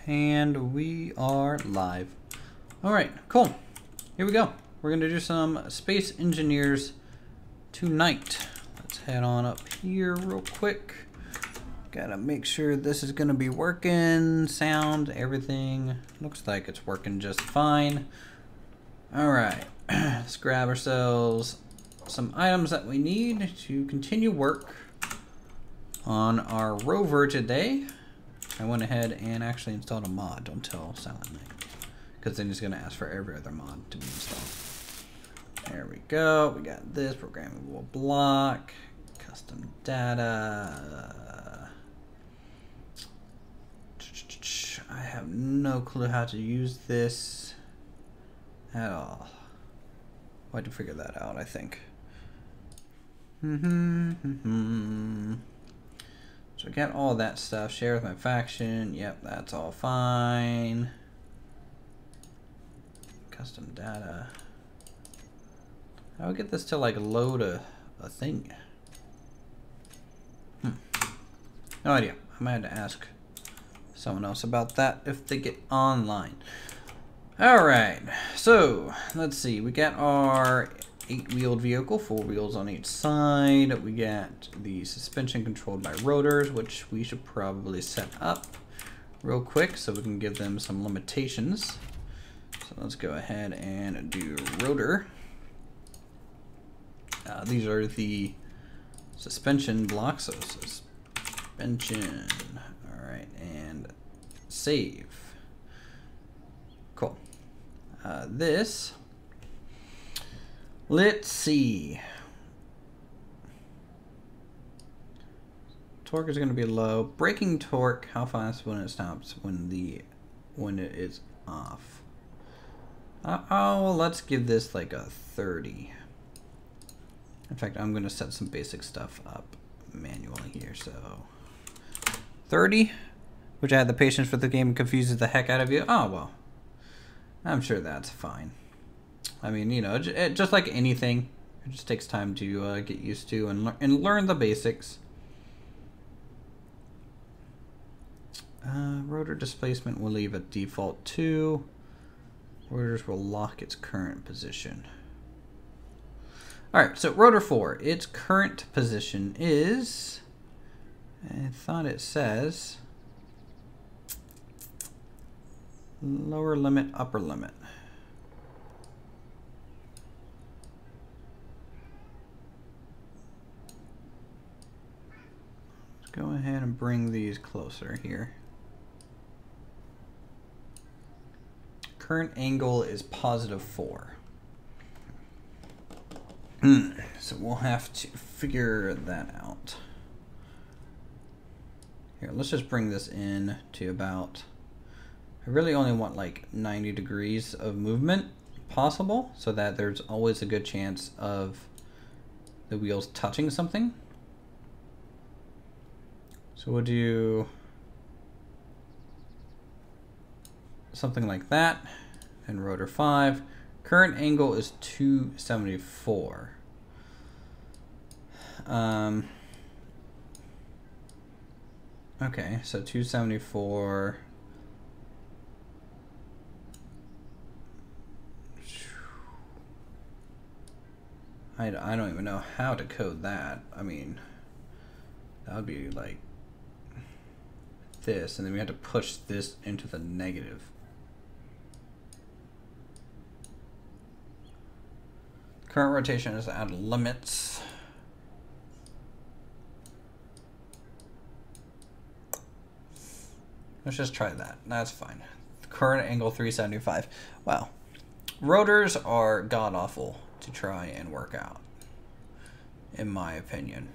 And we are live. All right, cool. Here we go. We're gonna do some Space Engineers tonight. Let's head on up here real quick. Gotta make sure this is gonna be working. Sound, everything. Looks like it's working just fine. All right, let's grab ourselves some items that we need to continue work on our rover today. I went ahead and actually installed a mod. Don't tell Silent Night, because then he's going to ask for every other mod to be installed. There we go. We got this programmable block, custom data. I have no clue how to use this at all. I had to figure that out, I think. So I got all that stuff. Share with my faction. Yep, that's all fine. Custom data. How do I get this to like load a thing? No idea. I might have to ask someone else about that if they get online. Alright, so let's see. We got our 8-wheeled vehicle, 4 wheels on each side. We got the suspension controlled by rotors, which we should probably set up real quick so we can give them some limitations. So let's go ahead and do rotor. These are the suspension blocks, so suspension. All right, and save. Cool. This. Let's see. Torque is going to be low. Braking torque, how fast when it stops when it is off? Oh, let's give this like a 30. In fact, I'm going to set some basic stuff up manually here. So 30, which I had the patience for the game confuses the heck out of you. Oh, well, I'm sure that's fine. I mean, you know, just like anything, it just takes time to get used to and learn the basics. Rotor displacement will leave at default 2. Rotors will lock its current position. Alright, so rotor 4, its current position is, I thought it says, lower limit, upper limit. Go ahead and bring these closer here. Current angle is +4. So we'll have to figure that out. Here, let's just bring this in to about, I really only want like 90 degrees of movement possible, so that there's always a good chance of the wheels touching something. So we'll do something like that, and rotor 5. Current angle is 274. Okay, so 274. I don't even know how to code that. I mean, that would be like this, and then we have to push this into the negative. Current rotation is out of limits. Let's just try that. That's fine. Current angle 375. Wow. Rotors are god-awful to try and work out, in my opinion.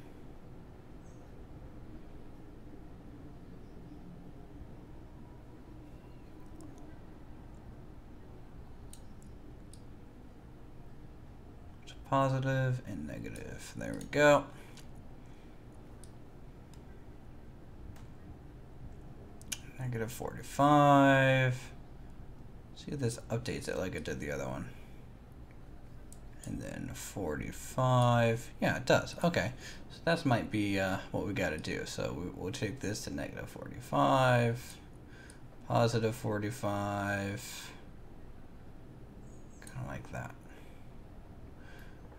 Positive and negative. There we go. -45. See if this updates it like it did the other one. And then 45. Yeah, it does. Okay. So that might be what we got to do. So we'll take this to -45. Positive 45. Kind of like that.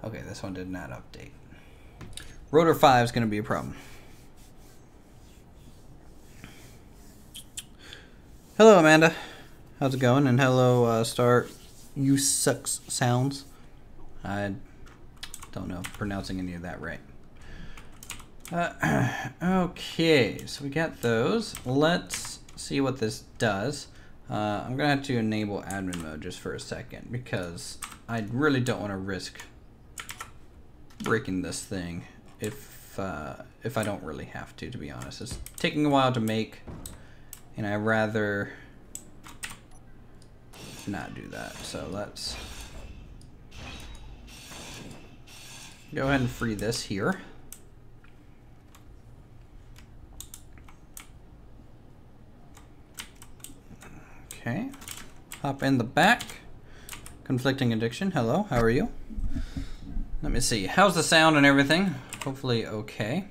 Okay, this one did not update. Rotor 5 is going to be a problem. Hello, Amanda. How's it going? And hello, Star You Sucks Sounds. I don't know if I'm pronouncing any of that right. Okay, so we got those. Let's see what this does. I'm going to have to enable admin mode just for a second because I really don't want to risk breaking this thing if I don't really have to be honest. It's taking a while to make, and I'd rather not do that. So let's go ahead and free this here. Okay, hop in the back. Conflicting addiction, hello, how are you? Let me see, how's the sound and everything? Hopefully okay.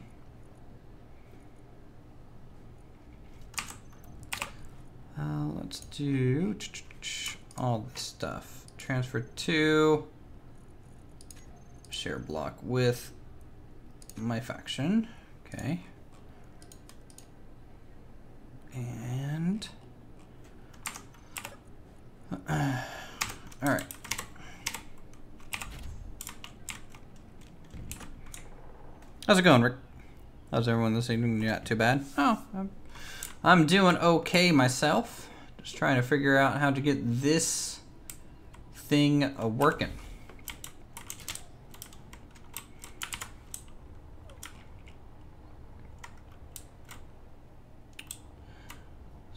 Let's do all the stuff. Transfer to, share block with my faction, okay. And all right. How's it going, Rick? How's everyone this evening? Not too bad. Oh, I'm doing okay myself. Just trying to figure out how to get this thing working.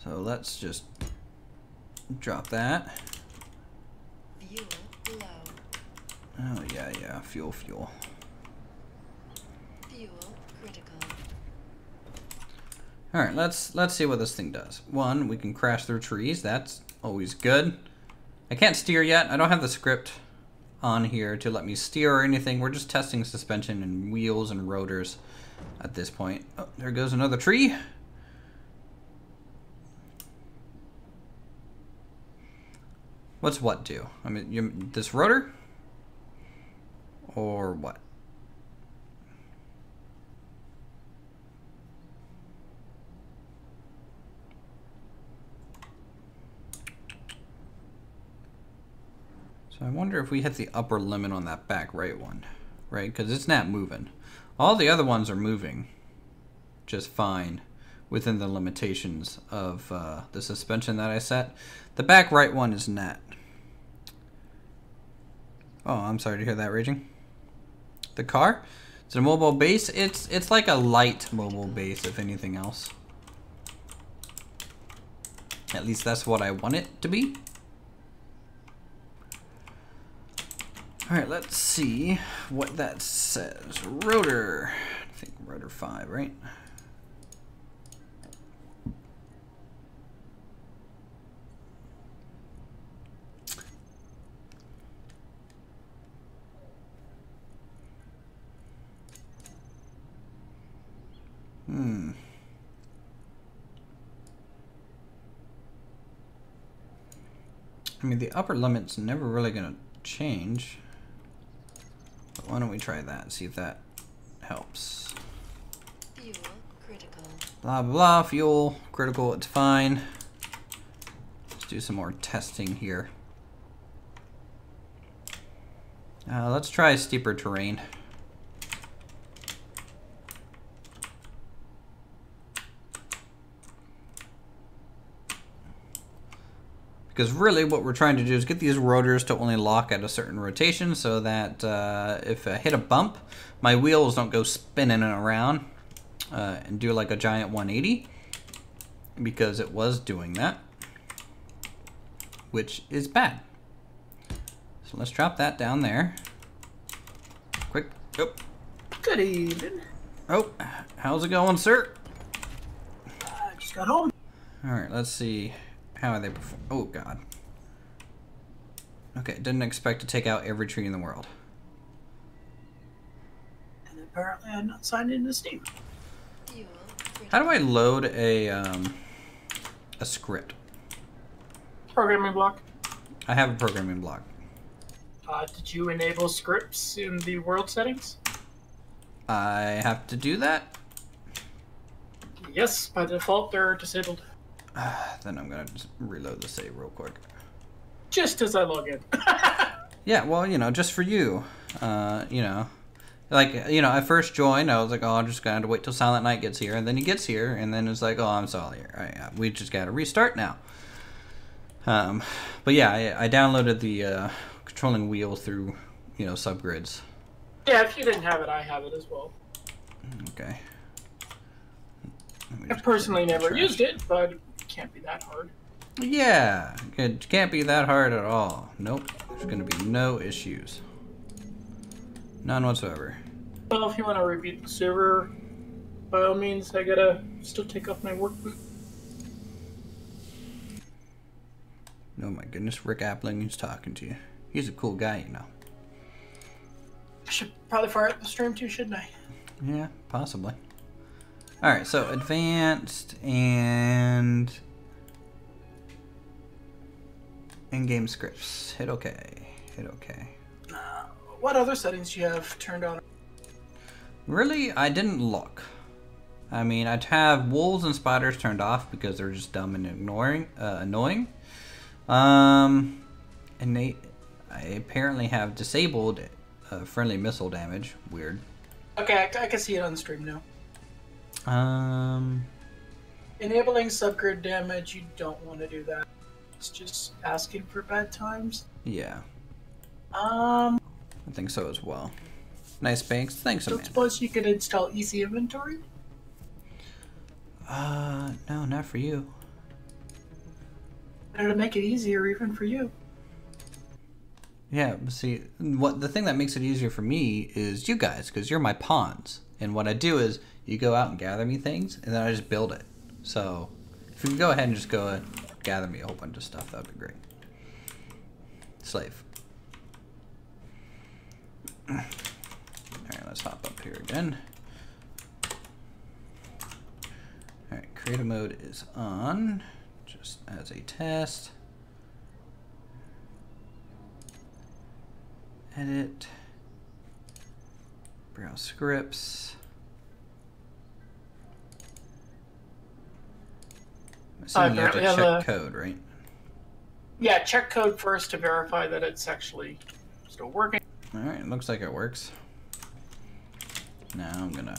So let's just drop that. Fuel low. Oh yeah, fuel. Fuel critical. All right, let's see what this thing does. One, we can crash through trees. That's always good. I can't steer yet. I don't have the script on here to let me steer or anything. We're just testing suspension and wheels and rotors at this point. Oh, there goes another tree. What's what do? I mean, this rotor? Or what? So I wonder if we hit the upper limit on that back right one, right? Because it's not moving. All the other ones are moving just fine within the limitations of the suspension that I set. The back right one is not. Oh, I'm sorry to hear that, Raging. The car? It's a mobile base. It's like a light mobile base, if anything else. At least that's what I want it to be. Alright, let's see what that says. Rotor. I think rotor 5, right? I mean, the upper limit's never really gonna change. But why don't we try that and see if that helps. Fuel critical. Blah, blah, blah, fuel critical, it's fine. Let's do some more testing here. Let's try steeper terrain. Because really what we're trying to do is get these rotors to only lock at a certain rotation so that if I hit a bump, my wheels don't go spinning around and do like a giant 180, because it was doing that, which is bad. So let's drop that down there. Quick. Oh. Good evening. Oh, how's it going, sir? I just got home. All right, let's see. How are they perform? Oh, God. Okay, didn't expect to take out every tree in the world. And apparently I'm not signed into Steam. Fuel critical. How do I load a script? programming block. I have a programming block. Did you enable scripts in the world settings? I have to do that? Yes, by default they're disabled. Then I'm gonna just reload the save real quick. Just as I log in. Yeah, well, you know, just for you. You know, like, you know, I first joined, I was like, oh, I'm just gonna have to wait till Silent Night gets here, and then he gets here, and then it's like, oh, I'm sorry, we just gotta restart now. But yeah, I downloaded the controlling wheel through, you know, subgrids. Yeah, if you didn't have it, I have it as well. Okay. I personally never used it, but it can't be that hard. Yeah, it can't be that hard at all. Nope, there's gonna be no issues. None whatsoever. Well, if you want to repeat the server, by all means, I gotta still take off my work boot. Oh my goodness, Rick Appling is talking to you. He's a cool guy, you know. I should probably fire up the stream too, shouldn't I? Yeah, possibly. Alright, so advanced and in-game scripts. Hit OK. Hit OK. What other settings do you have turned on? Really, I didn't look. I mean, I'd have wolves and spiders turned off because they're just dumb and annoying. And I apparently have disabled friendly missile damage. Weird. Okay, I can see it on the stream now. Um, Enabling subgrid damage, you don't want to do that. It's just asking for bad times. yeah, I I think so as well. Nice, Banks. Thanks, don't man. suppose you could install easy inventory? No, not for you. Better to make it easier even for you. Yeah, but see, the thing that makes it easier for me is you guys, because you're my pawns. And what I do is you go out and gather me things, and then I just build it. So if you can go ahead and just go gather me a whole bunch of stuff, that would be great. Slave. Alright, let's hop up here again. Alright, creative mode is on, just as a test. Edit. Browse scripts. I'm assuming you have to check code, right? Yeah, check code first to verify that it's actually still working. Alright, looks like it works. Now I'm gonna...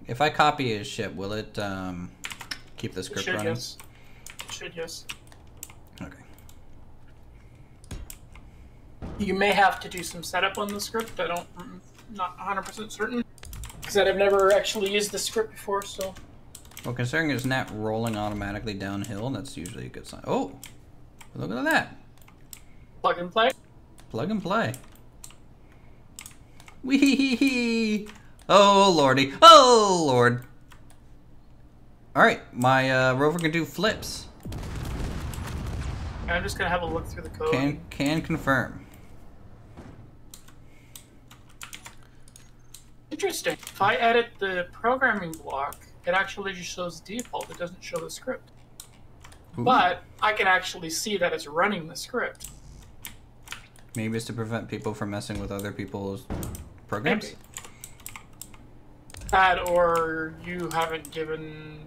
If I copy his ship, will it keep the script running? Yes. It should, yes. Okay. You may have to do some setup on the script. I'm not 100% certain. Because I've never actually used the script before, so... Well, considering it's not rolling automatically downhill, that's usually a good sign. Oh! Look at that! Plug and play? Plug and play. Wee! Oh, lordy. Oh, lord. Alright, my rover can do flips. I'm just going to have a look through the code. Can confirm. Interesting. If I edit the programming block, it actually just shows default. It doesn't show the script. Ooh. But I can actually see that it's running the script. Maybe it's to prevent people from messing with other people's programs? Maybe. That, or you haven't given...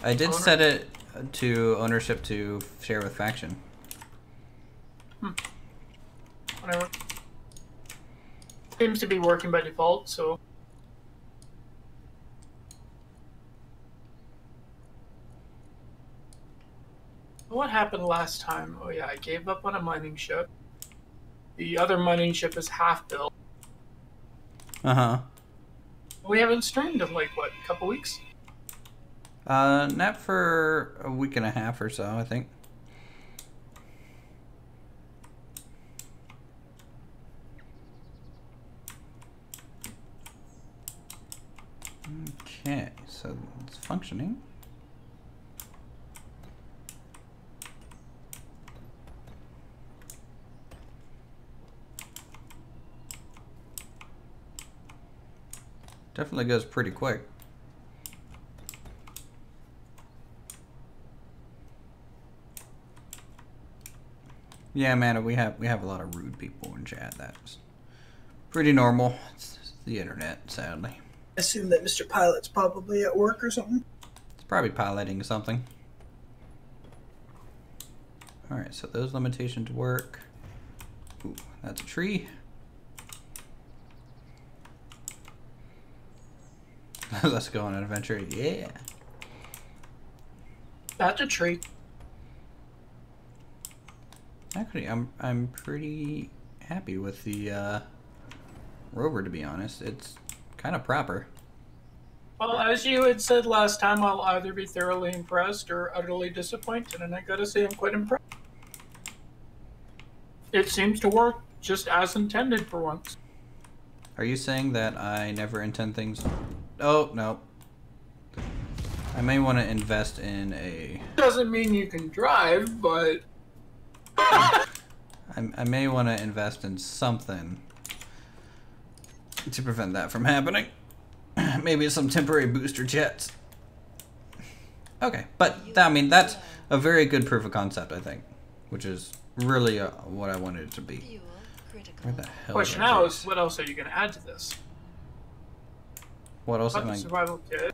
I did set it to ownership to share with faction. Whatever. Seems to be working by default, so... What happened last time? Oh yeah, I gave up on a mining ship. The other mining ship is half built. Uh-huh. We haven't streamed in like, what, a couple weeks? Not for a week and a half or so, I think. Okay, so it's functioning. Definitely goes pretty quick. Yeah, man, we have a lot of rude people in chat. That's pretty normal. It's the internet, sadly. I assume that Mr. Pilot's probably at work or something. It's probably piloting something. Alright, so those limitations work. Ooh, that's a tree. Let's go on an adventure. Yeah. That's a tree. Actually, I'm pretty happy with the Rover, to be honest. It's kind of proper. Well, as you had said last time, I'll either be thoroughly impressed or utterly disappointed, and I gotta say I'm quite impressed. It seems to work just as intended for once. Are you saying that I never intend things? Oh, no. I may want to invest in a... Doesn't mean you can drive, but... I may want to invest in something to prevent that from happening. Maybe some temporary booster jets. Okay, but I mean, that's a very good proof of concept, I think, which is really what I wanted it to be. Fuel critical. Where the hell Question now is, what else are you going to add to this? What else am Not I... the survival kit.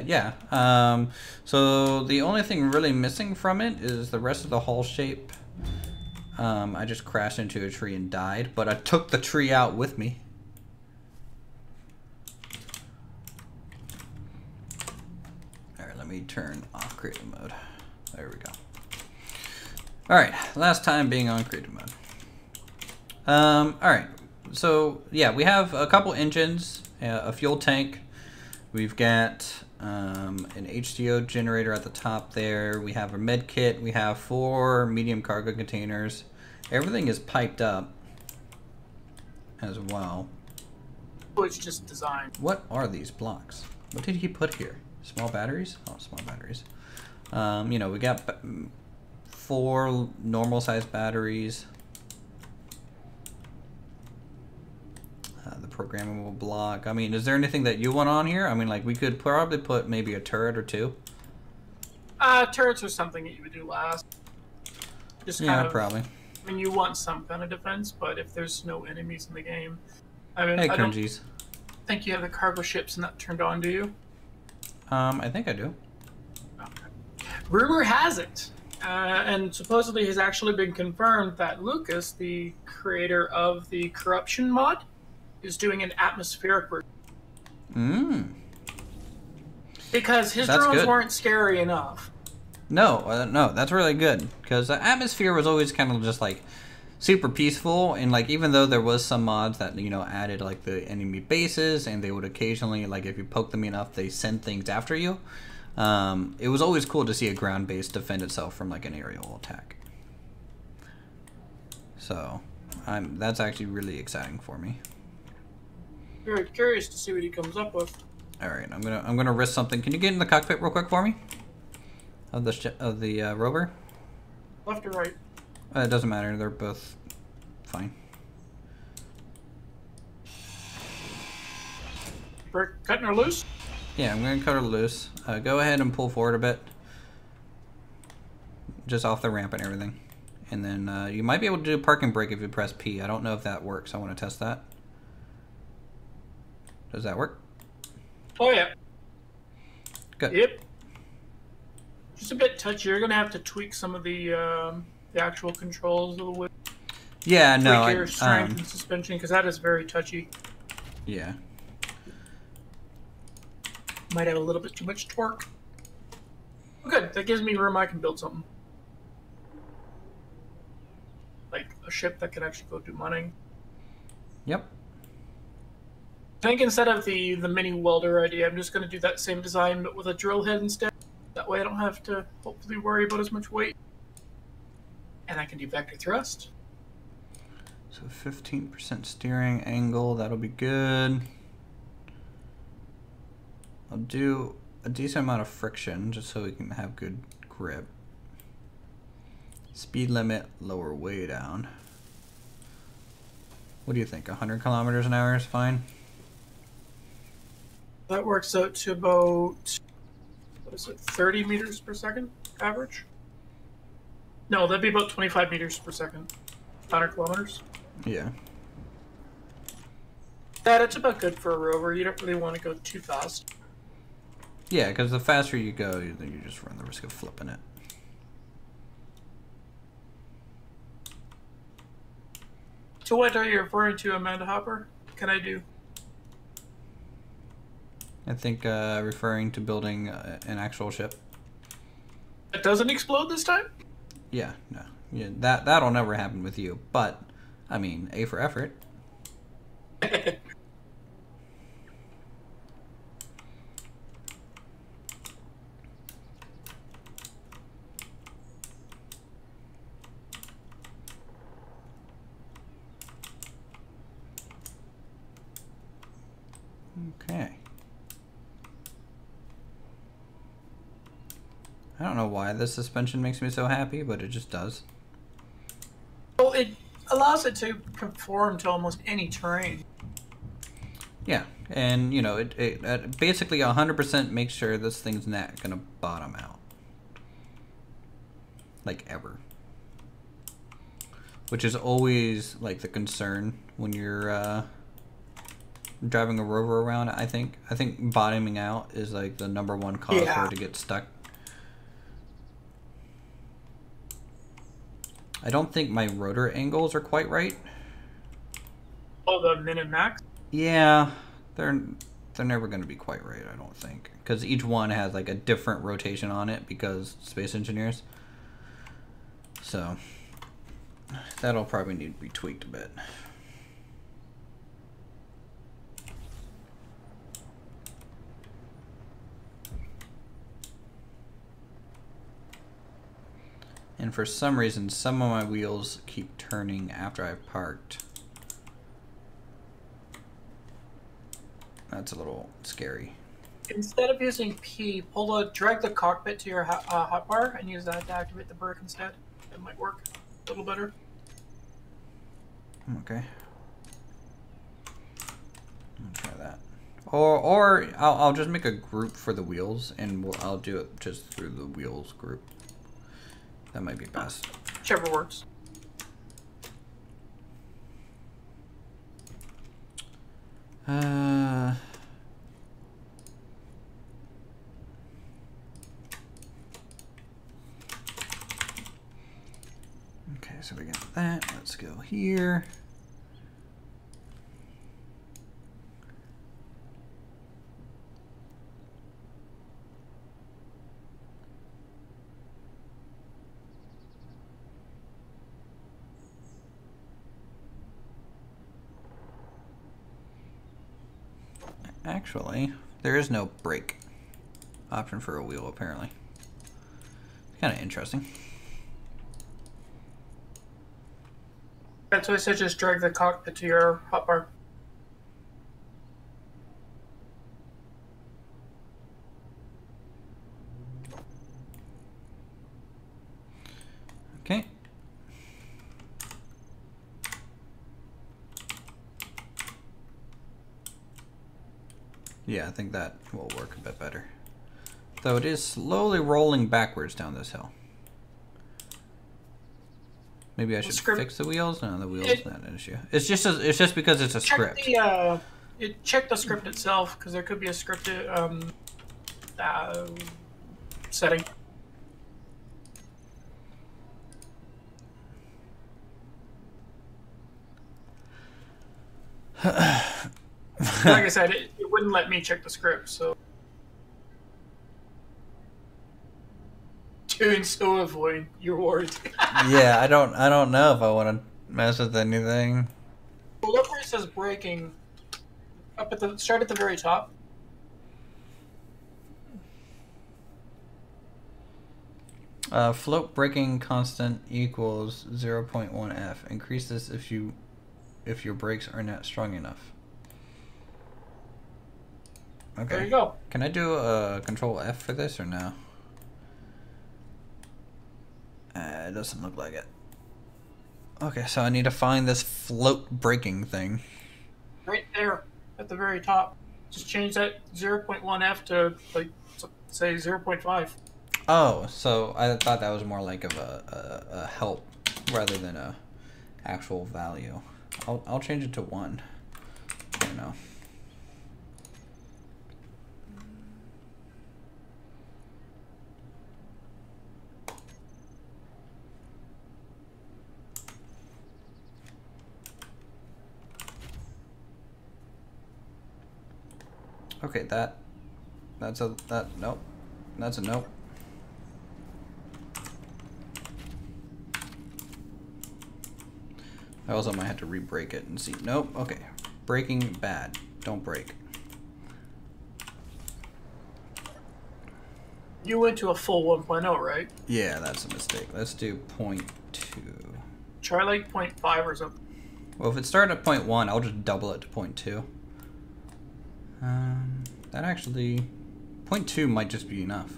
Yeah. So the only thing really missing from it is the rest of the hull shape. I just crashed into a tree and died, but I took the tree out with me. Alright, let me turn off creative mode. There we go. Alright, last time being on creative mode. Alright, so yeah, we have a couple engines, a fuel tank. We've got an HDO generator at the top there. We have a med kit. We have 4 medium cargo containers. Everything is piped up as well. Oh, it's just designed. What are these blocks? What did he put here? Small batteries? Oh, small batteries. You know, we got 4 normal sized batteries. The programmable block. I mean, is there anything that you want on here? I mean, like, we could probably put maybe a turret or 2. Turrets are something that you would do last. Just kind Yeah, of, probably. I mean, you want some kind of defense, but if there's no enemies in the game, I mean, Hey, I don't Kunjis. think you have the cargo ships and that turned on, do you? I think I do. Okay. Rumor has it, and supposedly has actually been confirmed that Lucas, the creator of the Corruption mod, is doing an atmospheric version. Because his That's drones good. weren't scary enough. No, no, that's really good. Because the atmosphere was always kind of just like super peaceful, and like even though there was some mods that, you know, added like the enemy bases, and they would occasionally, like if you poke them enough, they send things after you. It was always cool to see a ground base defend itself from like an aerial attack. So, that's actually really exciting for me. Very curious to see what he comes up with. All right, I'm gonna risk something. Can you get in the cockpit real quick for me? Of the Rover? Left or right? It doesn't matter. They're both fine. We're cutting her loose? Yeah, I'm gonna cut her loose. Go ahead and pull forward a bit, just off the ramp and everything. And then you might be able to do park and brake if you press P. I don't know if that works. I want to test that. Does that work? Oh yeah. Good. Yep. Just a bit touchy. You're gonna have to tweak some of the actual controls of the whip. Yeah, no. Tweak your strength and suspension, because that is very touchy. Yeah. Might have a little bit too much torque. Good. That gives me room. I can build something. Like a ship that can actually go do mining. Yep. I think instead of the mini welder idea, I'm just going to do that same design but with a drill head instead. That way I don't have to hopefully worry about as much weight. And I can do vector thrust. So 15% steering angle. That'll be good. I'll do a decent amount of friction just so we can have good grip. Speed limit, lower way down. What do you think? 100 kilometers an hour is fine? That works out to about, what is it, 30 meters per second average? No, that'd be about 25 meters per second. 100 kilometers. Yeah. That's about good for a rover. You don't really want to go too fast. Yeah, because the faster you go, you just run the risk of flipping it. So what are you referring to, Amanda Hopper? What can I do? I think referring to building an actual ship. It doesn't explode this time? Yeah, no. Yeah, that'll never happen with you. But, I mean, A for effort. Okay. I don't know why this suspension makes me so happy, but it just does. Well, it allows it to conform to almost any terrain. Yeah, and you know, it basically 100% makes sure this thing's not gonna bottom out. Like, ever. Which is always, like, the concern when you're, driving a rover around, I think. I think bottoming out is, like, the #1 cause for it to get stuck. I don't think my rotor angles are quite right. Oh, the min and max? Yeah, they're never going to be quite right, I don't think. Because each one has, like, a different rotation on it because space engineers. So, that'll probably need to be tweaked a bit. And for some reason, some of my wheels keep turning after I've parked. That's a little scary. Instead of using P, drag the cockpit to your hotbar and use that to activate the brake instead. It might work a little better. Okay. I'll try that. Or I'll just make a group for the wheels, and I'll do it just through the wheels group. That might be best. Whichever works. Okay, so we got that. Let's go here. Actually, there is no brake option for a wheel, apparently. Kind of interesting. That's why I said just drag the cockpit to your hotbar. Okay. Yeah, I think that will work a bit better. Though it is slowly rolling backwards down this hill. Maybe I should fix the wheels? No, the wheels not an issue. It's just because it's a script. Check the script itself, because there could be a scripted setting. Like I said, it wouldn't let me check the script, so doing so avoid your words. Yeah, I don't know if I want to mess with anything. Well, look where it says braking. Start at the very top. Float braking constant equals 0.1 F. Increase this if your brakes are not strong enough. Okay. There you go. Can I do a Control F for this or no? It doesn't look like it. Okay, so I need to find this float braking thing. Right there at the very top. Just change that 0.1 F to, like, say 0.5. Oh, so I thought that was more like of a help rather than a actual value. I'll change it to 1. I don't know. Okay, nope. That's a nope. I also might have to re-break it and see. Nope, okay. Breaking bad. Don't break. You went to a full 1.0, right? Yeah, that's a mistake. Let's do 0.2. Try like 0.5 or something. Well, if it started at 0.1, I'll just double it to 0.2. That actually... 0.2 might just be enough.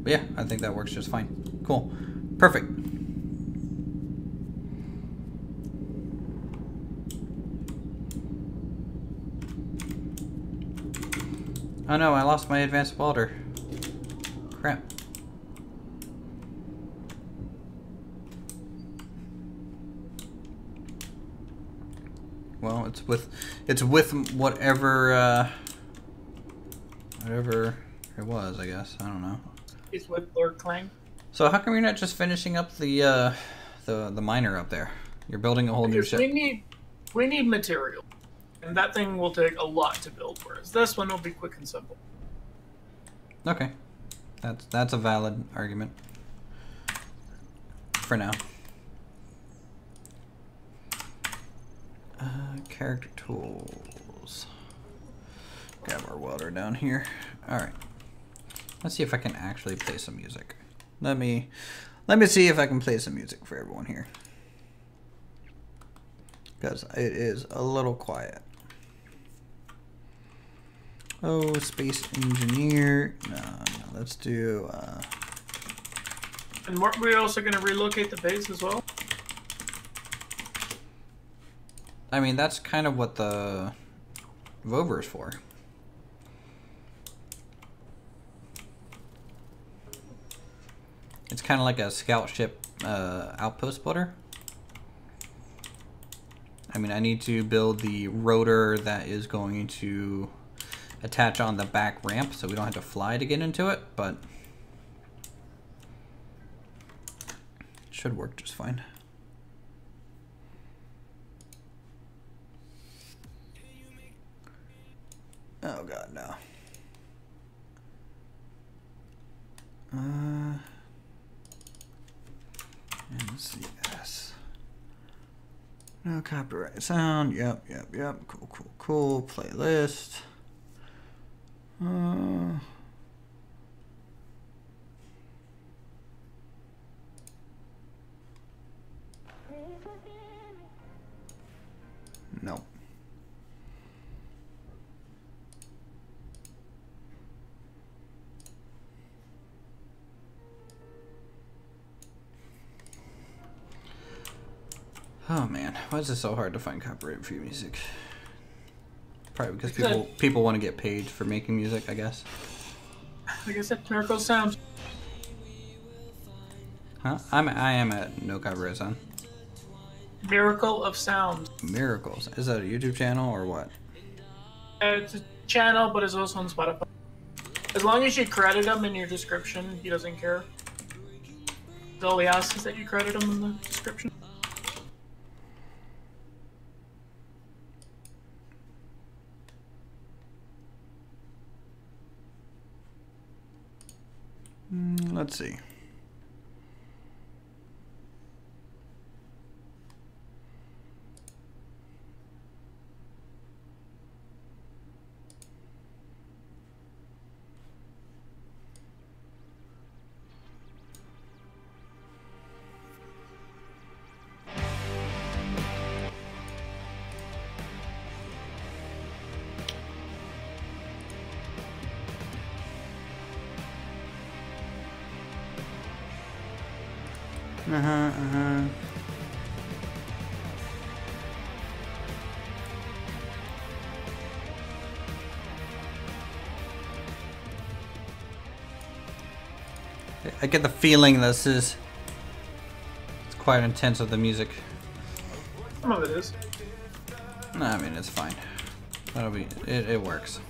But yeah, I think that works just fine. Cool. Perfect. Oh no, I lost my advanced welder. Crap. Well, it's with whatever whatever it was, I guess. I don't know. It's with Lord Clang. So how come you're not just finishing up the miner up there? You're building a whole new ship. We need material, and that thing will take a lot to build. Whereas this one will be quick and simple. Okay, that's a valid argument for now. Character tools. Grab our welder down here. All right. Let's see if I can actually play some music. Let me see if I can play some music for everyone here, because it is a little quiet. Oh, space engineer. No, let's do. And weren't we also going to relocate the base as well? I mean, that's kind of what the Rover is for. It's kind of like a scout ship outpost splitter. I mean, I need to build the rotor that is going to attach on the back ramp so we don't have to fly to get into it, but it should work just fine. Oh god, no. NCS. No copyright sound. Yep. Cool. Playlist. Nope. Oh man, why is it so hard to find copyright-free music? Probably because people want to get paid for making music, I guess. Like I said, Miracle Sounds. Huh? I am at no copyright sound. Miracle of Sound. Miracles. Is that a YouTube channel or what? It's a channel, but it's also on Spotify. As long as you credit him in your description, he doesn't care. All he asks is that you credit him in the description. Let's see. I get the feeling this is it's quite intense with the music. Some of it is. No, I mean it's fine. That'll be it works.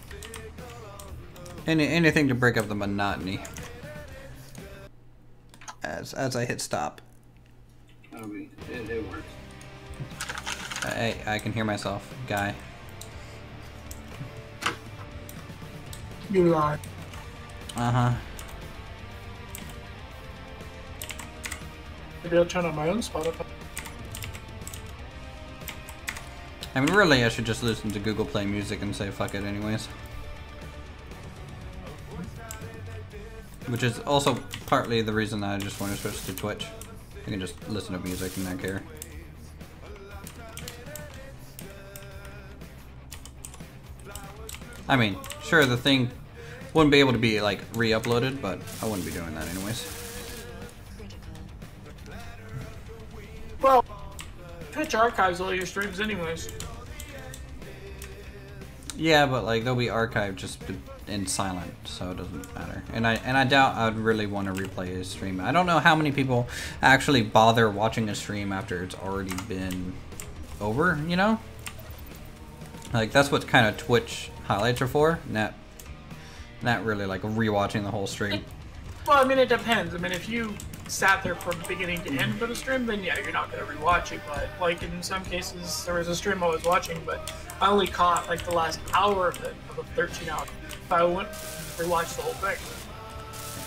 Anything to break up the monotony. As I hit stop. That'll be it works. I can hear myself, guy. You lie. Uh-huh. Maybe I'll turn on my own Spotify. I mean, really, I should just listen to Google Play Music and say fuck it anyways. Which is also partly the reason I just want to switch to Twitch. I can just listen to music and not care. I mean, sure, the thing wouldn't be able to be, like, re-uploaded, but I wouldn't be doing that anyways. Well, Twitch archives all your streams anyways. Yeah, but, like, they'll be archived just in silent, so it doesn't matter. And I doubt I'd really want to replay a stream. I don't know how many people actually bother watching a stream after it's already been over, you know? Like, that's what kind of Twitch highlights are for, not really, like, rewatching the whole stream. Well, I mean, it depends. I mean, if you sat there from beginning to end for the stream, then yeah, you're not going to rewatch it. But, like, in some cases, there was a stream I was watching, but I only caught, like, the last hour of it, of a 13-hour. If I went and rewatched the whole thing.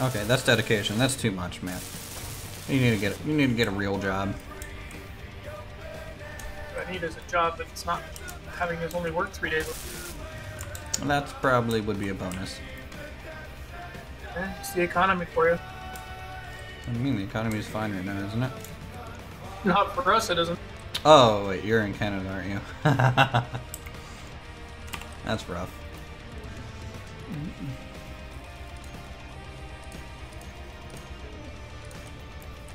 Okay, that's dedication. That's too much, man. You need to get a real job. What I need is a job that's not having us only work 3 days. Well, that probably would be a bonus. Yeah, it's the economy for you. I mean, the economy is fine right now, isn't it? Not for us, it isn't. Oh, wait, you're in Canada, aren't you? That's rough.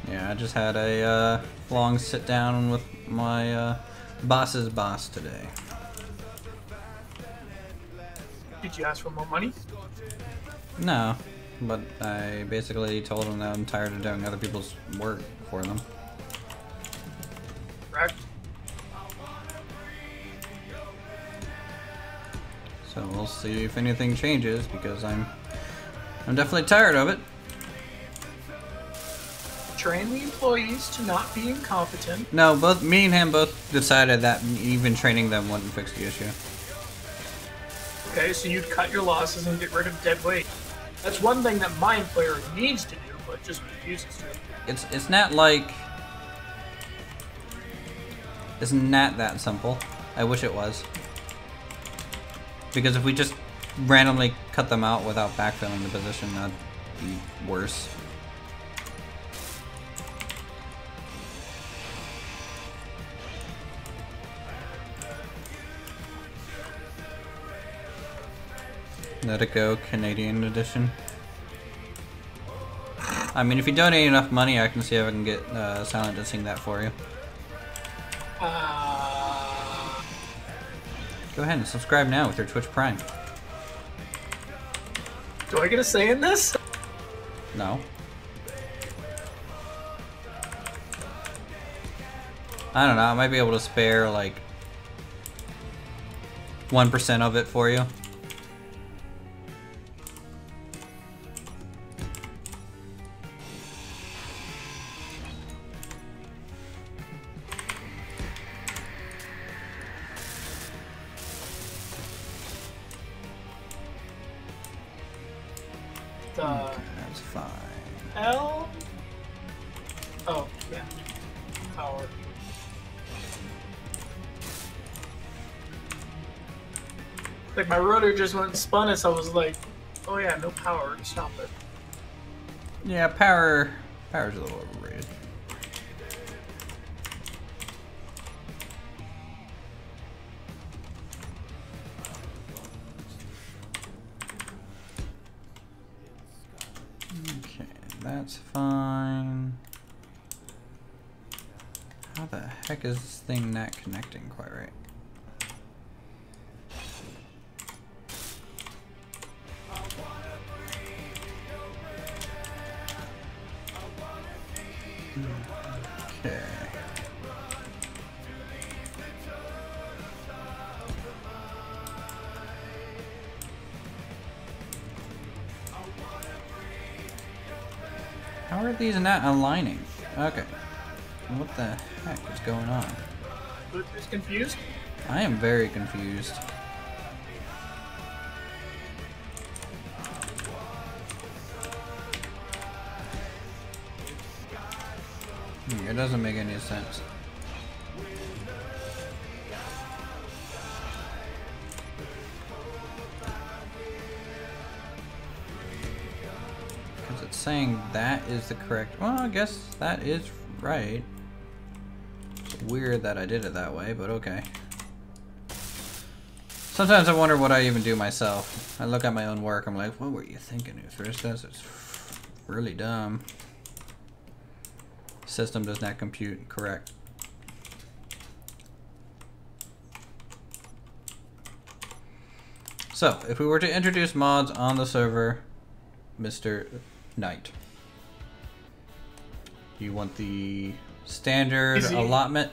Yeah, I just had a long sit down with my boss's boss today. Did you ask for more money? No, but I basically told him that I'm tired of doing other people's work for them. Correct. So we'll see if anything changes because I'm definitely tired of it. Train the employees to not be incompetent. No, both me and him both decided that even training them wouldn't fix the issue. Okay, so you'd cut your losses and get rid of dead weight. That's one thing that my employer needs to do, but just refuses to. It's not like it's not that simple. I wish it was. Because if we just randomly cut them out without backfilling the position, that'd be worse. Let it go, Canadian edition. I mean, if you donate enough money, I can see if I can get Silent to sing that for you. Go ahead and subscribe now with your Twitch Prime. Do I get a say in this? No. I don't know, I might be able to spare like 1% of it for you. That's fine. L? Oh, yeah. Power. Like my rotor just went and spun us. I was like, oh yeah, no power. Stop it. Yeah, power's a little overrated. Okay, that's fine. How the heck is this thing not connecting quite right? Okay. How are these not aligning? Okay. What the heck is going on? Who's confused? I am very confused. It doesn't make any sense. Because it's saying that is the correct... Well, I guess that is right. It's weird that I did it that way, but okay. Sometimes I wonder what I even do myself. I look at my own work, I'm like, what were you thinking? If this does, it's really dumb. System does not compute correct. So, if we were to introduce mods on the server, Mr. Knight, you want the standard Easy. allotment?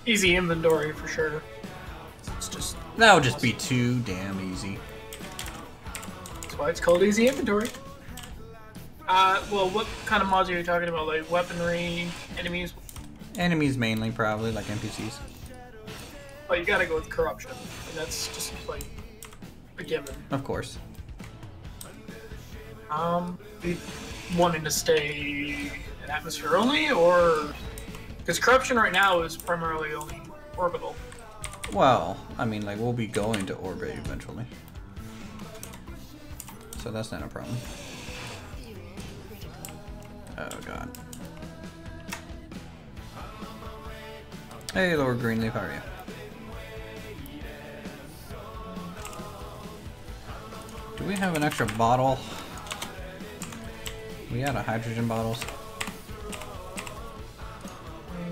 Easy inventory for sure. It's just That would just be too damn easy. that's why it's called easy inventory. Well, what kind of mods are you talking about? Like weaponry, enemies? Enemies mainly, probably, like NPCs. Well, you gotta go with corruption. And that's just like a given. Of course. You wanting to stay in atmosphere only, or because corruption right now is primarily only orbital. Well, I mean, like, we'll be going to orbit eventually. So that's not a problem. Fuel critical. Oh, God. Hey, Lord Greenleaf, how are you? Do we have an extra bottle? We had a hydrogen bottles.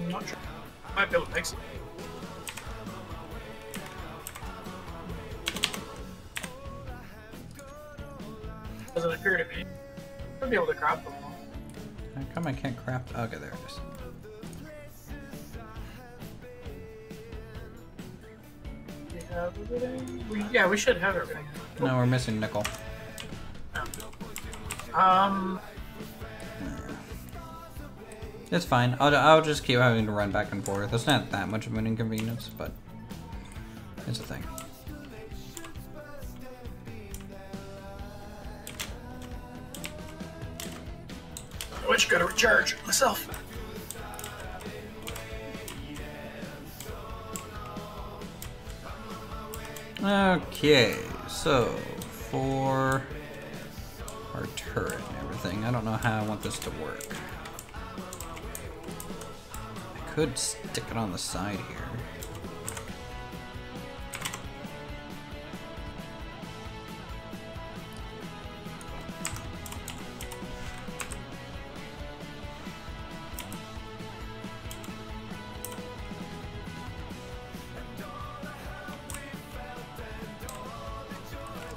Not sure. Might be able to mix it. Doesn't appear to be. I'll be able to craft them all. How come I can't craft? Okay, there it is. We have everything. Yeah, we should have everything. No, we're missing nickel. It's fine. I'll just keep having to run back and forth. It's not that much of an inconvenience, but it's a thing. I just gotta recharge myself. Okay, so for our turret and everything, I don't know how I want this to work. I could stick it on the side here.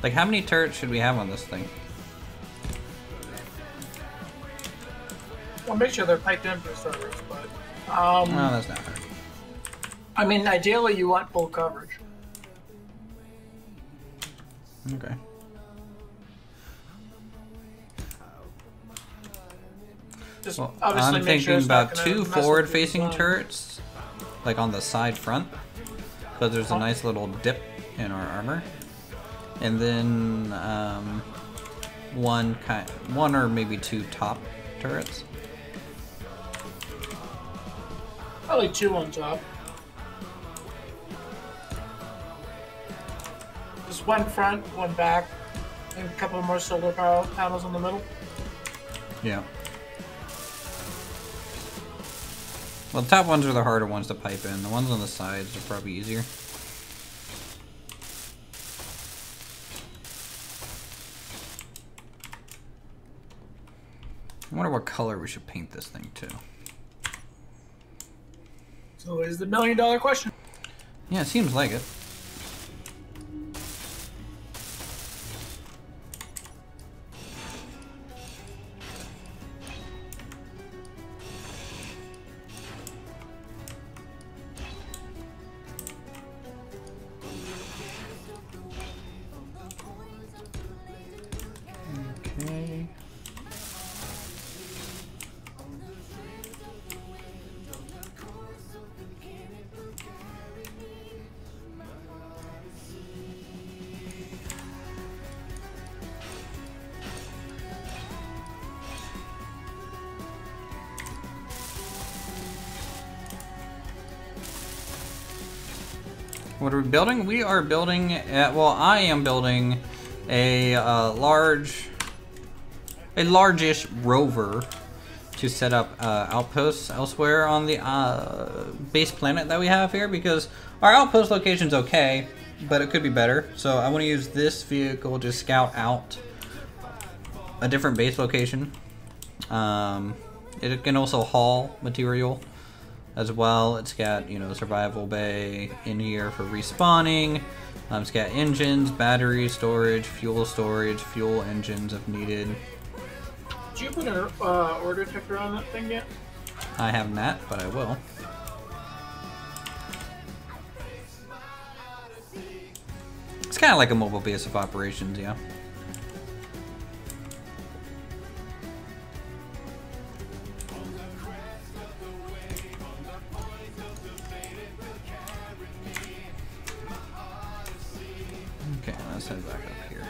Like, how many turrets should we have on this thing? Well, make sure they're piped in for starters, but No, that's not hard. I mean, ideally you want full coverage. Okay. Just Well, obviously I'm make sure thinking it's not about gonna two mess with forward-facing your design. turrets, like on the side front, because there's a nice little dip in our armor, and then one or maybe two top turrets. Probably two on top. Just one front, one back, and a couple more solar power panels in the middle. Yeah. Well, the top ones are the harder ones to pipe in. The ones on the sides are probably easier. I wonder what color we should paint this thing to. So is the $1 million question. Yeah, it seems like it. What are we building? We are building, well, I am building a largish rover to set up outposts elsewhere on the base planet that we have here, because our outpost location's okay, but it could be better. So I want to use this vehicle to scout out a different base location. It can also haul material as well. It's got, you know, survival bay in here for respawning. It's got engines, battery storage, fuel engines if needed. Did you put an order detector on that thing yet? I have not, but I will. It's kind of like a mobile base of operations, yeah. Okay, let's head back up here.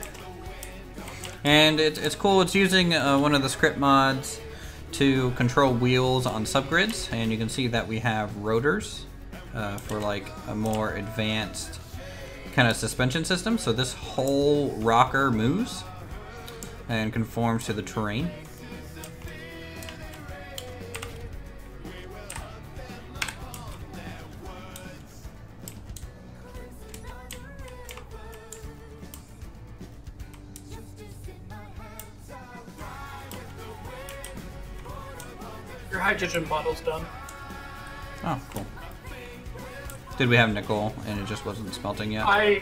And it's cool, it's using one of the script mods to control wheels on subgrids, and you can see that we have rotors for like a more advanced kind of suspension system. So this whole rocker moves and conforms to the terrain. Your hydrogen bottle's done. Oh, cool. Did we have nickel and it just wasn't smelting yet? I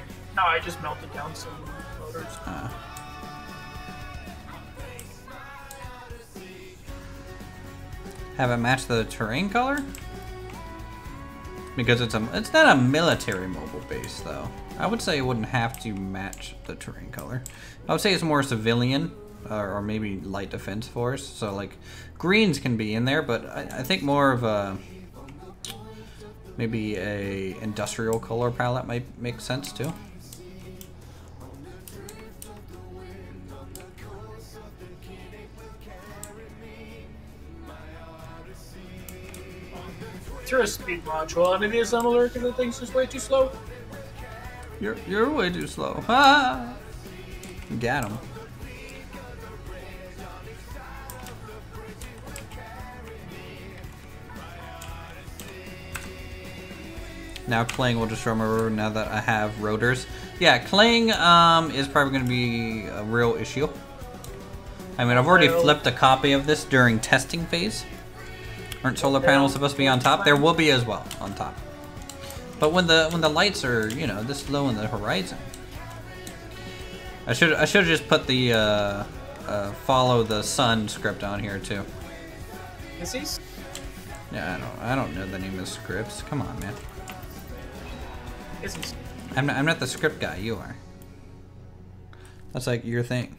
just melted down some motors. Have it match the terrain color? Because it's not a military mobile base though. I would say it wouldn't have to match the terrain color. I would say it's more civilian or maybe light defense force. So like greens can be in there, but I think more of a maybe a industrial color palette might make sense too. Through a speed module, maybe it's similar because the thing's just way too slow. You're way too slow. Ah! Got him. Now claying will destroy my rotor now that I have rotors. Yeah, claying is probably going to be a real issue. I mean, I've already flipped a copy of this during testing phase. Aren't solar panels supposed to be on top? There will be as well on top. But when the lights are, you know, this low in the horizon, I should have just put the follow the sun script on here too. Is these? Yeah, I don't know the name of scripts. Come on, man. Is these? I'm not the script guy. You are. That's like your thing.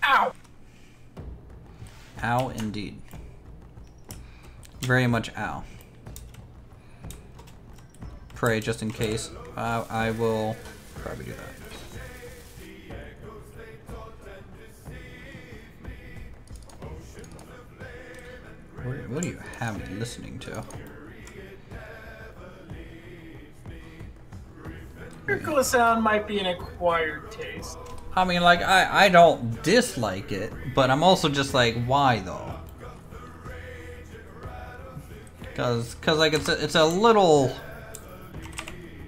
Ow! Ow, indeed. Very much ow. Pray just in case. I will probably do that. What do you have me listening to? Circle sound might be an acquired taste. I mean, like, I don't dislike it, but I'm also just like, why though? Cause like it's a little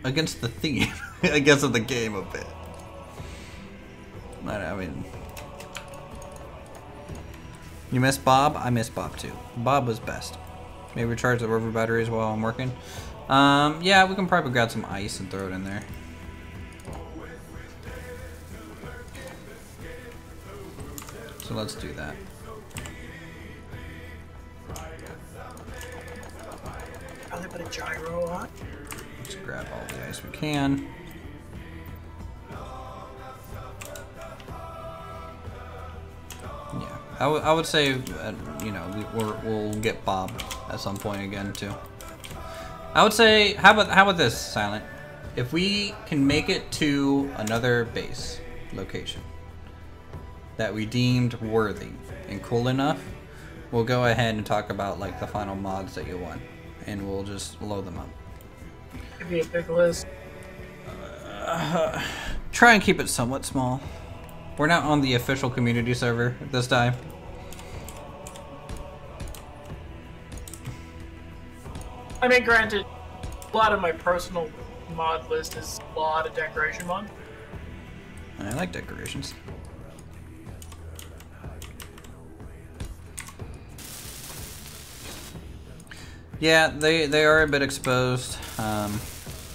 against the theme, I guess, of the game a bit. I mean, you miss Bob? I miss Bob too. Bob was best. Maybe recharge the Rover batteries while I'm working. Yeah, we can probably grab some ice and throw it in there. So let's do that. Probably put a gyro on. Let's grab all the ice we can. Yeah, I would say, you know, we'll get Bob at some point again too. I would say, how about this, Silent? if we can make it to another base location that we deemed worthy and cool enough, we'll go ahead and talk about like the final mods that you want, and we'll just load them up. Give me a big list. Try and keep it somewhat small. We're not on the official community server this time. I mean, granted, a lot of my personal mod list is a lot of decoration mod. I like decorations. Yeah, they are a bit exposed.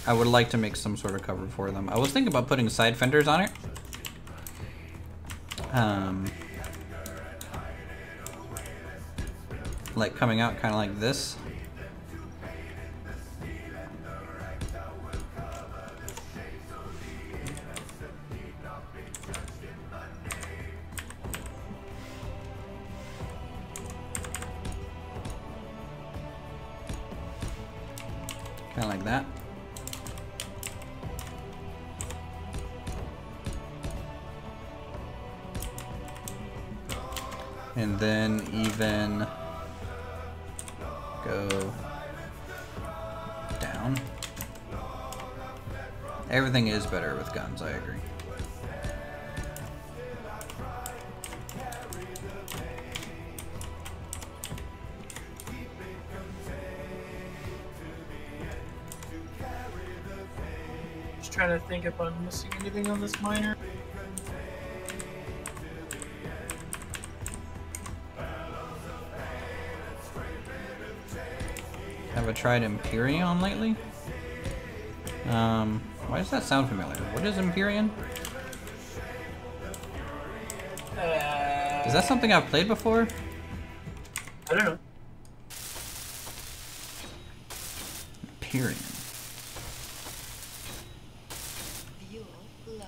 I would like to make some sort of cover for them. I was thinking about putting side fenders on it. Like coming out kind of like this. Kind of like that. And then even go down. Everything is better with guns, I agree. Just trying to think if I'm missing anything on this miner. Have I tried Empyrean lately? Why does that sound familiar? What is Empyrean? Is that something I've played before? I don't know. Empyrean. Fuel low.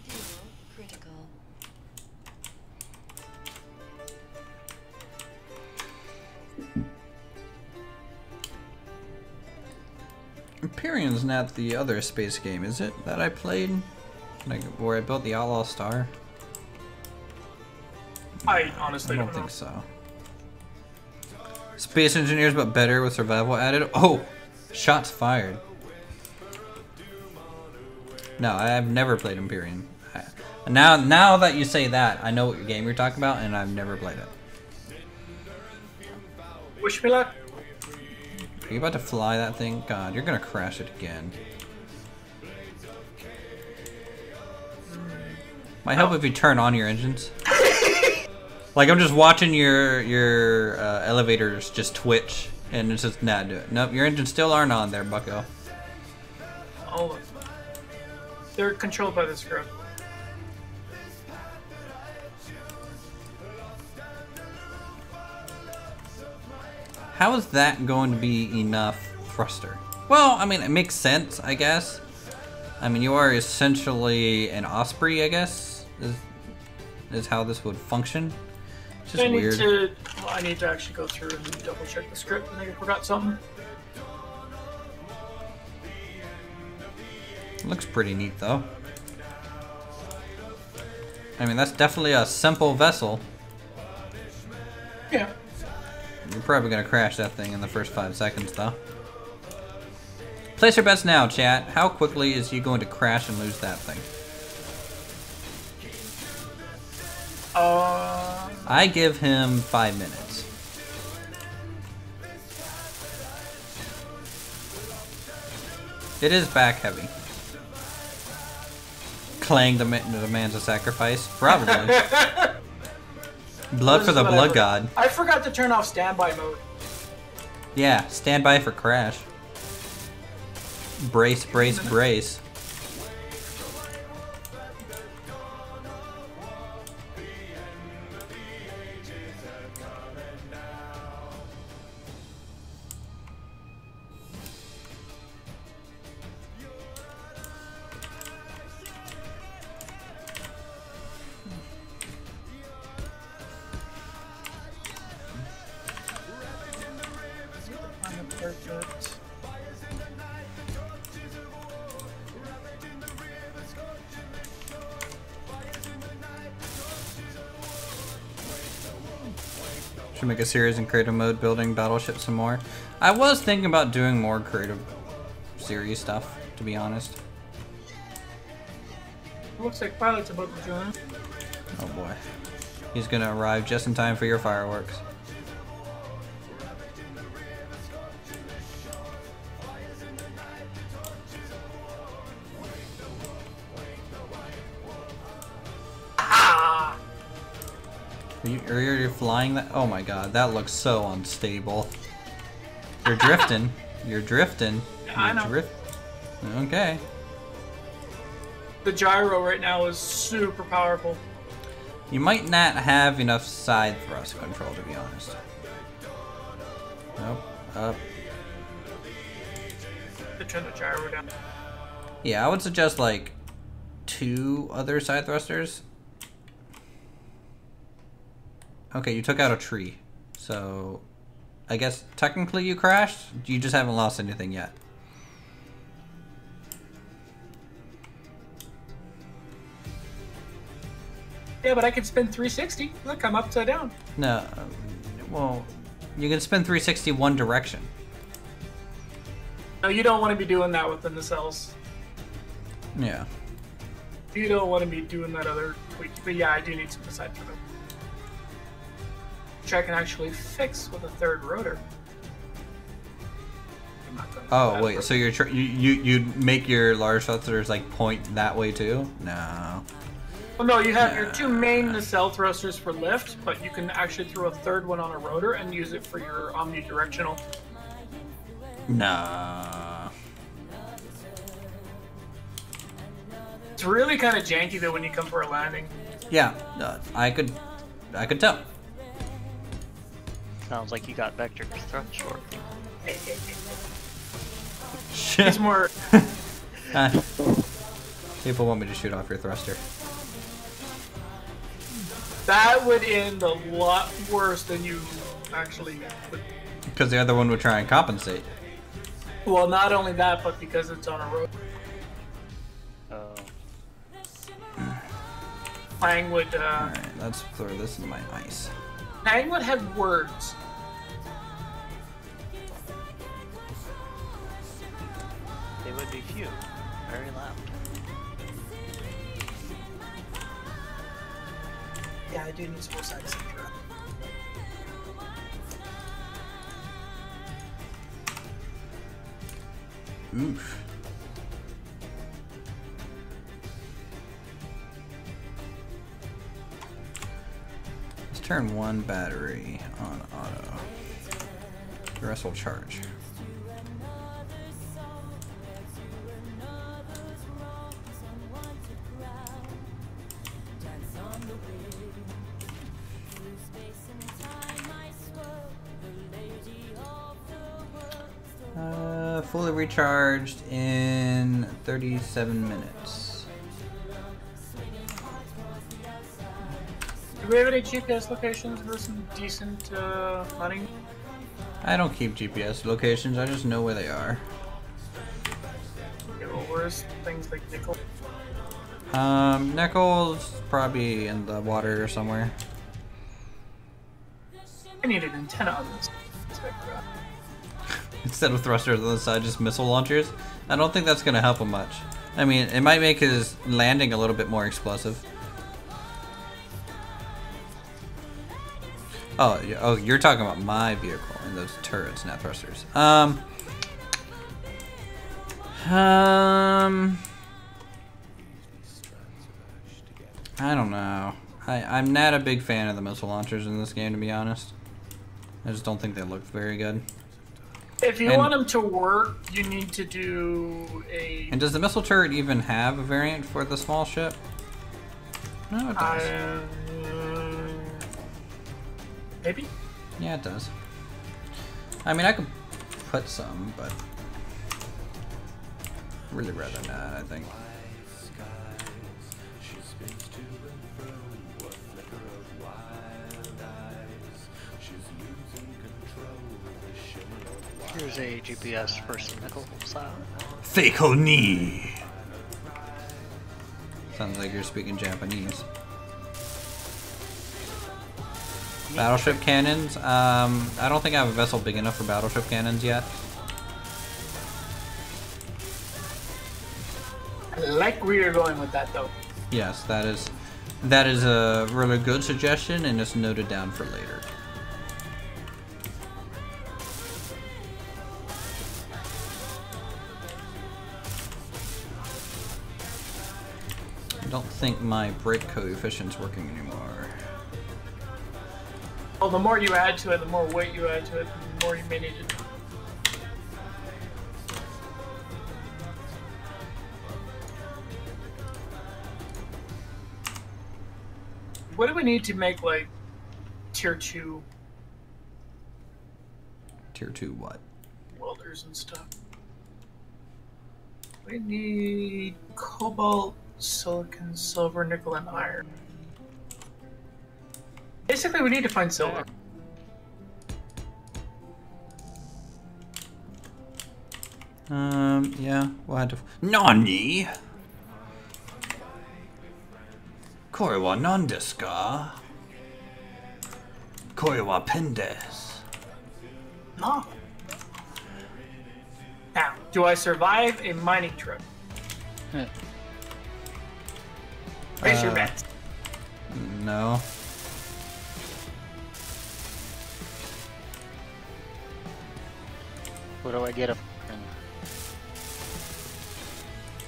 Fuel critical. Empyrean's not the other space game, is it? That I played? Like, where I built the Outlaw Star? I honestly I don't know. think so. Space Engineers, but better with survival added? Oh! Shots fired. No, I've never played Empyrean. Now that you say that, I know what game you're talking about, and I've never played it. Wish me luck. Are you about to fly that thing? God, you're gonna crash it again. Might help if you turn on your engines. Like, I'm just watching your elevators just twitch, and it's just not doing it. Nope, your engines still aren't on there, bucko. Oh, they're controlled by this group. How is that going to be enough thruster? Well, I mean, it makes sense, I guess. I mean, you are essentially an Osprey, I guess, is how this would function. It's just weird. I need to actually go through and double check the script. I think I forgot something. Looks pretty neat, though. I mean, that's definitely a simple vessel. Yeah. You're probably gonna crash that thing in the first 5 seconds, though. Place your bets now, chat. How quickly is he going to crash and lose that thing? I give him 5 minutes. It is back heavy. Clang demands a sacrifice? Probably. Blood for the blood god. I forgot to turn off standby mode. Yeah, stand by for crash. Brace, brace, brace. Should make a series in creative mode, building battleships some more. I was thinking about doing more creative series stuff, to be honest. Looks like Pilot's about to join. Oh boy. He's gonna arrive just in time for your fireworks. Are you flying that? Oh my god, that looks so unstable. You're drifting. You're drifting. Yeah, I know. Okay. The gyro right now is super powerful. You might not have enough side thrust control, to be honest. Nope. Up. To turn the gyro down. Yeah, I would suggest like 2 other side thrusters. Okay, you took out a tree. So, I guess technically you crashed. You just haven't lost anything yet. Yeah, but I can spin 360. Look, I'm upside down. No, well, you can spin 360 one direction. No, you don't want to be doing that within the cells. Yeah. You don't want to be doing that other tweak. But yeah, I do need some side for them. Which I can actually fix with a 3rd rotor. I'm not gonna do Oh that wait, for- so you make your large thrusters like point that way too? No. Well, no, you have your 2 main nacelle thrusters for lift, but you can actually throw a 3rd one on a rotor and use it for your omnidirectional. Nah. It's really kind of janky though when you come for a landing. Yeah, I could tell. Sounds like you got vector thrust short. It's more. People want me to shoot off your thruster. That would end a lot worse than you actually would. Because the other one would try and compensate. Well, not only that, but because it's on a road. Lang would. Alright, let's throw this in my ice. Lang would have words. They would be few, very loud. Yeah, I do need some more side center. Oof. Let's turn 1 battery on auto. The rest will charge. Fully recharged in 37 minutes. Do we have any GPS locations for some decent money? I don't keep GPS locations, I just know where they are. Okay, well, where's things like nickel? Nickel's probably in the water somewhere. I need an antenna on this. Instead of thrusters on the side, just missile launchers. I don't think that's gonna help him much. I mean, it might make his landing a little bit more explosive. Oh, you're talking about my vehicle and those turrets, not thrusters. I don't know. I'm not a big fan of the missile launchers in this game, to be honest. I just don't think they look very good. If you want them to work, you need to do a... And does the missile turret even have a variant for the small ship? No, it does. Maybe? Yeah, it does. I mean, I could put some, but really rather not, I think. Here's a GPS for some nickel style. Fake ni. Sounds like you're speaking Japanese. Battleship cannons. I don't think I have a vessel big enough for battleship cannons yet. I like where you're going with that, though. Yes, that is a really good suggestion, and it's noted down for later. I don't think my brake coefficient's working anymore. Well, the more you add to it, the more weight you add to it, the more you may need it. What do we need to make, like, tier 2 Tier 2 what? welders and stuff? We need cobalt, silicon, silver, nickel, and iron. Basically, we need to find silver. Yeah, we'll have to... NANI?! Koi wa nan desu ka? Koi wa pen desu. No. Now, do I survive a mining trip? Raise your bets. No. What do I get?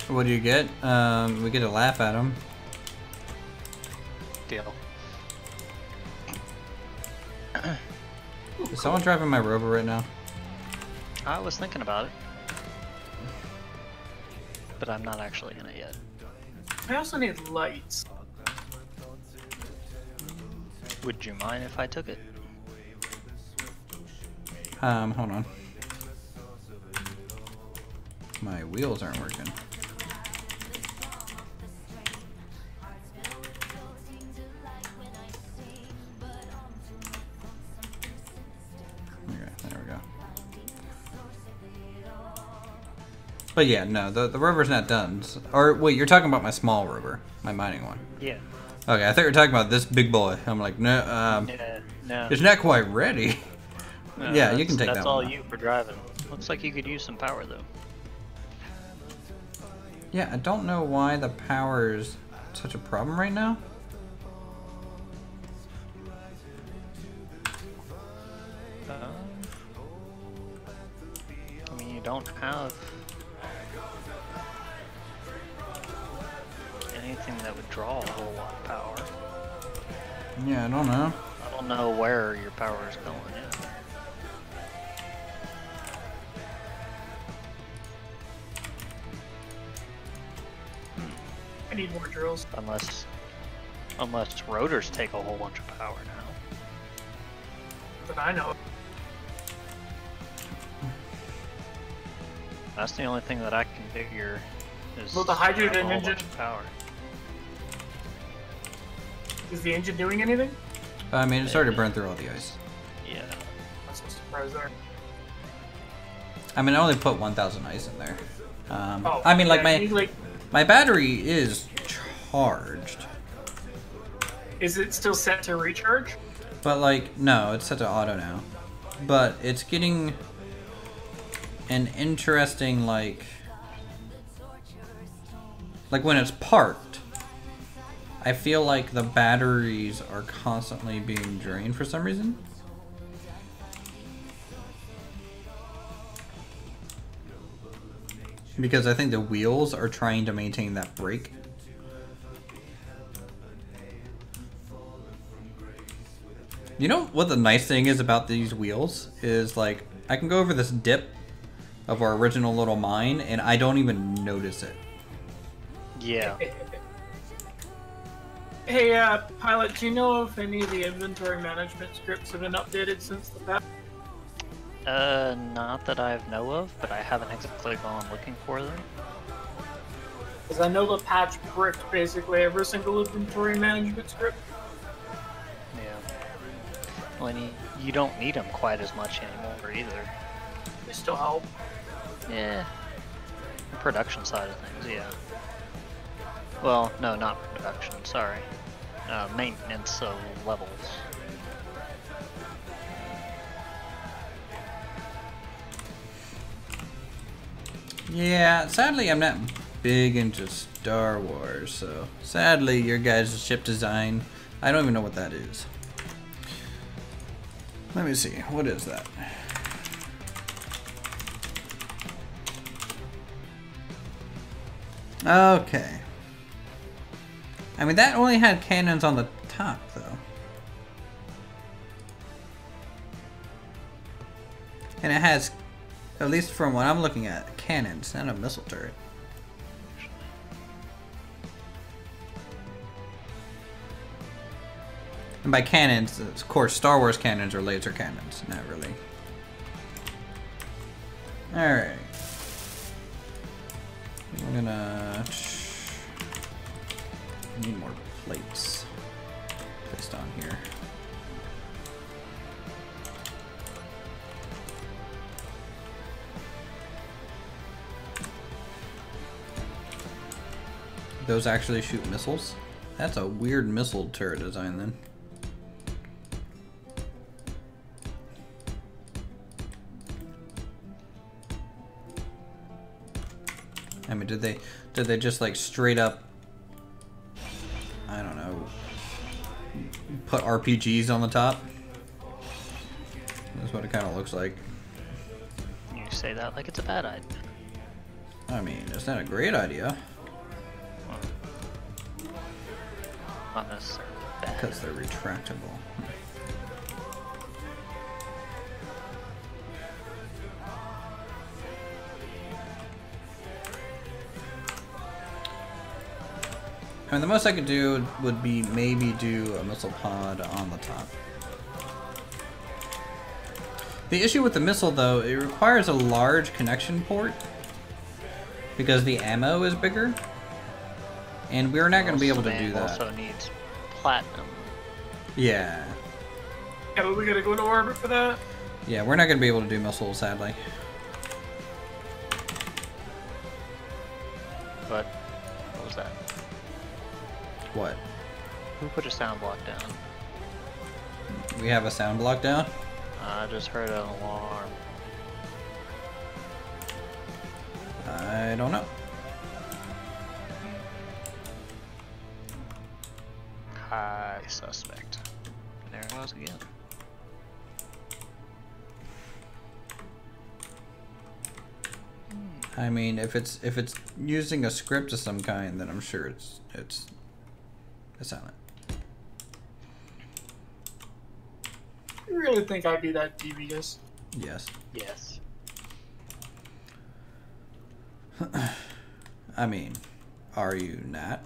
What do you get? We get to laugh at him. Deal. Is someone driving my Rover right now? I was thinking about it, but I'm not actually in it yet. I also need lights. Would you mind if I took it? Hold on. My wheels aren't working. Okay, there we go. But yeah, no, the rover's not done. Or wait, you're talking about my small rover, my mining one. Yeah. Okay, I thought you were talking about this big boy. I'm like, no, No. it's not quite ready. No, Yeah, you can take that That's one. all you for driving. Looks like you could use some power though. Yeah, I don't know why the power is such a problem right now. I mean, you don't have anything that would draw a whole lot of power. Yeah, I don't know. I don't know where your power is going yet. I need more drills. Unless rotors take a whole bunch of power now. But I know. That's the only thing that I can figure is Well, the hydrogen have a whole engine- bunch of power. Is the engine doing anything? I mean, it started to burn through all the ice. Yeah. I'm so surprised there. I mean, I only put 1,000 ice in there. Oh, I mean, like yeah, you need, like, my battery is charged, is it still set to recharge? but like no, it's set to auto now. But it's getting an interesting like when it's parked. I feel like the batteries are constantly being drained for some reason. Because I think the wheels are trying to maintain that brake. You know what the nice thing is about these wheels? Is like, I can go over this dip of our original little mine and I don't even notice it. Yeah. Hey, Pilot, do you know if any of the inventory management scripts have been updated since the patch? Not that I know of, but I haven't exactly gone looking for them. Because I know the patch bricked basically every single inventory management script. Yeah. Well, and you don't need them quite as much anymore either. They still help. Yeah. The production side of things, yeah. Well, no, not production, sorry. Maintenance of levels. Yeah, sadly I'm not big into Star Wars, so sadly your guys' ship design, I don't even know what that is. Let me see, what is that? Okay. I mean, that only had cannons on the top, though. And it has, at least from what I'm looking at, cannons, not a missile turret. And by cannons, of course, Star Wars cannons are laser cannons, not really. Alright. We're gonna need more plates placed on here. Those actually shoot missiles? That's a weird missile turret design then. I mean, did they just like straight up, I don't know, put RPGs on the top? That's what it kind of looks like. You say that like it's a bad idea. I mean, it's not a great idea. Not necessarily bad. Because they're retractable. I mean, the most I could do would be maybe do a missile pod on the top. The issue with the missile, though, it requires a large connection port because the ammo is bigger, and we're not going to be able to do that. Also needs platinum. Yeah. Yeah, but we gotta go into orbit for that. Yeah, we're not going to be able to do missiles, sadly. But what was that? What? Who put a sound block down? We have a sound block down? I just heard an alarm. I don't know. High suspect. There it was again. I mean, if it's using a script of some kind, then I'm sure it's silent. You really think I'd be that devious? Yes. Yes. I mean, are you not?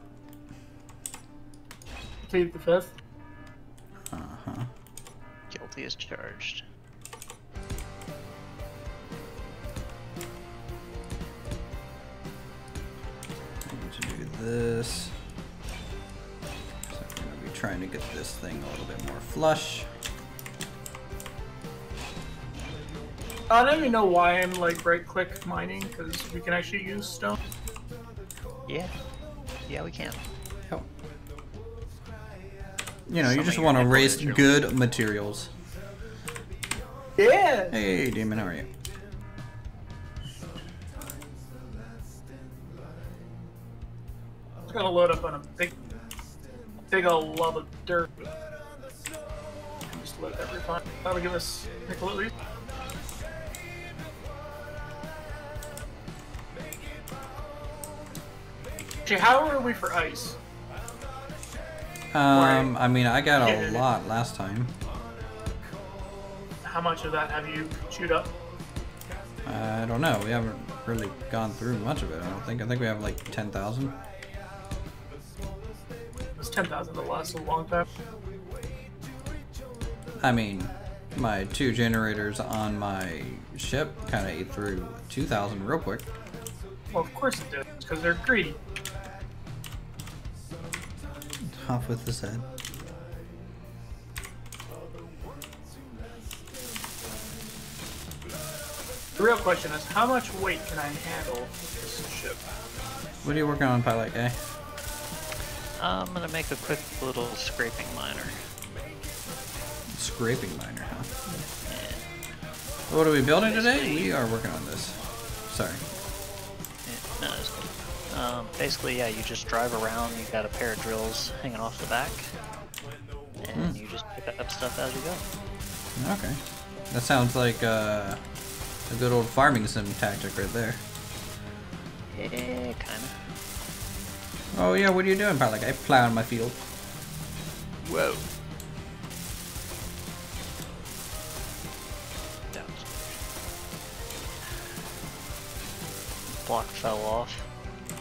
Plead the fifth. Uh-huh. Guilty as charged. I need to do this. So I'm going to be trying to get this thing a little bit more flush. I don't even know why I'm like right-click mining, because we can actually use stone. Yeah. Yeah, we can. Yep. You know, you Some just of want to your raise materials. good materials. Yeah! Hey, Demon, how are you? It's gonna load up on a big old love of dirt. Just load every time. That'll give us nickel at least. Actually, how are we for ice? I mean, I got a lot last time. How much of that have you chewed up? I don't know. We haven't really gone through much of it, I don't think. I think we have like 10,000. It's 10,000 to last a long time. I mean, my 2 generators on my ship kind of ate through 2,000 real quick. Well, of course it did, because they're greedy. Off with his head. The real question is, how much weight can I handle with this ship? What are you working on, pilot guy? I'm gonna make a quick little scraping miner. Scraping miner, huh? Yeah. What are we building today? We are working on this. Sorry. No, it's cool. Basically, yeah, you just drive around. You got a pair of drills hanging off the back, and you just pick up stuff as you go. Okay. That sounds like a good old farming sim tactic right there. Yeah, kinda. Oh yeah, what are you doing, pal? Like, I plow in my field. Whoa. Block fell off.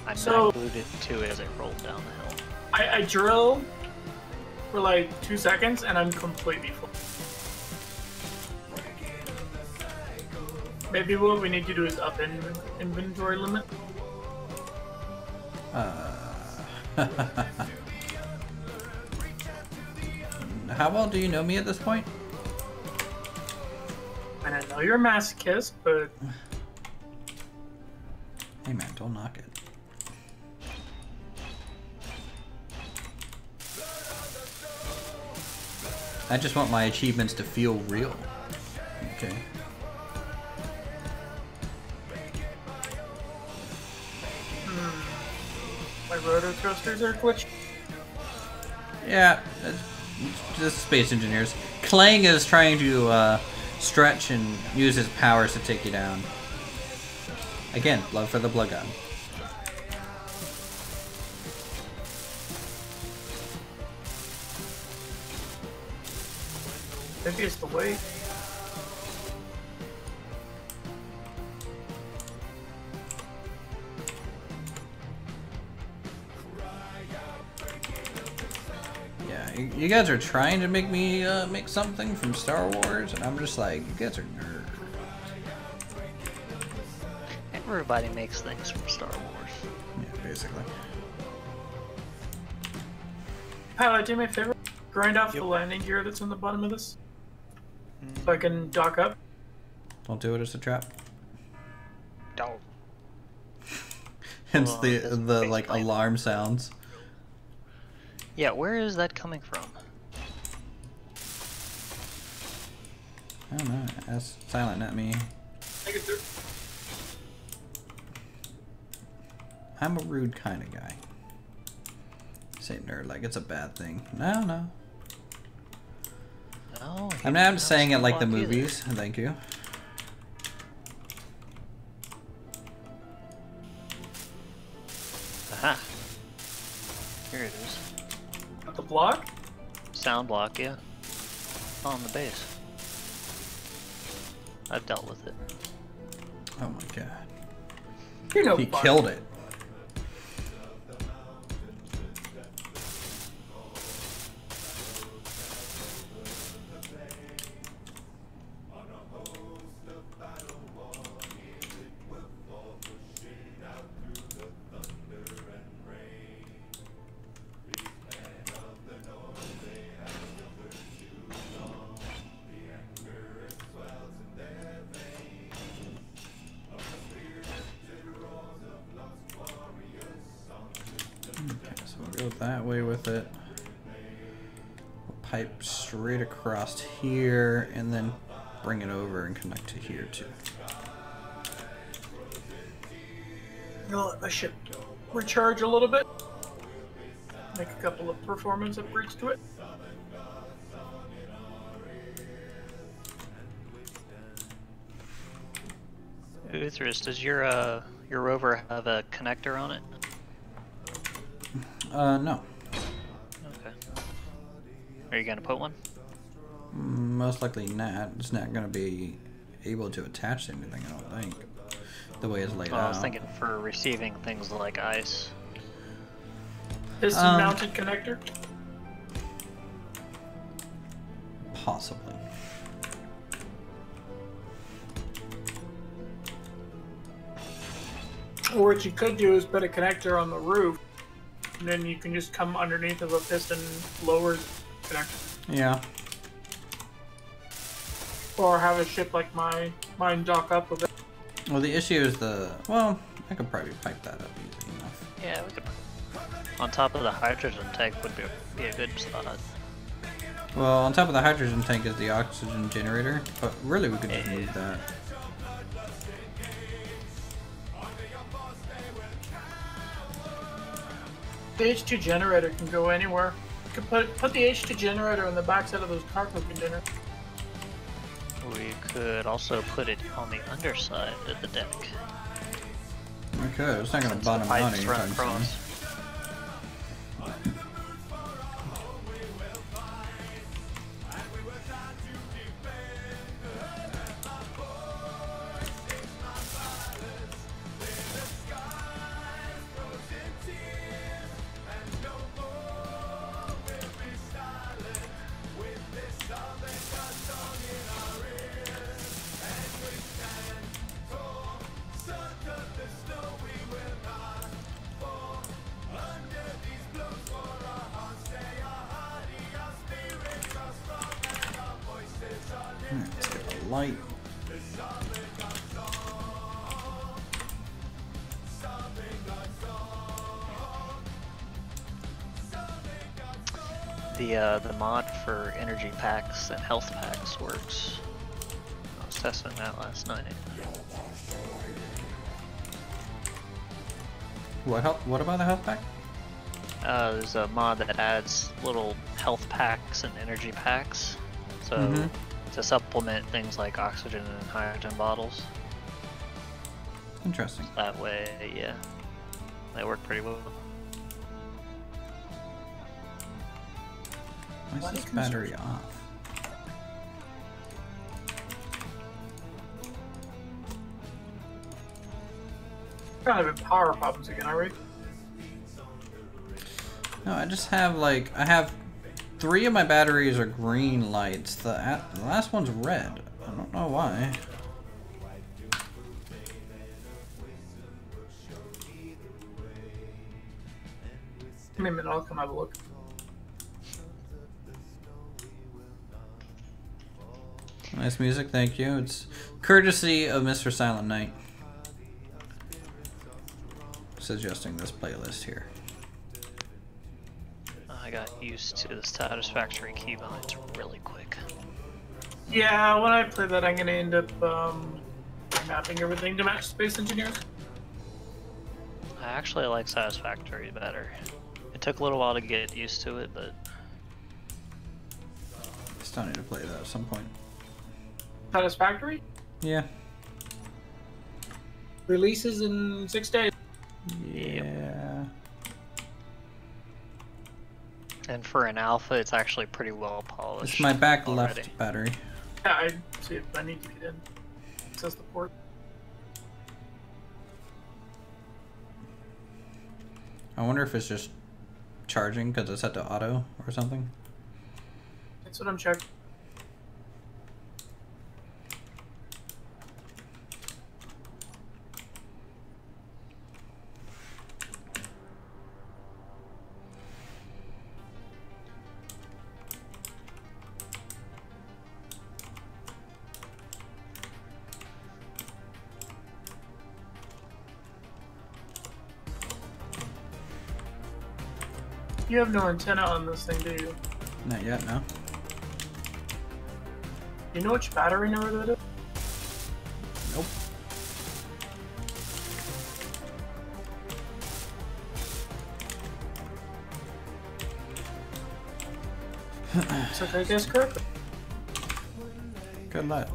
I So- glued it to it as it rolled down the hill. I drill for like 2 seconds and I'm completely full. Maybe what we need to do is up in inventory limit. How well do you know me at this point? And I know you're a masochist, but Hey man, don't knock it. I just want my achievements to feel real. Okay. my rotor thrusters are glitched. Yeah, just space engineers. Clang is trying to stretch and use his powers to take you down. Again, blood for the blood god. Maybe it's the weight. Yeah, you guys are trying to make me make something from Star Wars, and I'm just like, you guys are nerds. Everybody makes things from Star Wars. Yeah, basically. Pilot, do me a favor. Grind off the landing gear that's in the bottom of this. So I can dock up. Don't do it, it's a trap. Don't. Hence Hold on, the it doesn't like explain. alarm sounds. Yeah, where is that coming from? I don't know. That's silent, not me. Take it through. I'm a rude kind of guy. Say nerd like it's a bad thing. No, no. No, I'm not saying it like the either. movies. Thank you. Aha. Here it is. Got the block? Sound block, yeah. On the base. I've dealt with it. Oh my god. You're no He fun. killed it. So we'll go that way with it. We'll pipe straight across here and then bring it over and connect to here too. I'm gonna let my ship recharge a little bit. Make a couple of performance upgrades to it. Uthris, does your rover have a connector on it? No. Okay. Are you gonna put one? Most likely not. It's not going to be able to attach to anything, I don't think. The way it's laid Well, I out. was thinking for receiving things like ice. Piston mounted connector. Possibly. Or what you could do is put a connector on the roof, and then you can just come underneath of a piston lowered connector. Yeah. Or have a ship like mine dock up with it. Well, the issue is well, I could probably pipe that up easy enough. Yeah, we could. On top of the hydrogen tank would be a good spot. Well, on top of the hydrogen tank is the oxygen generator, but really we could just move that. The H2 generator can go anywhere. You can put the H2 generator on the backside of those cargo containers. We could also put it on the underside of the deck. Okay, it's not gonna Since bottom the out pipes anytime run soon. across. Let's get the light. The mod for energy packs and health packs works. I was testing that last night. What about the health pack? There's a mod that adds little health packs and energy packs. So to supplement things like oxygen and hydrogen bottles. Interesting. That way, yeah, they work pretty well. Why is this battery off? Kind of having power problems again, are we? No, I just have like, I have 3 of my batteries are green lights. The last one's red. I don't know why. Give me a minute, I'll come have a look. Nice music, thank you. It's courtesy of Mr. Silent Night suggesting this playlist here. I got used to the satisfactory keybinds really quick. Yeah, when I play that, I'm gonna end up mapping everything to match Space Engineers. I actually like satisfactory better. It took a little while to get used to it, but Still need to play that at some point. Satisfactory? Yeah. Releases in 6 days. Yeah. and for an alpha, it's actually pretty well polished. It's my back already. left battery. Yeah, I see if I need to get in. Access the port. I wonder if it's just charging because it's set to auto or something. That's what I'm checking. You have no antenna on this thing, do you? Not yet, no. You know which battery number that is? Nope. So I guess correctly. Good luck.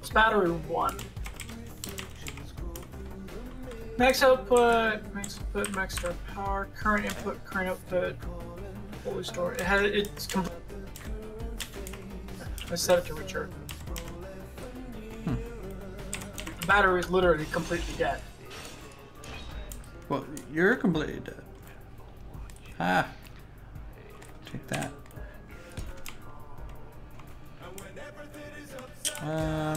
It's battery 1. Max output, max start power, current input, current output, fully stored. It's complete. I set it to recharge. The battery is literally completely dead. Well, you're completely dead. Ah. Take that.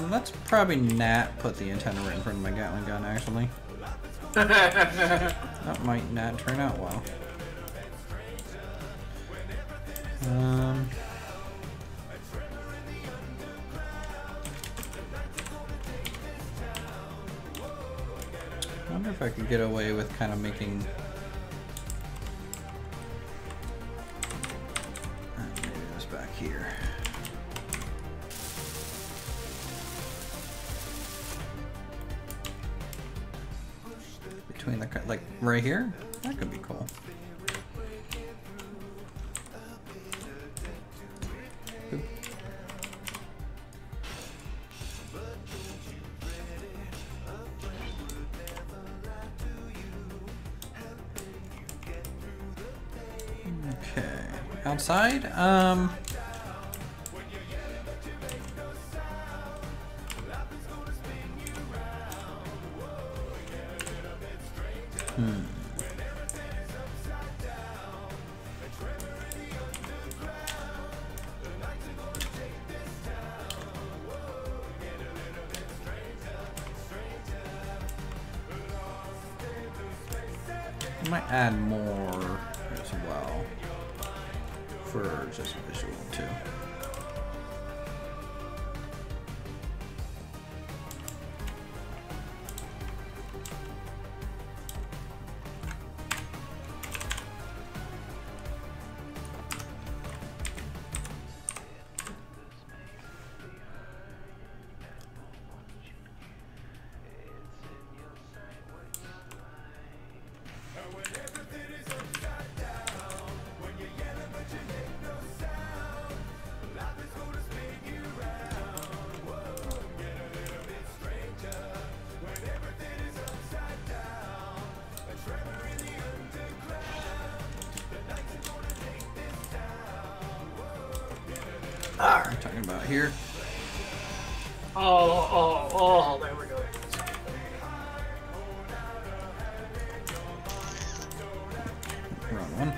Let's probably not put the antenna right in front of my Gatling gun, actually. That might not turn out well. I wonder if I could get away with kind of making... maybe this back here. between the like right here. That could be cool. Oop. Okay, outside. I might add more as well for just visual too. Alright. I'm talking about here. Oh, there we go. Wrong one.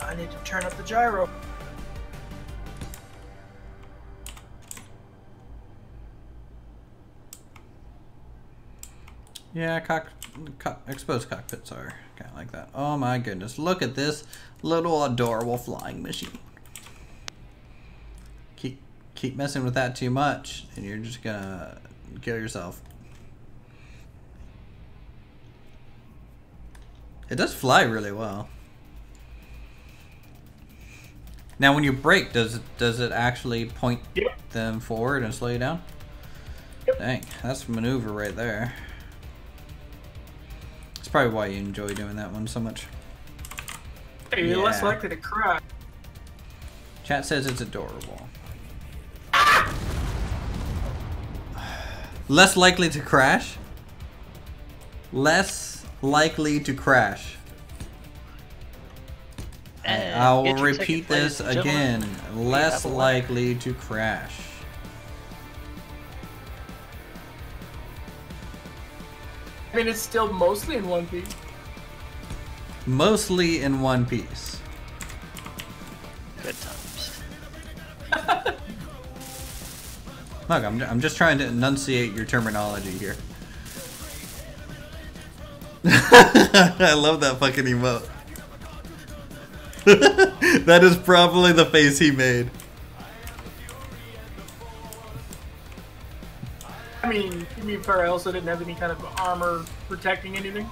I need to turn up the gyro. Yeah, exposed cockpits are kind of like that. Oh my goodness, look at this little adorable flying machine. Keep messing with that too much and you're just gonna kill yourself. It does fly really well. Now when you brake, does it actually point them forward and slow you down? Yep. Dang, that's maneuver right there. That's probably why you enjoy doing that one so much. Hey, you're less Yeah. likely to crash. Chat says it's adorable. Less likely to crash? Less likely to crash. And I will get your repeat tickets, ladies this and gentlemen. again. Less have a winner. likely to crash. I mean, it's still mostly in one piece. Mostly in one piece. Good times. Look, I'm just trying to enunciate your terminology here. I love that fucking emote. That is probably the face he made. I mean, to be fair, I also didn't have any kind of armor protecting anything.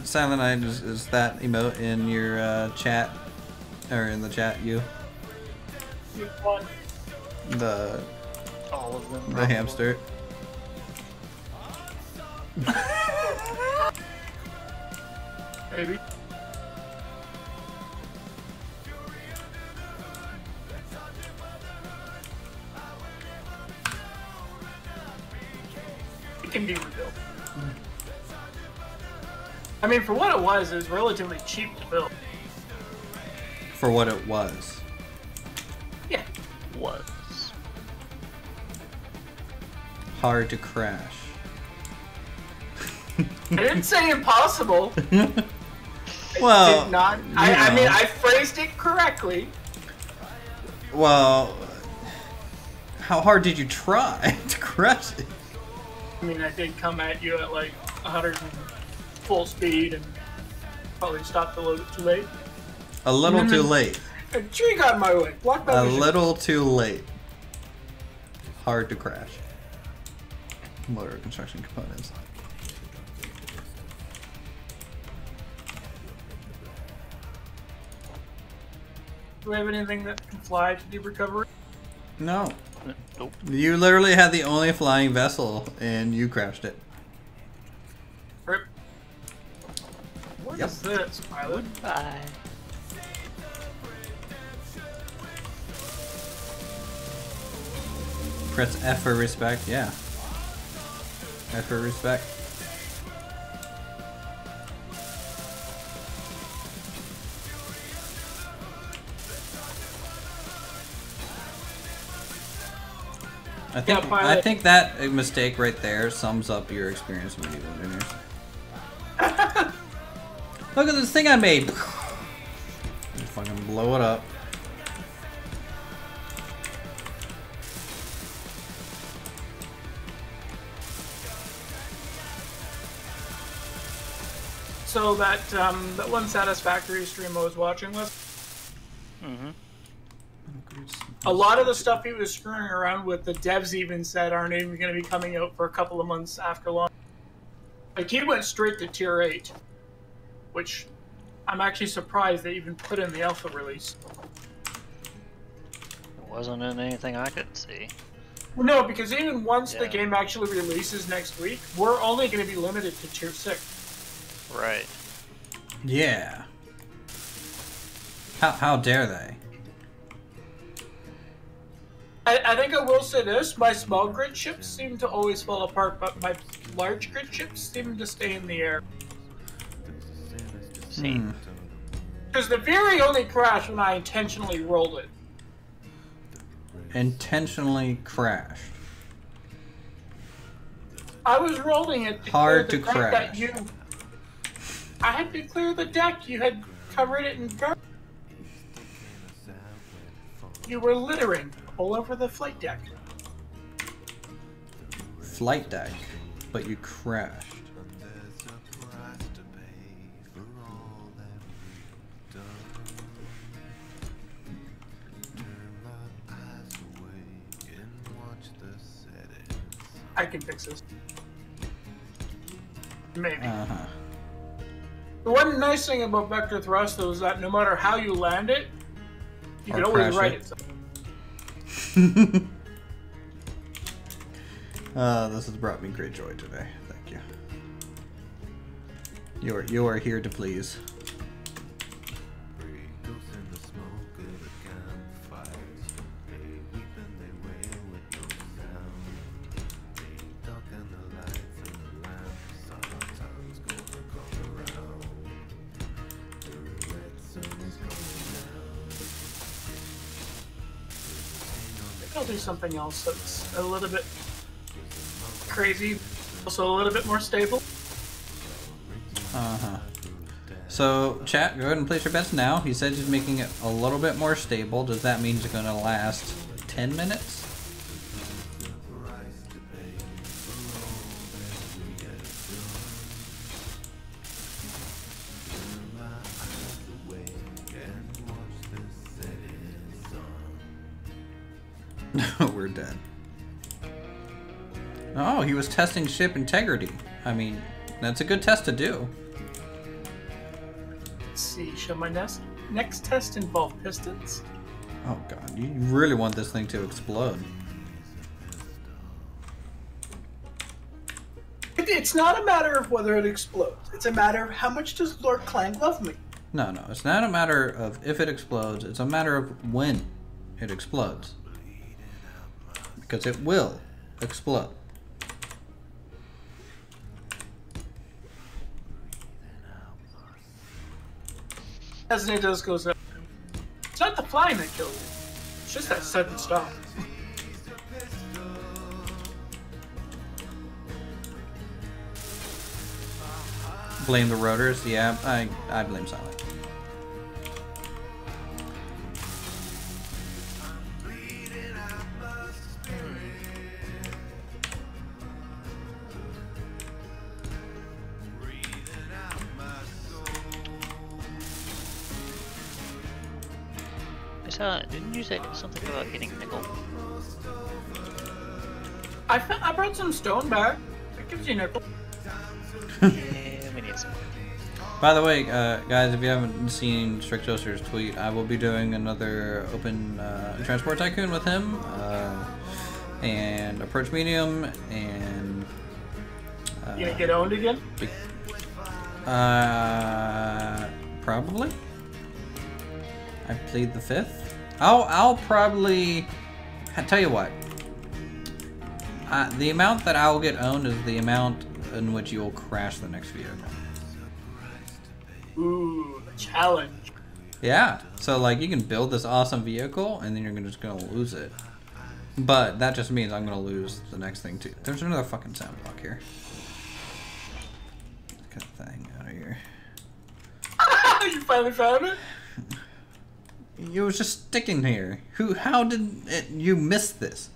Silent Eye, is that emote in your chat? Or in the chat, you? One. The All of them. the hamster. Maybe. It can be rebuilt. I mean, for what it was relatively cheap to build. For what it was. Yeah. Was. Hard to crash. I didn't say impossible. Well, Did not. I mean, I phrased it correctly. Well, how hard did you try to crash it? I mean, I did come at you at like 100 and full speed and probably stopped a little too late. A little too late. A tree got in my way. Block that A vision. little too late. Hard to crash. Motor construction components. Do we have anything that can fly to do recovery? No. Nope. You literally had the only flying vessel, and you crashed it. Rip. What is this, pilot? Bye. Press F for respect, yeah. F for respect. I think that mistake right there sums up your experience with medieval engineers. Look at this thing I made! Just fucking blow it up. So that one Satisfactory stream I was watching was. Mm-hmm. A lot of the stuff he was screwing around with, the devs even said aren't even going to be coming out for a couple of months after launch. Like, he went straight to Tier 8, which I'm actually surprised they even put in the alpha release. It wasn't in anything I could see. Well, no, because even once the Yeah. game actually releases next week, we're only going to be limited to Tier 6. Right. Yeah. How dare they? I think I will say this, my small grid ships seem to always fall apart, but my large grid ships seem to stay in the air. See. Because the Fury only crashed when I intentionally rolled it. Intentionally crashed. I was rolling it to Hard clear to the deck that crash. you... I had to clear the deck, you had covered it in garbage. You were littering all over the flight deck. Flight deck, but you crashed. I can fix this. Maybe. Uh-huh. The one nice thing about vector thrust, though, is that no matter how you land it, you Or can always crash right it. it. This has brought me great joy today. Thank you. You are here to please. I'll do something else that's a little bit crazy, also a little bit more stable. Uh-huh. So, chat, go ahead and place your bets now. He said he's making it a little bit more stable. Does that mean it's going to last 10 minutes? We're dead. Oh, he was testing ship integrity. I mean, that's a good test to do. Let's see, shall my next test involve pistons? Oh god, you really want this thing to explode. It's not a matter of whether it explodes. It's a matter of how much does Lord Clang love me. No, it's not a matter of if it explodes. It's a matter of when it explodes. Because it will explode. As it does goes up. It's not the flying that kills you. It's just that sudden stop. Blame the rotors? Yeah, I blame Silent. Didn't you say something about getting nickel? I brought some stone back. That gives you nickel. Yeah, we need some. By the way, guys, if you haven't seen Strict Toaster's tweet, I will be doing another open Transport Tycoon with him, and Approach Medium, and... You gonna get owned again? Probably. I plead the fifth. I'll probably... I tell you what. The amount that I'll get owned is the amount in which you will crash the next vehicle. Ooh, a challenge. Yeah, so like you can build this awesome vehicle and then you're just gonna lose it. But that just means I'm gonna lose the next thing too. There's another fucking sound block here. Get that thing out of here. You finally found it? It was just sticking here. How did you miss this?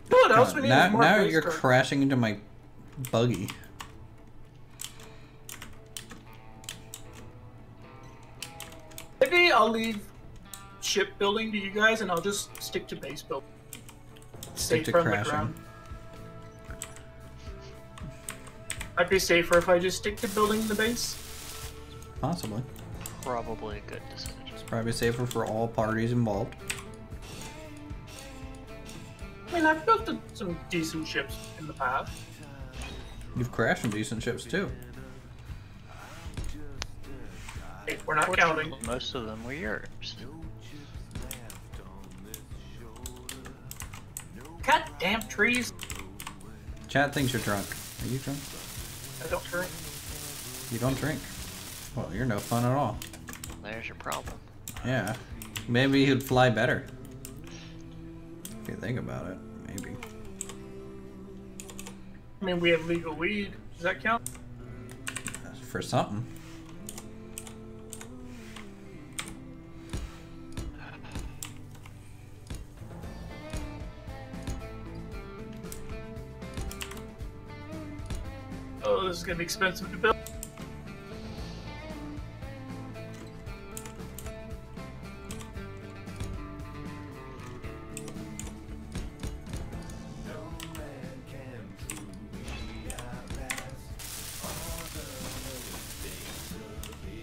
What else we need is more now base you're cars. crashing into my buggy. Maybe I'll leave shipbuilding to you guys, and I'll just stick to base building. Stick to Safer on the crashing. ground. Might be safer if I just stick to building the base. Possibly. Probably a good decision. It's probably safer for all parties involved. I mean, I've built some decent ships in the past. You've crashed some decent ships too. Hey, we're not counting. Most of them were yours. Goddamn trees! Chat thinks you're drunk. Are you drunk? I don't drink. You don't drink. Well, you're no fun at all. There's your problem. Yeah. Maybe he'd fly better. If you think about it, maybe. I mean, we have legal weed. Does that count? For something. Oh, this is gonna be expensive to build.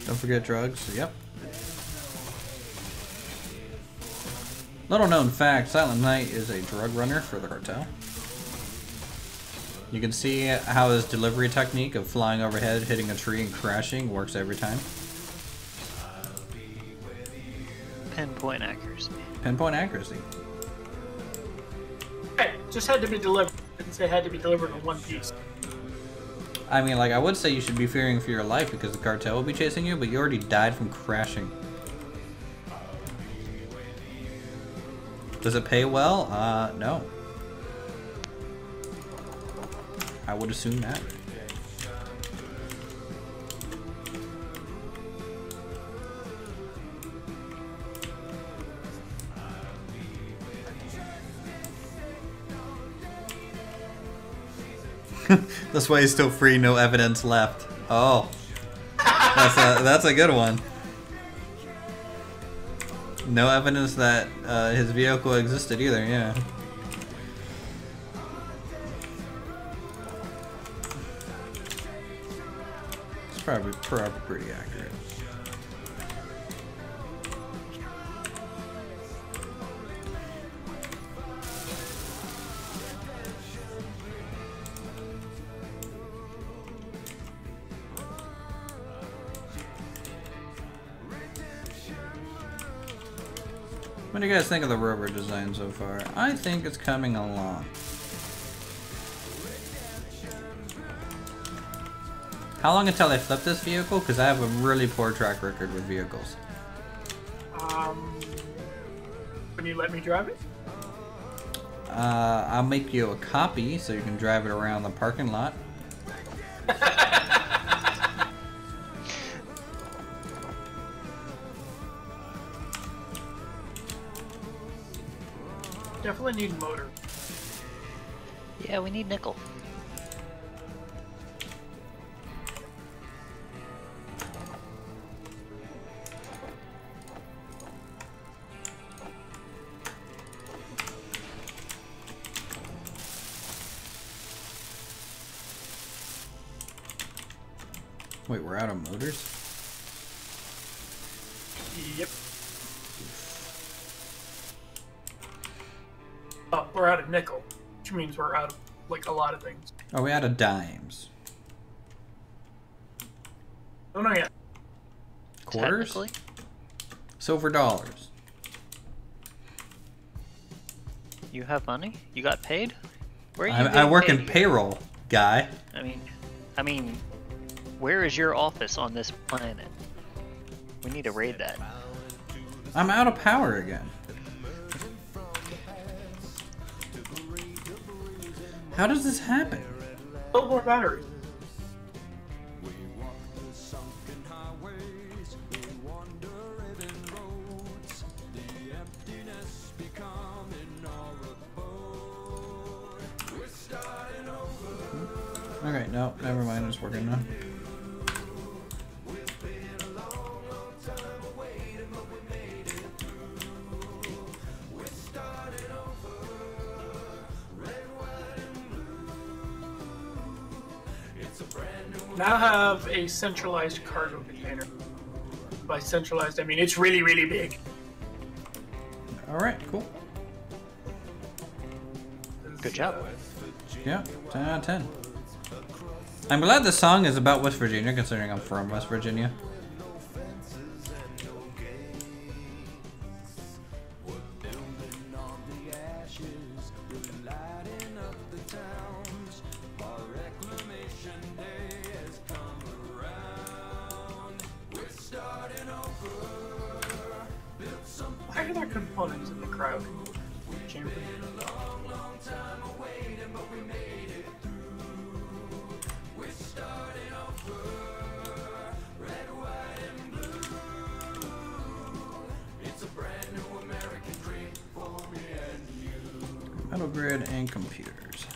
Don't forget drugs. Yep. Little known fact, Silent Knight is a drug runner for the cartel. You can see how his delivery technique of flying overhead, hitting a tree, and crashing works every time. Pinpoint accuracy. Pinpoint accuracy. Hey, just had to be delivered. Didn't say it had to be delivered in one piece. I mean, like, I would say you should be fearing for your life because the cartel will be chasing you, but you already died from crashing. Does it pay well? No. I would assume that. That's why he's still free, no evidence left. Oh. That's a good one. No evidence that his vehicle existed either, yeah. It's probably pretty accurate. What do you guys think of the Rover design so far? I think it's coming along. How long until I flip this vehicle? Because I have a really poor track record with vehicles. Can you let me drive it? I'll make you a copy so you can drive it around the parking lot. Definitely need motor. Yeah, we need nickel. Wait, we're out of motors? Yep. Oh, we're out of nickel, which means we're out of, like, a lot of things. Oh, we out of dimes. Oh, no, yeah. Quarters? Technically. Silver dollars. You have money? You got paid? Where are you I getting work paid in here? payroll, guy. I mean, where is your office on this planet? We need to raid that. I'm out of power again. How does this happen? Oh, more batteries. Okay, no, never mind, it's working now. Now have a centralized cargo container. By centralized, I mean it's really, really big. Alright, cool. Good job. Yeah, 10 out of 10. I'm glad the song is about West Virginia, considering I'm from West Virginia. Why are there components in the cryo chamber? Metal grid and computers.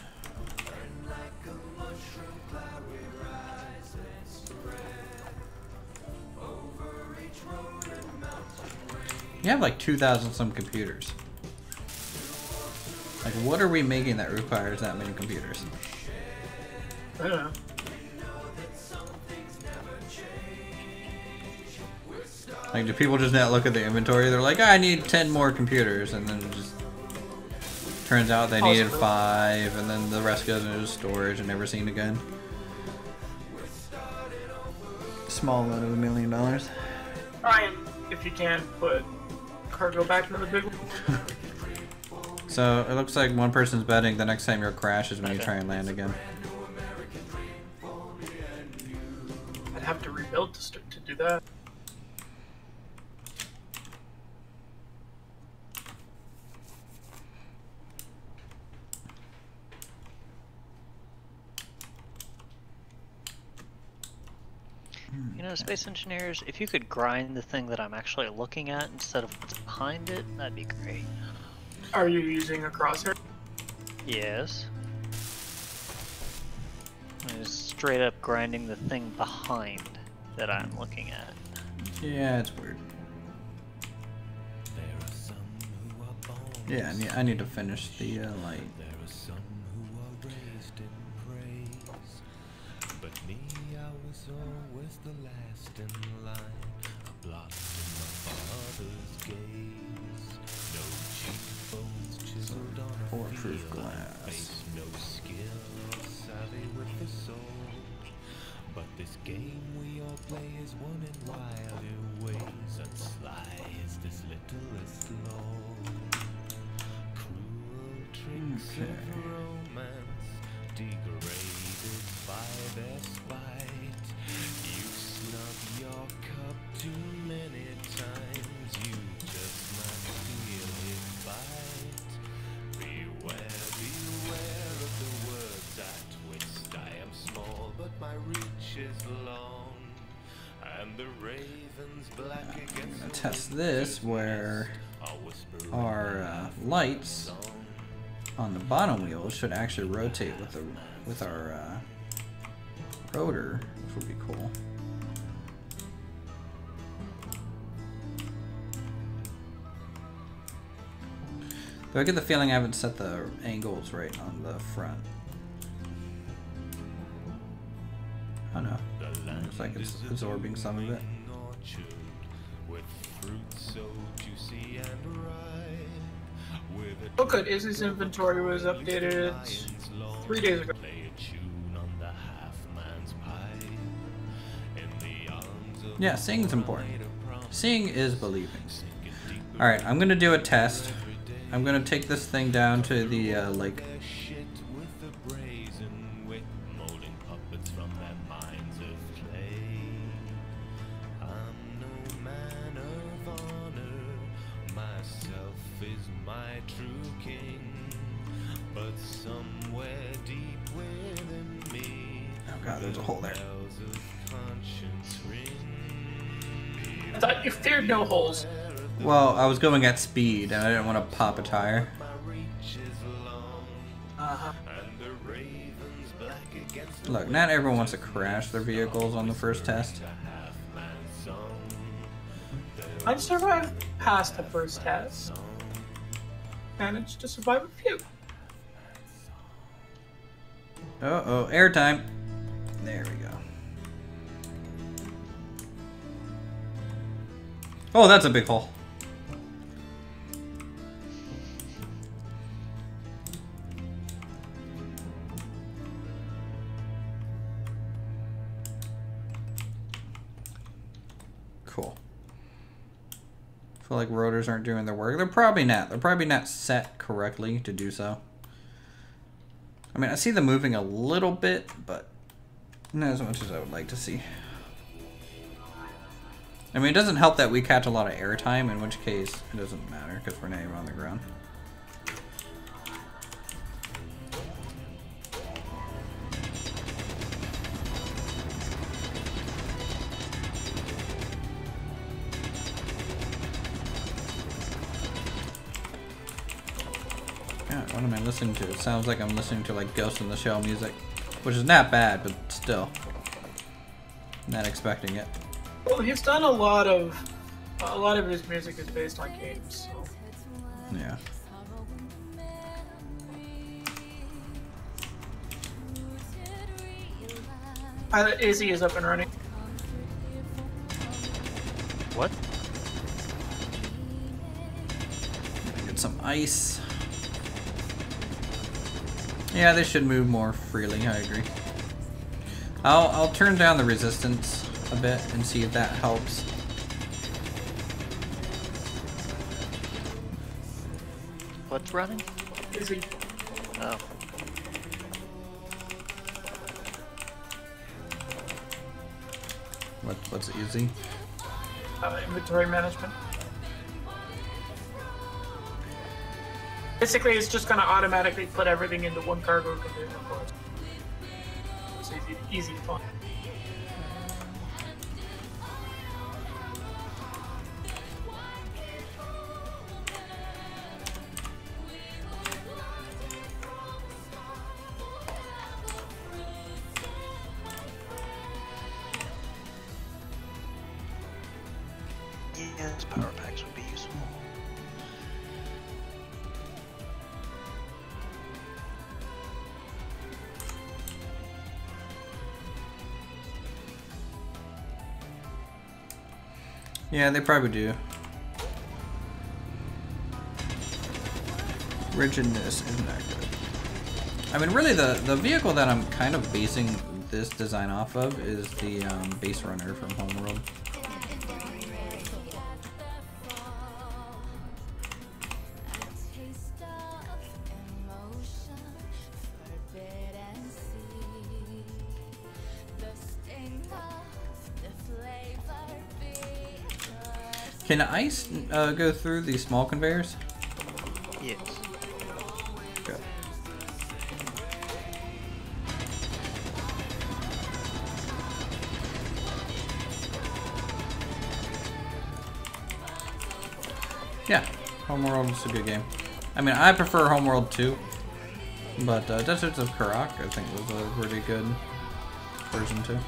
You have like 2,000 some computers. Like, what are we making that requires that many computers? I don't know. Like, do people just not look at the inventory? They're like, I need 10 more computers, and then it just turns out they needed 5, and then the rest goes into storage and never seen again. Small loan of $1 million. Ryan, if you can, put cargo back into the big one. So it looks like one person's betting the next time your crash is when you try and land again. I'd have to rebuild to do that. You know, space engineers, if you could grind the thing that I'm actually looking at instead of what's behind it, that'd be great. Are you using a crosshair? Yes. Just straight up grinding the thing behind that I'm looking at. Yeah, it's weird. Yeah, I need to finish the light. Always the last in line, a blot in my father's gaze. No cheekbones chiseled on a Bulletproof field, glass. face, no skill or savvy with the soul. But this game we all play is one in wilder ways, and sly is this littlest law. Cruel tricks of romance, degraded by their spite. You snub your cup too many times, you just might feel his bite. Beware, beware of the words I twist. I am small, but my reach is long, and the ravens black against I'm gonna test this where our lights on the bottom wheels should actually rotate with our rotor, which would be cool. But I get the feeling I haven't set the angles right on the front. Oh no. Looks like it's absorbing some of it. Oh good, Izzy's inventory was updated 3 days ago. Yeah, seeing's important. Seeing is believing. Alright, I'm gonna do a test. I'm gonna take this thing down to the, like... Oh god, there's a hole there. I thought you feared no holes. Well, I was going at speed and I didn't want to pop a tire. Uh-huh. Look, not everyone wants to crash their vehicles on the first test. I survived past the first test. Managed to survive a few. Uh-oh, airtime. There we go. Oh, that's a big hole. Cool. I feel like rotors aren't doing their work. They're probably not. They're probably not set correctly to do so. I mean, I see them moving a little bit, but not as much as I would like to see. I mean, it doesn't help that we catch a lot of airtime, in which case it doesn't matter because we're not even on the ground. God, what am I listening to? It sounds like I'm listening to like Ghost in the Shell music, which is not bad, but still, not expecting it. Well, he's done a lot of his music is based on games. So. Yeah. Pilot Izzy is up and running. What? Get some ice. Yeah, they should move more freely. I agree. I'll turn down the resistance a bit and see if that helps. What's running? Izzy. Oh. What's easy? Inventory management. Basically, it's just going to automatically put everything into one cargo container for us. It's easy to find. Yes, power packs would be useful. Yeah, they probably do. Rigidness is not good. I mean, really, the vehicle that I'm kind of basing this design off of is the base runner from Homeworld. Can ice go through these small conveyors? Yes. Good. Yeah, Homeworld is a good game. I mean, I prefer Homeworld 2, but Deserts of Karak, I think, was a really good version too.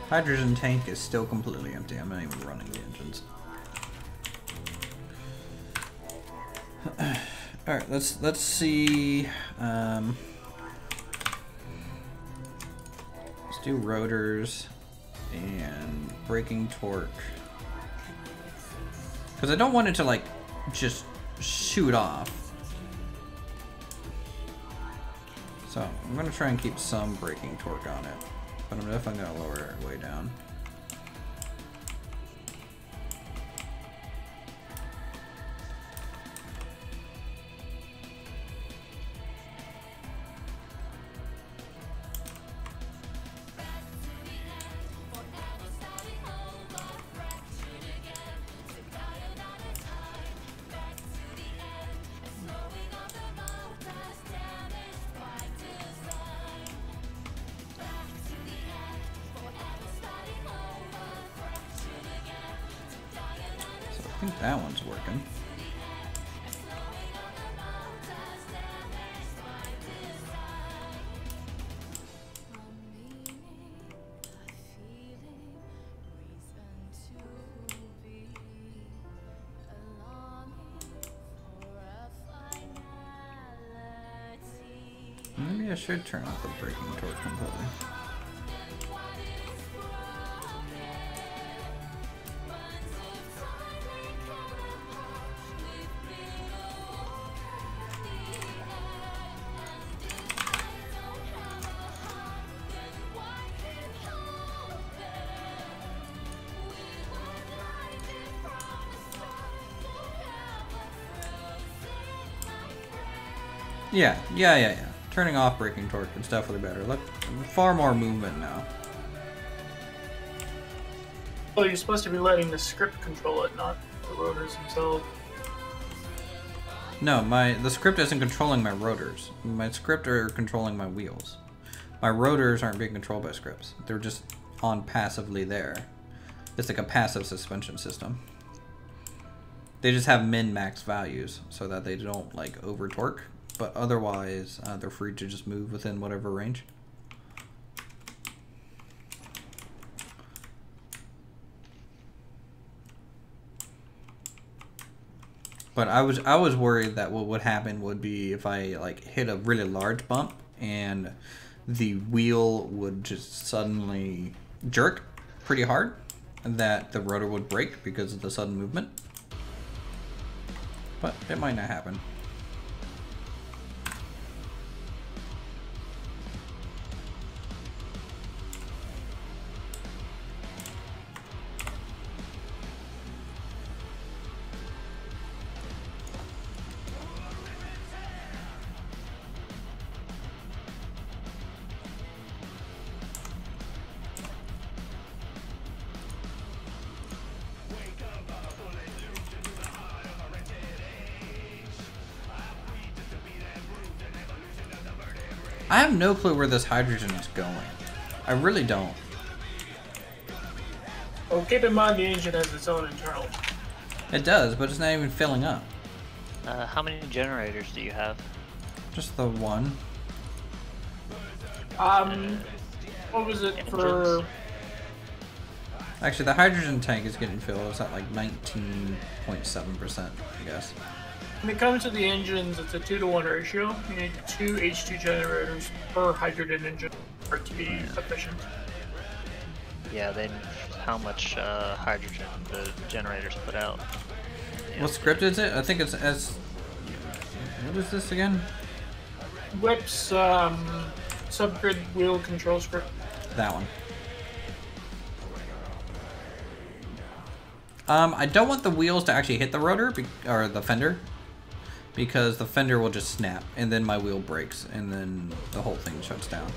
Hydrogen tank is still completely empty. I'm not even running the engines. All right, let's see. Let's do rotors and braking torque, because I don't want it to like just shoot off. So I'm gonna try and keep some braking torque on it, but I'm definitely gonna lower it way down. I think that one's working. Maybe I should turn off the braking torque completely. Yeah. Turning off braking torque is definitely better. Look, far more movement now. Well, you're supposed to be letting the script control it, not the rotors themselves. No, the script isn't controlling my rotors. My script are controlling my wheels. My rotors aren't being controlled by scripts. They're just on passively there. It's like a passive suspension system. They just have min-max values so that they don't like over torque. But otherwise, they're free to just move within whatever range. But I was worried that what would happen would be if I like hit a really large bump and the wheel would just suddenly jerk pretty hard, and that the rotor would break because of the sudden movement. But it might not happen. I have no clue where this hydrogen is going. I really don't. Well, keep in mind the engine has its own internal. It does, but it's not even filling up. How many generators do you have? Just the one. What was it for? Actually, the hydrogen tank is getting filled. It's at like 19.7%, I guess. When it comes to the engines, it's a 2-to-1 ratio. You need 2 H2 generators per hydrogen engine for it to be efficient. Yeah, then how much hydrogen the generators put out. What script is it? I think it's S. What is this again? Whip's subgrid wheel control script. That one. I don't want the wheels to actually hit the rotor or the fender, because the fender will just snap and then my wheel breaks and then the whole thing shuts down.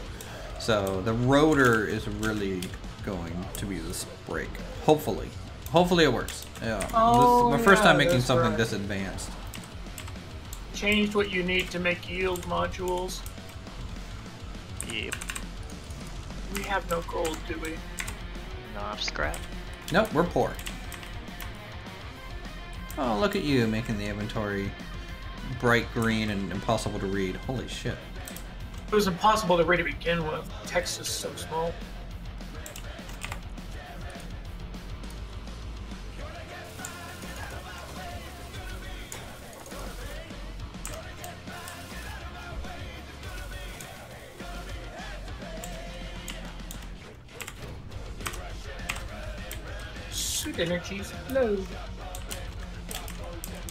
So the rotor is really going to be this brake. Hopefully it works. Yeah, this is my first time making something this advanced. Changed what you need to make yield modules. Yep. We have no gold, do we? Not scrap. Nope, we're poor. Oh, look at you making the inventory bright green and impossible to read. Holy shit. It was impossible to read to begin with. Text is so small. Sweet energies flow.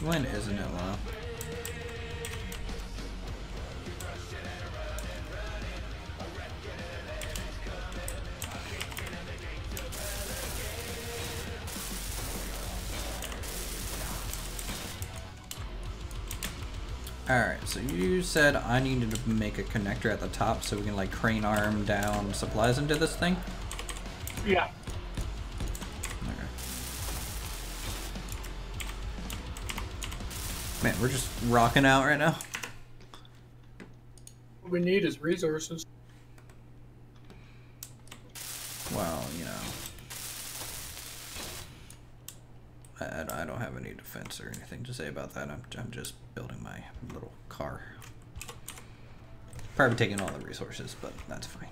When isn't it low? Alright, so you said I needed to make a connector at the top so we can like crane arm down supplies into this thing? Yeah. Okay. Man, we're just rocking out right now. What we need is resources. Well, you know. I don't have any defense or anything to say about that. I'm just building my little car. Probably taking all the resources, but that's fine.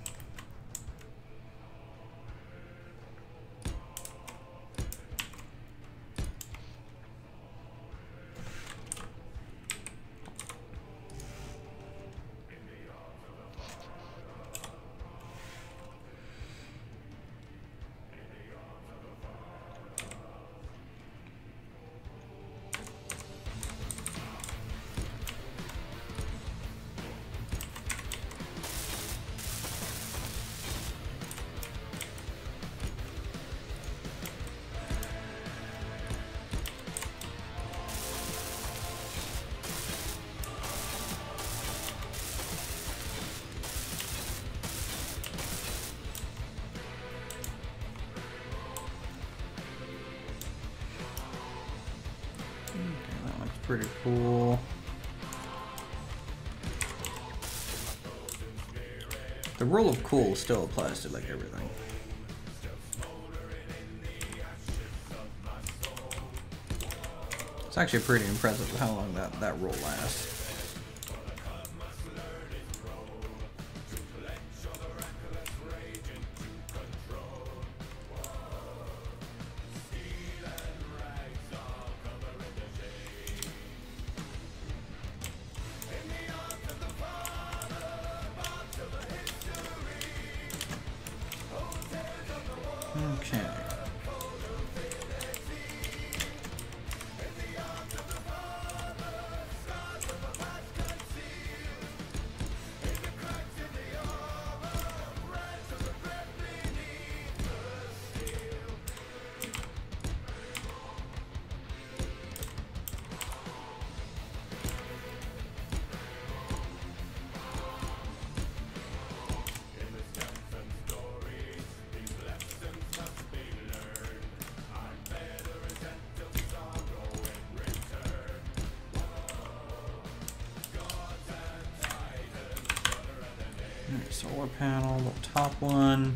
Pretty cool. The rule of cool still applies to like everything. It's actually pretty impressive how long that rule lasts. Okay. Solar panel, the top one.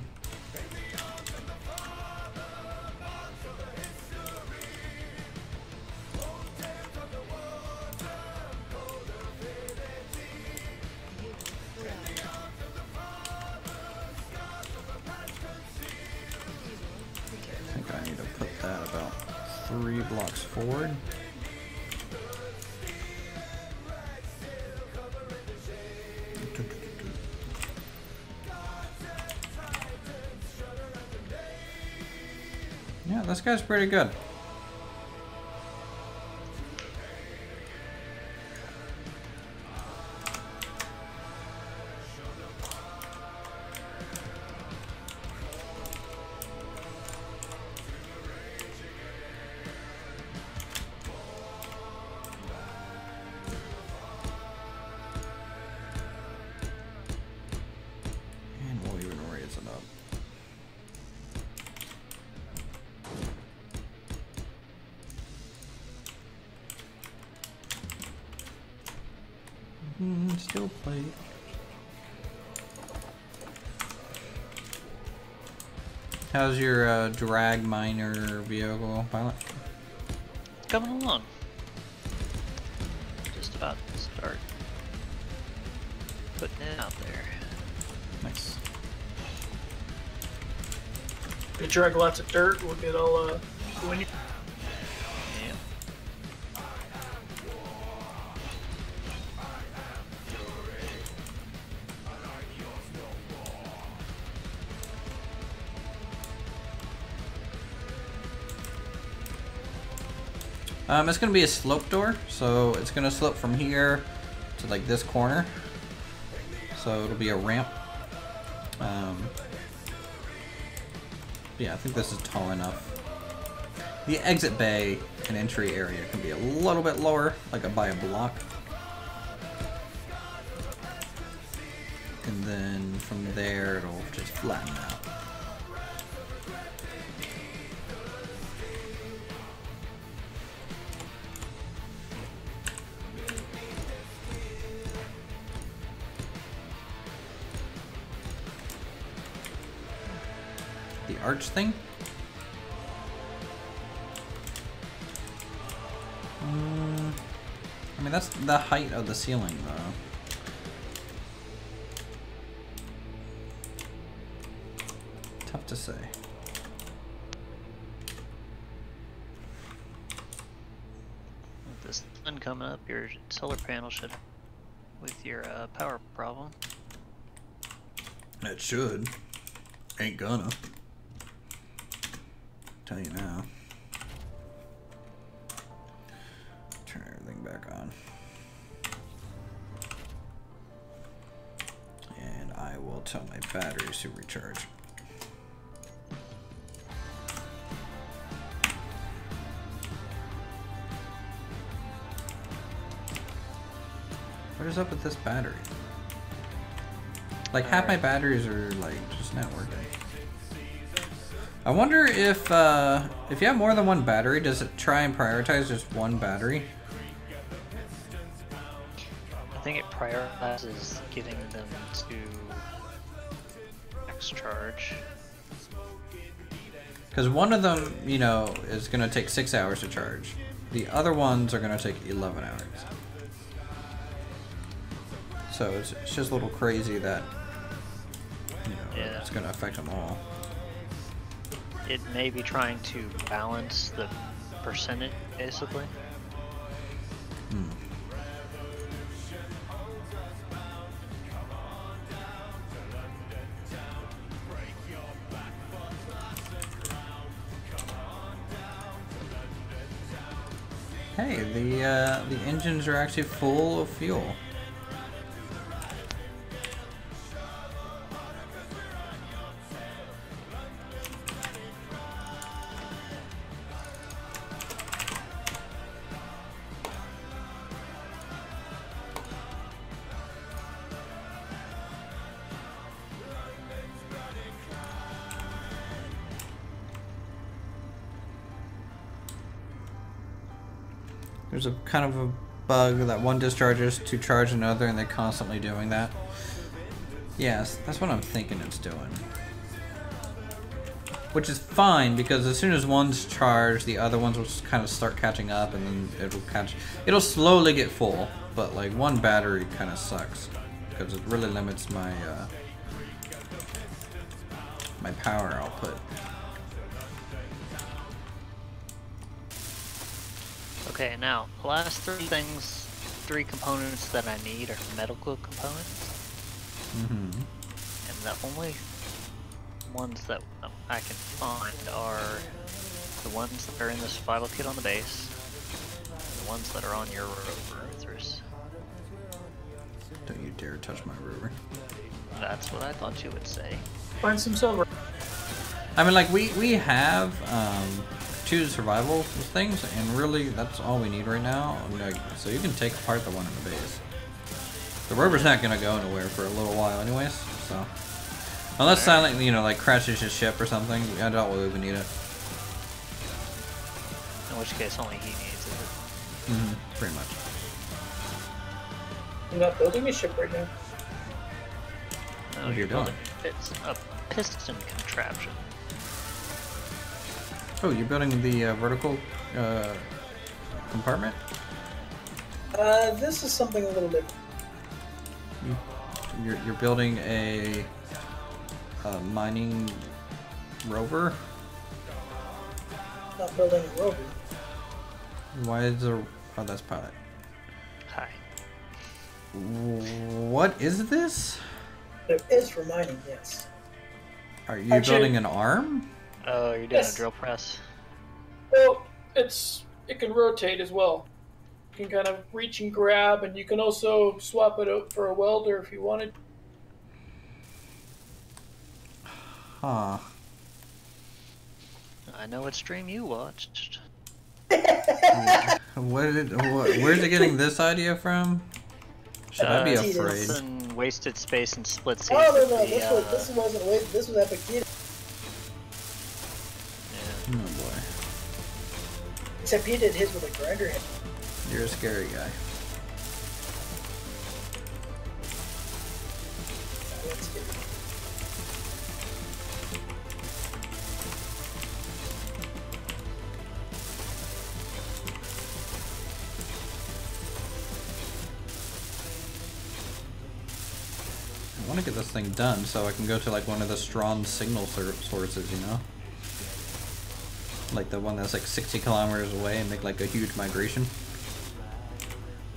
I think I need to put that about 3 blocks forward. Yeah, this guy's pretty good. And we'll even raise it up. Still plate. How's your drag miner vehicle, pilot? Coming along. Just about to start putting it out there. Nice. We drag lots of dirt, we'll get all windy. Yeah. It's going to be a slope door, so it's going to slope from here to like this corner. So it'll be a ramp. Yeah, I think this is tall enough. The exit bay and entry area can be a little bit lower, like by a block. And then from there, it'll just flatten out. The arch thing? I mean, that's the height of the ceiling, though. Tough to say. With this sun coming up, your solar panel should, with your power problem. It should. Ain't gonna. Tell you now. Turn everything back on. And I will tell my batteries to recharge. What is up with this battery? Like half my batteries are like just not working. I wonder if you have more than one battery, does it try and prioritize just one battery? I think it prioritizes giving them to max charge. Because one of them, you know, is going to take 6 hours to charge. The other ones are going to take 11 hours. So it's just a little crazy that, you know, Yeah. it's going to affect them all. It may be trying to balance the percentage, basically. Hmm. Hey, the engines are actually full of fuel. There's a kind of a bug that one discharges to charge another, and they're constantly doing that. Yes, that's what I'm thinking it's doing. Which is fine, because as soon as one's charged, the other ones will just kind of start catching up, and then it'll slowly get full. But like one battery kind of sucks, because it really limits my my power output. Okay, now, the last three components that I need are medical components. Mm-hmm. And the only ones that I can find are the ones that are in the survival kit on the base, and the ones that are on your Rover. Don't you dare touch my Rover. That's what I thought you would say. Find some silver. I mean, like, we have 2 survival things, and really that's all we need right now. Like, so you can take apart the one in the base. The Rover's not gonna go nowhere for a little while anyways, so unless Silent, you know, like crashes his ship or something, I doubt we'll even need it. In which case only he needs it. Pretty much. I'm not building a ship right now. No, What are you you're doing? building it's a piston contraption. Oh, you're building the vertical compartment? This is something a little different. You're building a mining rover? Not building a rover. Why is there... Oh, that's pilot. Hi. What is this? It is for mining, yes. Are you Actually- building an arm? Oh, you're doing Yes. a drill press? Well, it's it can rotate as well. You can kind of reach and grab, and you can also swap it out for a welder if you wanted. Huh. I know what stream you watched. Where's it getting this idea from? Should I be afraid? Something wasted space and split seas. Oh no, with no, the, this wasn't wait. This was Epic Kid. yeah. Oh boy. Except he did his with a grinder head. You're a scary guy. That's good. I want to get this thing done so I can go to like one of the strong signal sources, you know? Like the one that's like 60 kilometers away and make like a huge migration.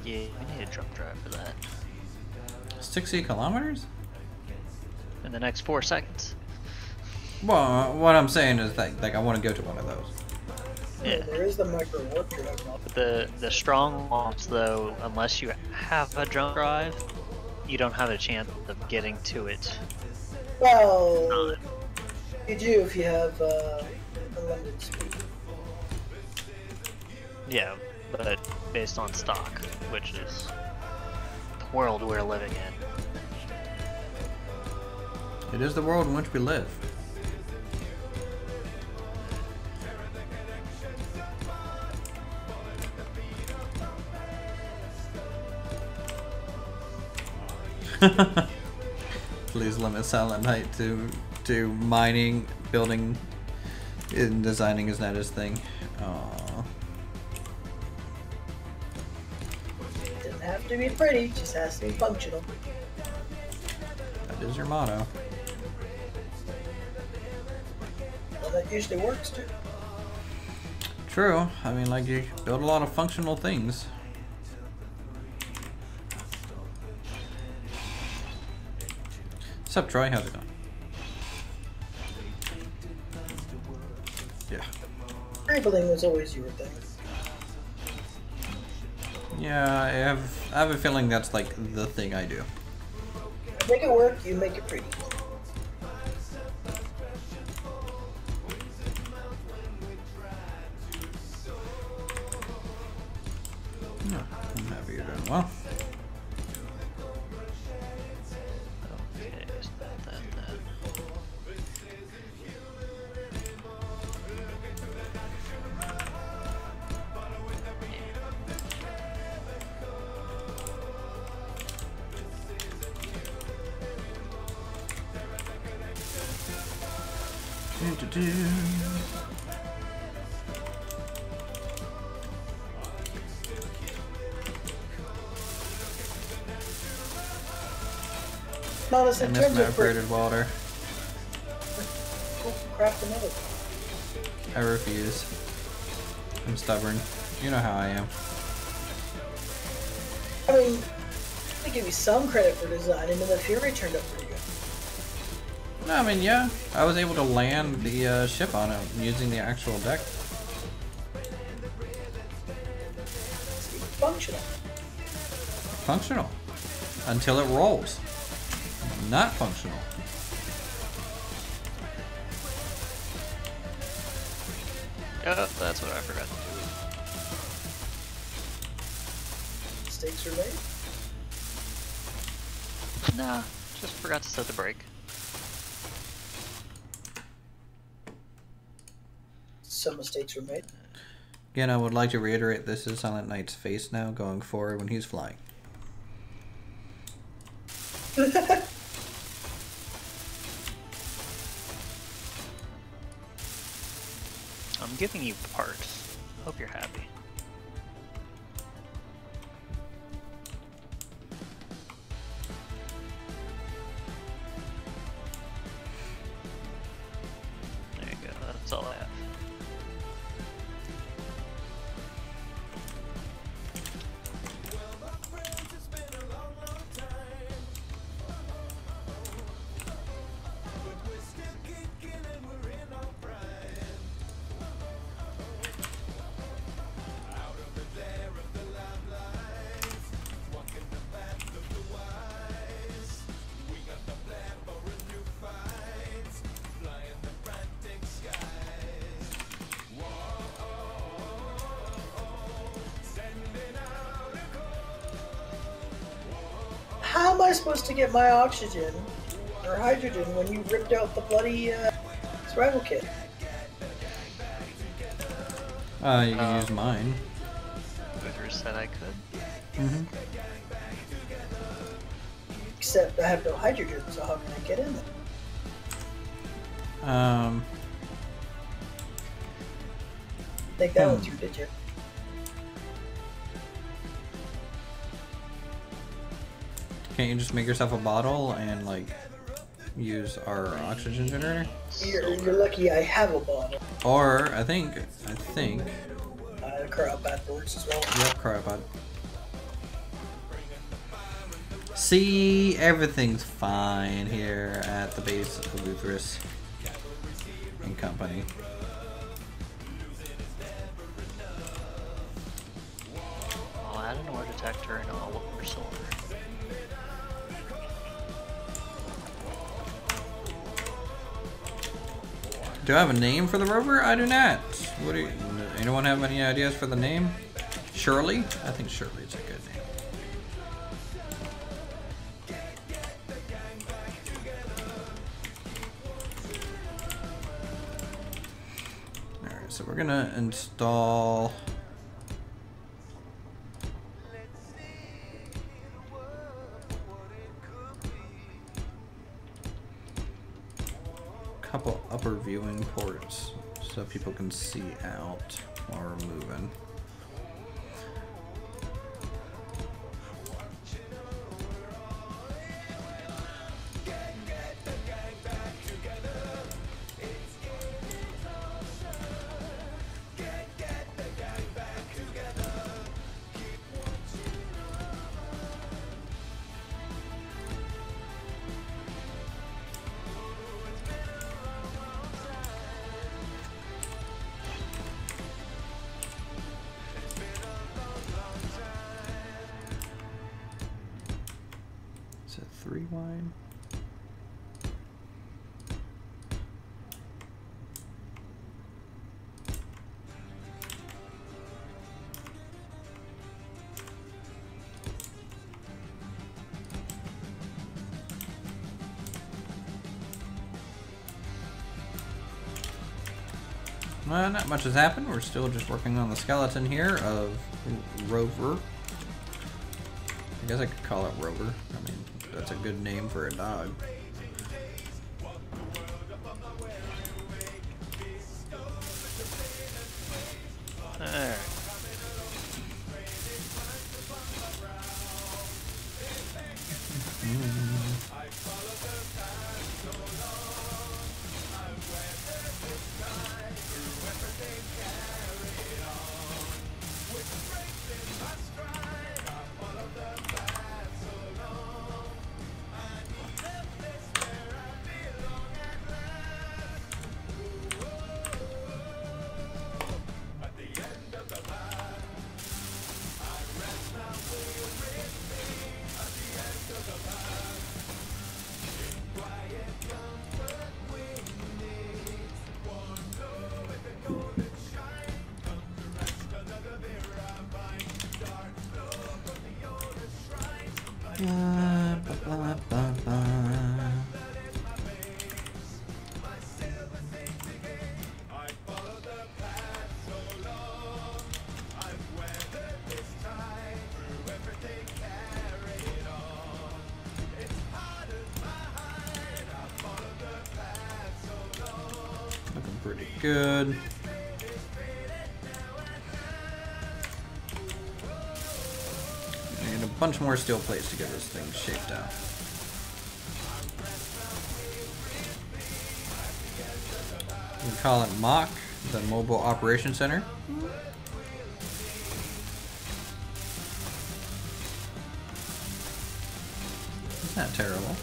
Yeah, we need a jump drive for that. 60 kilometers? In the next 4 seconds. Well, what I'm saying is that like I want to go to one of those. Yeah. There is the micro warp drive. But the strong ones though, unless you have a jump drive, you don't have a chance of getting to it. Well, you do if you have unlimited speed. Yeah, but based on stock, which is the world we're living in. It is the world in which we live. Please limit Silent Night to mining, building, and designing is not his thing. Aww. Doesn't have to be pretty, just has to be functional. That is your motto. Well, that usually works too. True. I mean, like, you build a lot of functional things. What's up, Troy? How's it going? Yeah. Traveling was always your thing. Yeah, I have a feeling that's like the thing I do. Make it work, you make it pretty. Yeah, I'm happy you're doing well. Okay, is that. Do. Not as I in miss terms my of upgraded welder. craft another. I refuse. I'm stubborn. You know how I am. I mean, I give you some credit for designing, and the Fury turned out pretty good. No, I mean, yeah. I was able to land the ship on it using the actual deck. Functional. Functional. Until it rolls. Not functional. Oh, that's what I forgot to Mistakes are made. do. Nah, just forgot to set the brake. Some mistakes were made. Again, I would like to reiterate this is Silent Knight's face now going forward when he's flying. I'm giving you parts. Hope you're happy. There you go, that's all I have. I supposed to get my oxygen or hydrogen when you ripped out the bloody survival kit? You can use mine. Rotor said I could. Mm-hmm. Except I have no hydrogen, so how can I get in there? Think that one through, did you? Can't you just make yourself a bottle and like use our oxygen generator? You're lucky I have a bottle. Or I think Cryopod works as well. yep, cryopod. See, everything's fine here at the base of Luthris and company. I'll add an ore detector and I'll look for silver. Do I have a name for the rover? I do not. What do you, anyone have any ideas for the name? Shirley? I think Shirley's a good name. Alright, so we're gonna install a couple upper viewing ports so people can see out while we're moving. Is it 3 wide? Not much has happened. We're still just working on the skeleton here of Rover. I guess I could call it Rover. I mean, that's a good name for a dog. Alright. Looking pretty good. And a bunch more steel plates to get this thing shaped out. We call it MOC, the Mobile Operation Center. It's not terrible.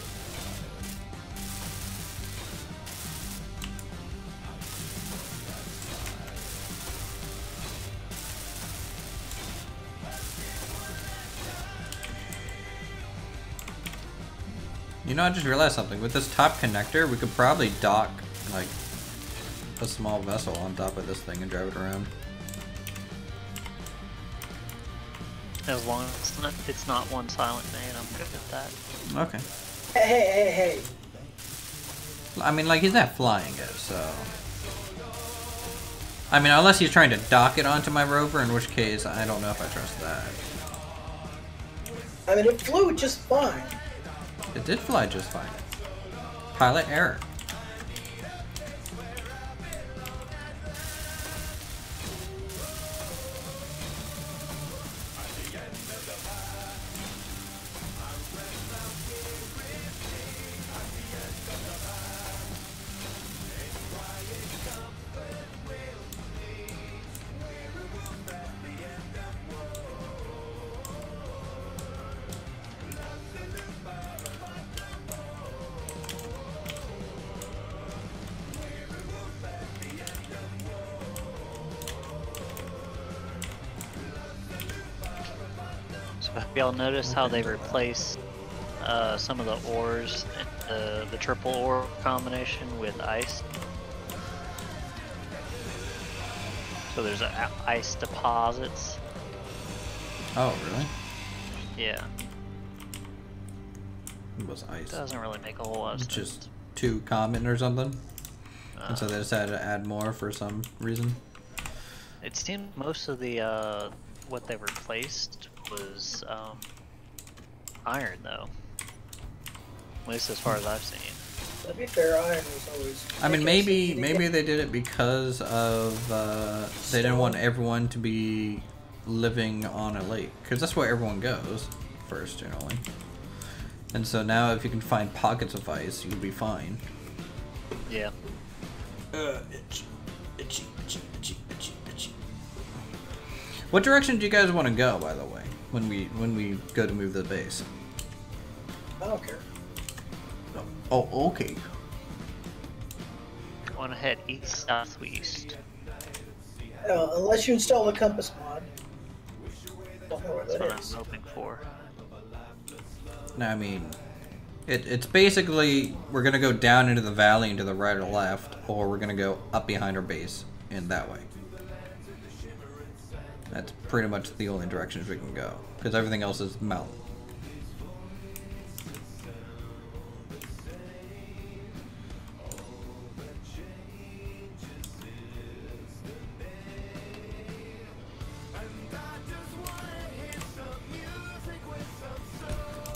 You know, I just realized something. With this top connector, we could probably dock, like, a small vessel on top of this thing and drive it around. As long as it's not one silent main, I'm good with that. Okay. Hey. I mean, like, he's not flying it, so... I mean, unless he's trying to dock it onto my rover, in which case, I don't know if I trust that. I mean, it flew just fine. It did fly just fine. Pilot error. So have y'all noticed how they replace some of the ores, the triple ore combination with ice? So there's ice deposits. Oh, really? Yeah. It was ice. Doesn't really make a whole lot of sense. Just too common or something? And so they decided to add more for some reason? It seemed most of the what they replaced was iron, though. At least as far as I've seen. To be fair, iron was always... I mean, maybe they did it because of they didn't want everyone to be living on a lake, because that's where everyone goes first, generally. And so now, if you can find pockets of ice, you'll be fine. Yeah. Itchy. What direction do you guys want to go, by the way, when we go to move the base? I don't care. Oh, okay. I want to head east, southwest. Unless you install the compass mod. Don't know where That's that what is. I'm hoping for. No, I mean, it's basically we're gonna go down into the valley and to the right or left, or we're gonna go up behind our base in that way. That's pretty much the only directions we can go, because everything else is mountain.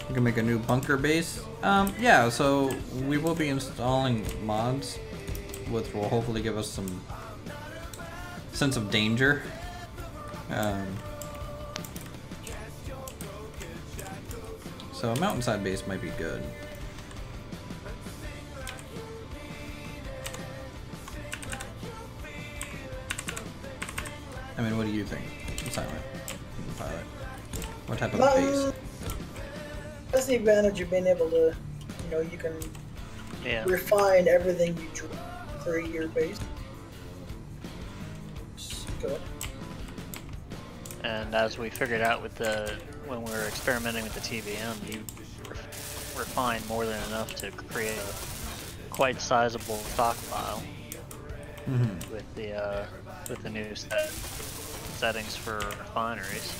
We can make a new bunker base. Yeah, so we will be installing mods, which will hopefully give us some sense of danger. So a mountainside base might be good. I mean, what do you think, Silent Pilot? What type of base? That's the advantage of being able to, you can refine everything you drew for a year base. Go. And as we figured out with when we were experimenting with the TVM, you refine more than enough to create a quite sizable stockpile with the new settings for refineries.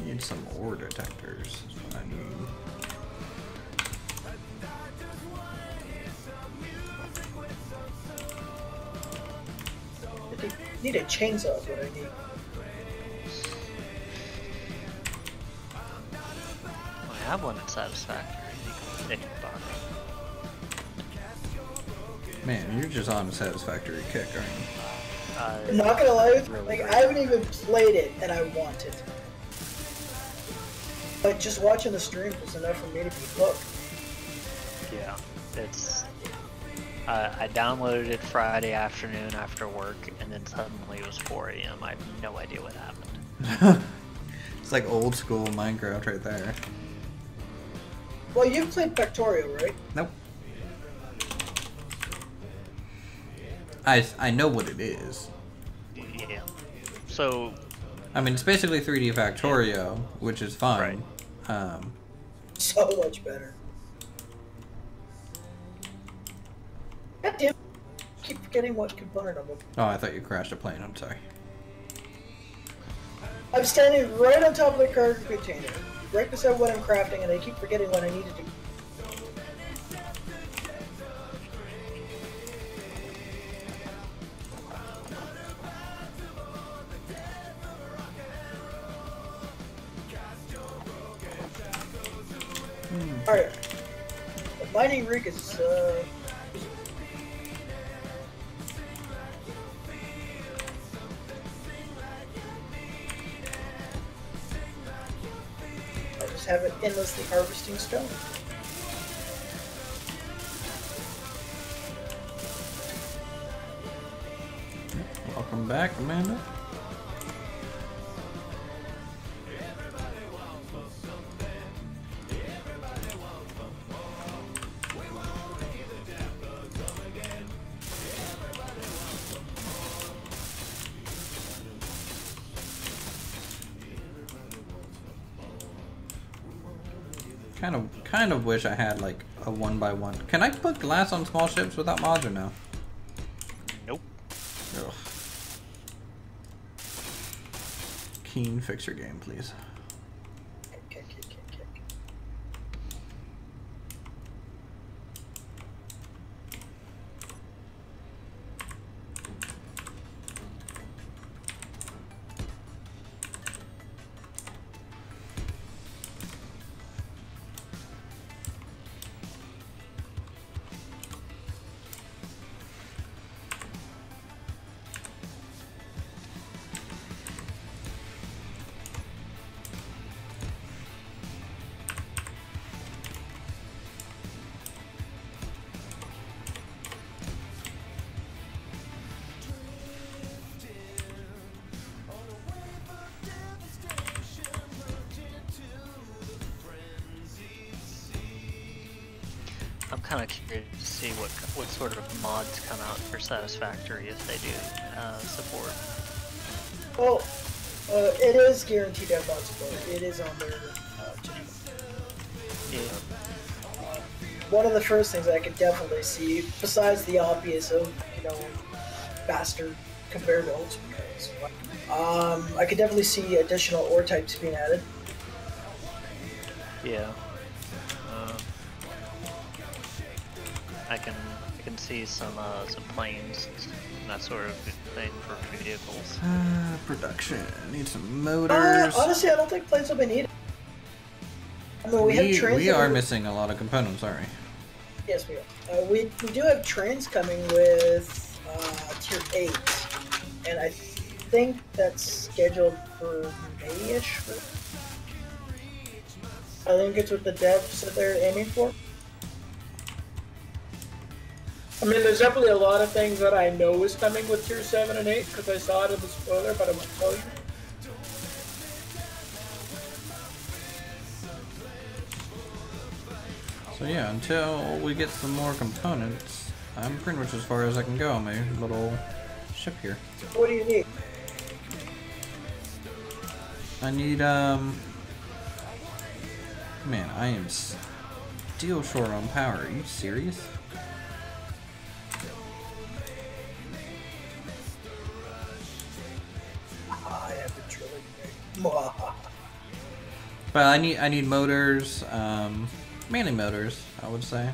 Need some ore detectors, is what I need. I need a chainsaw is what I need. I have one in Satisfactory. You can take it back. Man, you're just on a Satisfactory kick, aren't you? I'm not gonna lie with you, Really I haven't even played it and I want it. But just watching the stream was enough for me to be hooked. Yeah, it's. I downloaded it Friday afternoon after work, and then suddenly it was 4 AM. I have no idea what happened. It's like old school Minecraft right there. Well, you've played Factorio, right? Nope. I know what it is. Yeah. So I mean, it's basically 3D Factorio, which is fine. So much better. God damn. I keep forgetting what component I'm looking Oh, I thought you crashed a plane. I'm sorry. I'm standing right on top of the cargo container, right beside what I'm crafting, and I keep forgetting what I need to do. Alright. The mining rig is, I just have it endlessly harvesting stone. Welcome back, Amanda. Kind of wish I had like a 1x1. Can I put glass on small ships without mods or no? Nope. Ugh. Keen, fix your game, please. I'm kind of curious to see what sort of mods come out for Satisfactory if they do support. Well, it is guaranteed to have mod support. It is on their channel. Yeah. One of the first things I could definitely see, besides the obvious of, you know, faster compared to ultimate codes, I could definitely see additional ore types being added. Yeah. I can see some planes and that sort of thing for vehicles. Production. Need some motors. Honestly, I don't think planes will be needed. I mean, we have trains. We are missing a lot of components, aren't we? Yes, we are. We do have trains coming with tier 8, and I think that's scheduled for May-ish. I think it's what the devs that they're aiming for. I mean, there's definitely a lot of things that I know is coming with tier 7 and 8 because I saw it in the spoiler, but I won't tell you. So yeah, until we get some more components, I'm pretty much as far as I can go on my little ship here. What do you need? I need, man, I am still short on power. Are you serious? I have the drilling rig. But I need motors, mainly motors, I would say.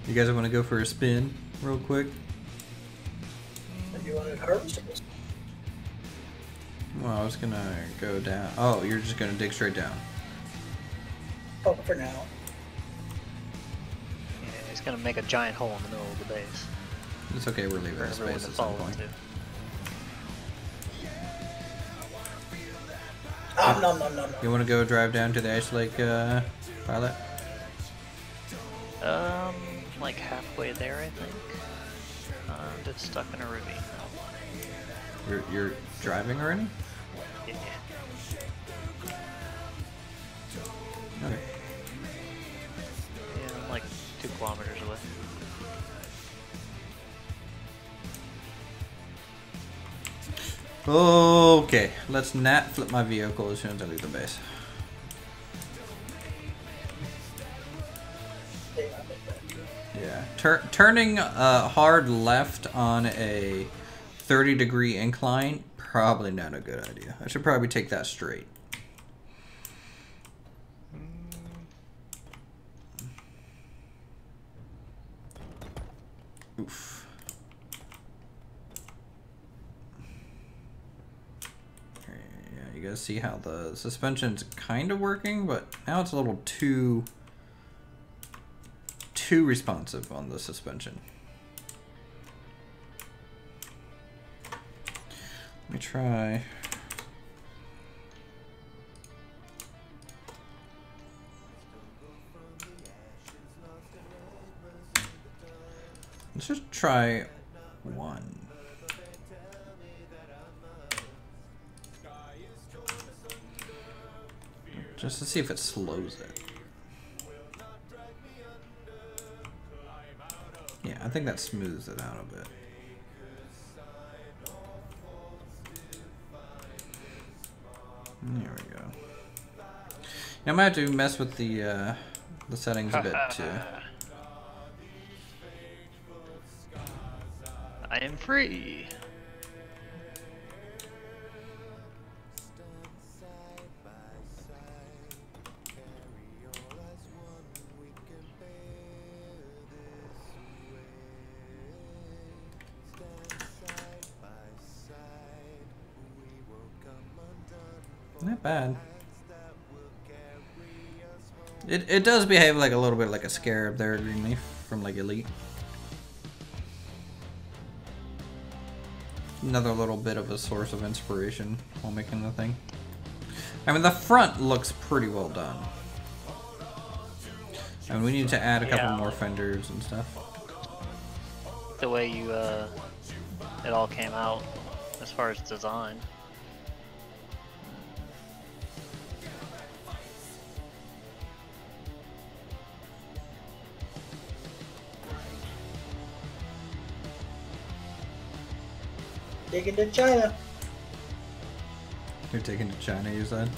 You guys want to go for a spin real quick? You wanted harvestables? Well, I was gonna go down. Oh, you're just gonna dig straight down. Oh, for now. Yeah, he's gonna make a giant hole in the middle of the base. It's okay, we're leaving For the everyone space to at some fall point. into. No. You want to go drive down to the Ice Lake pilot? Like halfway there, I think. I'm just stuck in a ravine now. You're driving already? Yeah. Okay. Yeah, I'm like 2 kilometers away. Okay, let's not flip my vehicle as soon as I leave the base. Yeah, turning hard left on a 30-degree incline, probably not a good idea. I should probably take that straight. Oof. Yeah, you guys see how the suspension's kind of working, but now it's a little too responsive on the suspension. Let me try. Let's just try one. Just to see if it slows it. Yeah, I think that smooths it out a bit. There we go. Now I might have to mess with the settings a bit too. I am free. Not bad. It does behave like a little bit like a Scarab there, Greenleaf, from like Elite. Another little bit of a source of inspiration while making the thing. I mean, the front looks pretty well done. I mean, we need to add a couple more fenders and stuff. The way you, it all came out as far as design. Taking to China. You're taking to China, you said?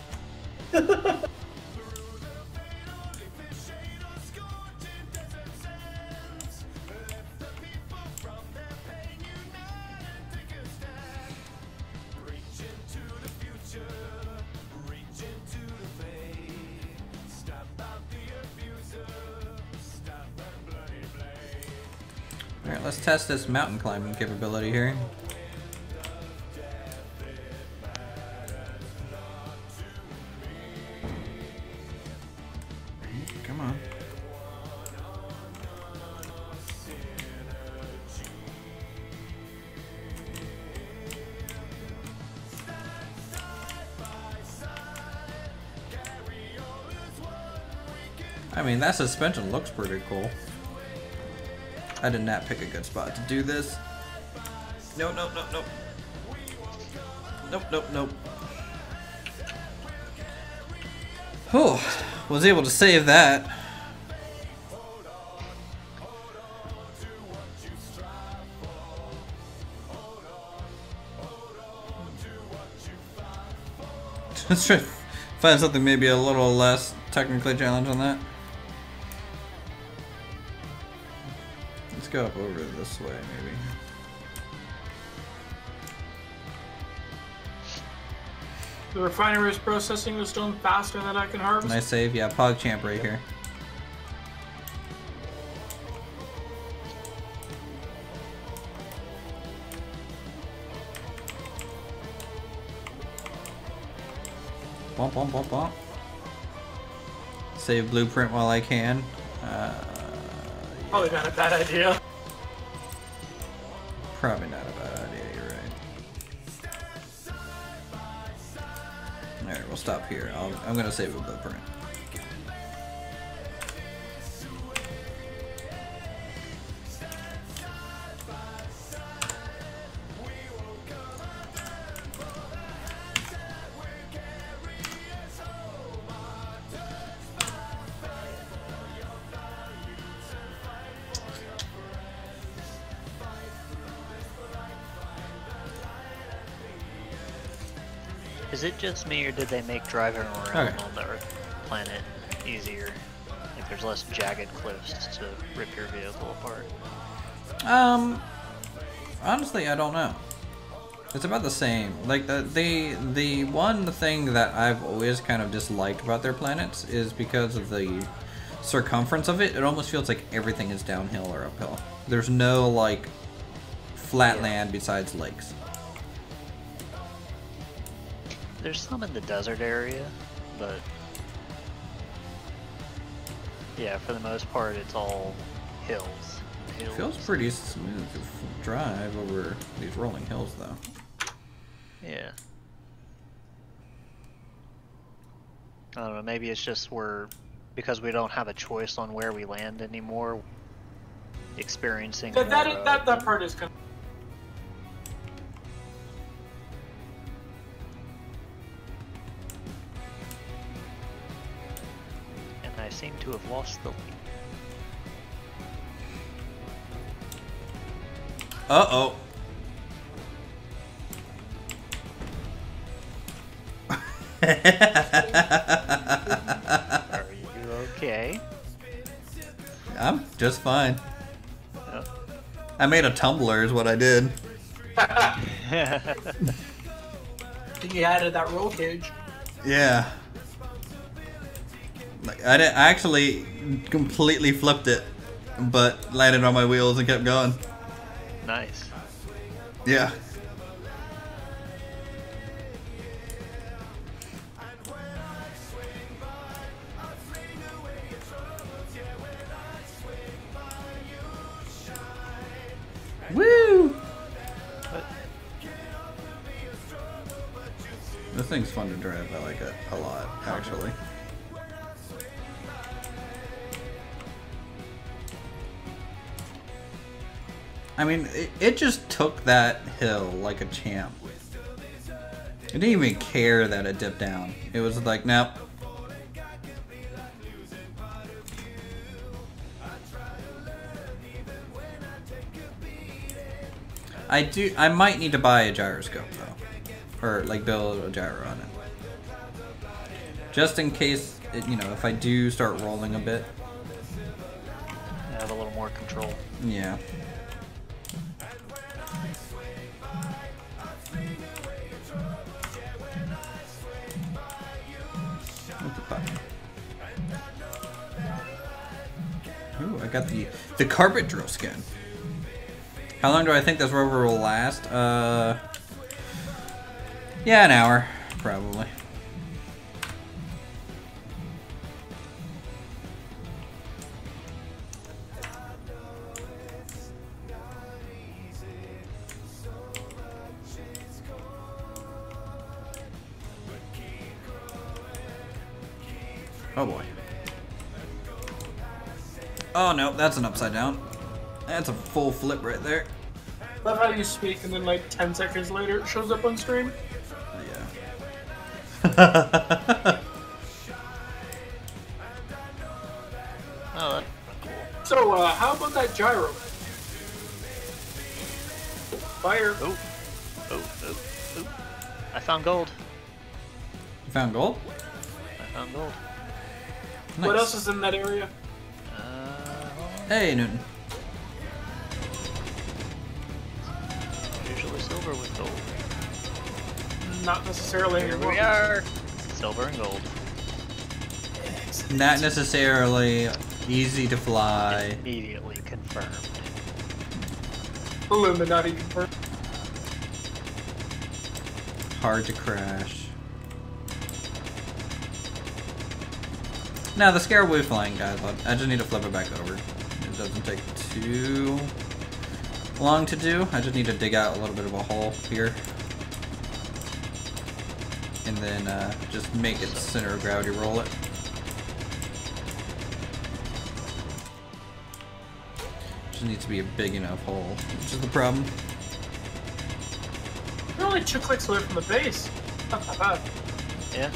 Alright, let's test this mountain climbing capability here. Come on. I mean, that suspension looks pretty cool. I did not pick a good spot to do this. Nope, nope, nope, nope. Nope, nope, nope. Whew. Was able to save that. Let's try to find something maybe a little less technically challenged on that. Let's go up over this way, maybe. The refinery is processing the stone faster than I can harvest. Nice save. Yeah, PogChamp right here. Bump, bump, bump, bump. Save blueprint while I can. Probably not a bad idea. Probably not a bad idea, you're right. Alright, we'll stop here. I'm gonna save a blueprint. Is it just me, or did they make driving around Okay. on the Earth planet easier? Like there's less jagged cliffs to rip your vehicle apart. Honestly, I don't know. It's about the same. Like the one thing that I've always kind of disliked about their planets is because of the circumference of it. It almost feels like everything is downhill or uphill. There's no like flat land besides lakes. There's some in the desert area, but yeah, for the most part, it's all hills. It feels pretty smooth to drive over these rolling hills, though. Yeah. I don't know, maybe it's just because we don't have a choice on where we land anymore, experiencing That part is kind of... and I seem to have lost the lead. Uh-oh. Are you okay? I'm just fine. Oh. I made a tumbler is what I did. I think you added that roll cage. Yeah. Like, I actually completely flipped it, but landed on my wheels and kept going. Nice. Yeah. Woo! This thing's fun to drive. I like it a lot, actually. I mean, it just took that hill like a champ. It didn't even care that it dipped down. It was like, nope. I might need to buy a gyroscope though, or like build a gyro on it, just in case if I do start rolling a bit. Have a little more control. Yeah. What's the button? Ooh, I got the carpet drill skin. How long do I think this rover will last? Yeah, an hour, probably. Oh boy. Oh no, that's an upside down. That's a full flip right there. Love how you speak and then like 10 seconds later it shows up on stream. Yeah. Oh, that's cool. So, how about that gyro? Fire. Oh, I found gold. You found gold? I found gold. Nice. What else is in that area? Hey, Newton. Usually silver with gold. Not necessarily Here anymore. we are. Silver and gold. Not necessarily easy to fly. Immediately confirmed. Illuminati confirmed. Hard to crash. Now the scare will be flying, guys. I just need to flip it back over. It doesn't take too long to do. I just need to dig out a little bit of a hole here. And then just make it center of gravity roll it. Just needs to be a big enough hole, which is the problem. You're only 2 clicks away from the base. Not that bad. Yeah.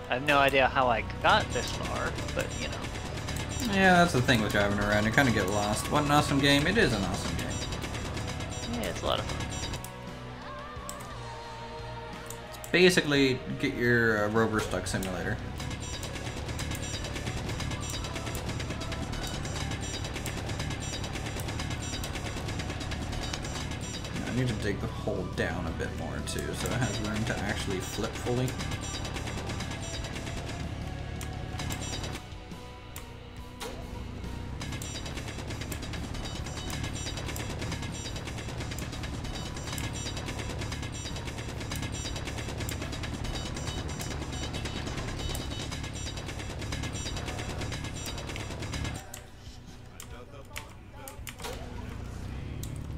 I have no idea how I got this far, but you know. Yeah, that's the thing with driving around. You kind of get lost. What an awesome game. It is an awesome game. Yeah, it's a lot of fun. basically get your Rover Stuck Simulator. I need to dig the hole down a bit more too, so it has room to actually flip fully.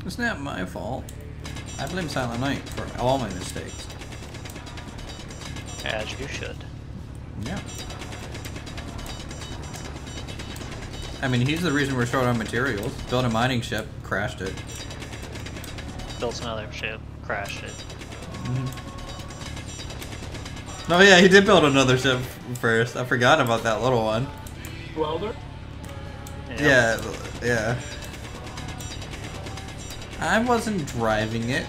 It's not my fault. I blame Silent Night for all my mistakes. As you should. Yeah. I mean, he's the reason we're short on materials. Built a mining ship, crashed it. Built another ship, crashed it. Oh yeah, he did build another ship first. I forgot about that little one. Welder? Yeah, yeah. I wasn't driving it.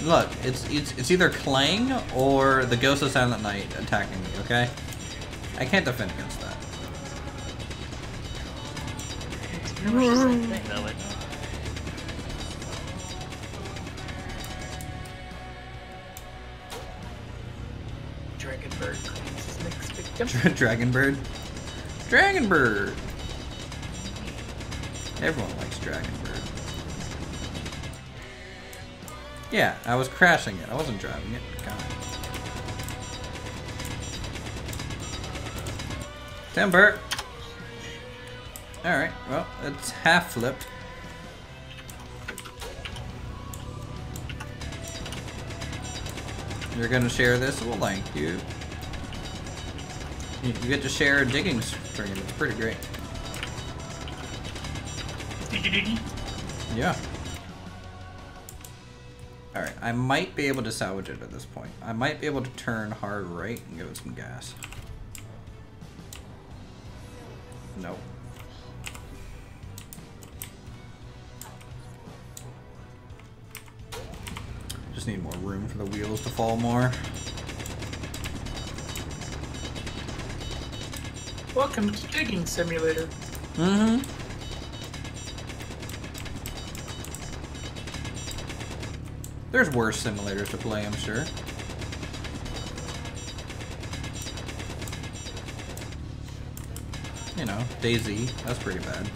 Look, it's either Clang or the Ghost of Silent Night attacking me, okay? I can't defend against that. It's pretty much the same thing, though. Dragonbird claims his next victim. Dragonbird? Dragonbird! Everyone likes Dragonbird. Yeah, I was crashing it. I wasn't driving it. God. Timber! Alright, well, it's half flipped. You're gonna share this? Well, thank you. You get to share a digging stream. It's pretty great. Diggy diggy. Yeah. Alright, I might be able to salvage it at this point. I might be able to turn hard right and give it some gas. Nope. Just need more room for the wheels to fall more. Welcome to Digging Simulator. Mm-hmm. There's worse simulators to play, I'm sure. You know, DayZ, that's pretty bad.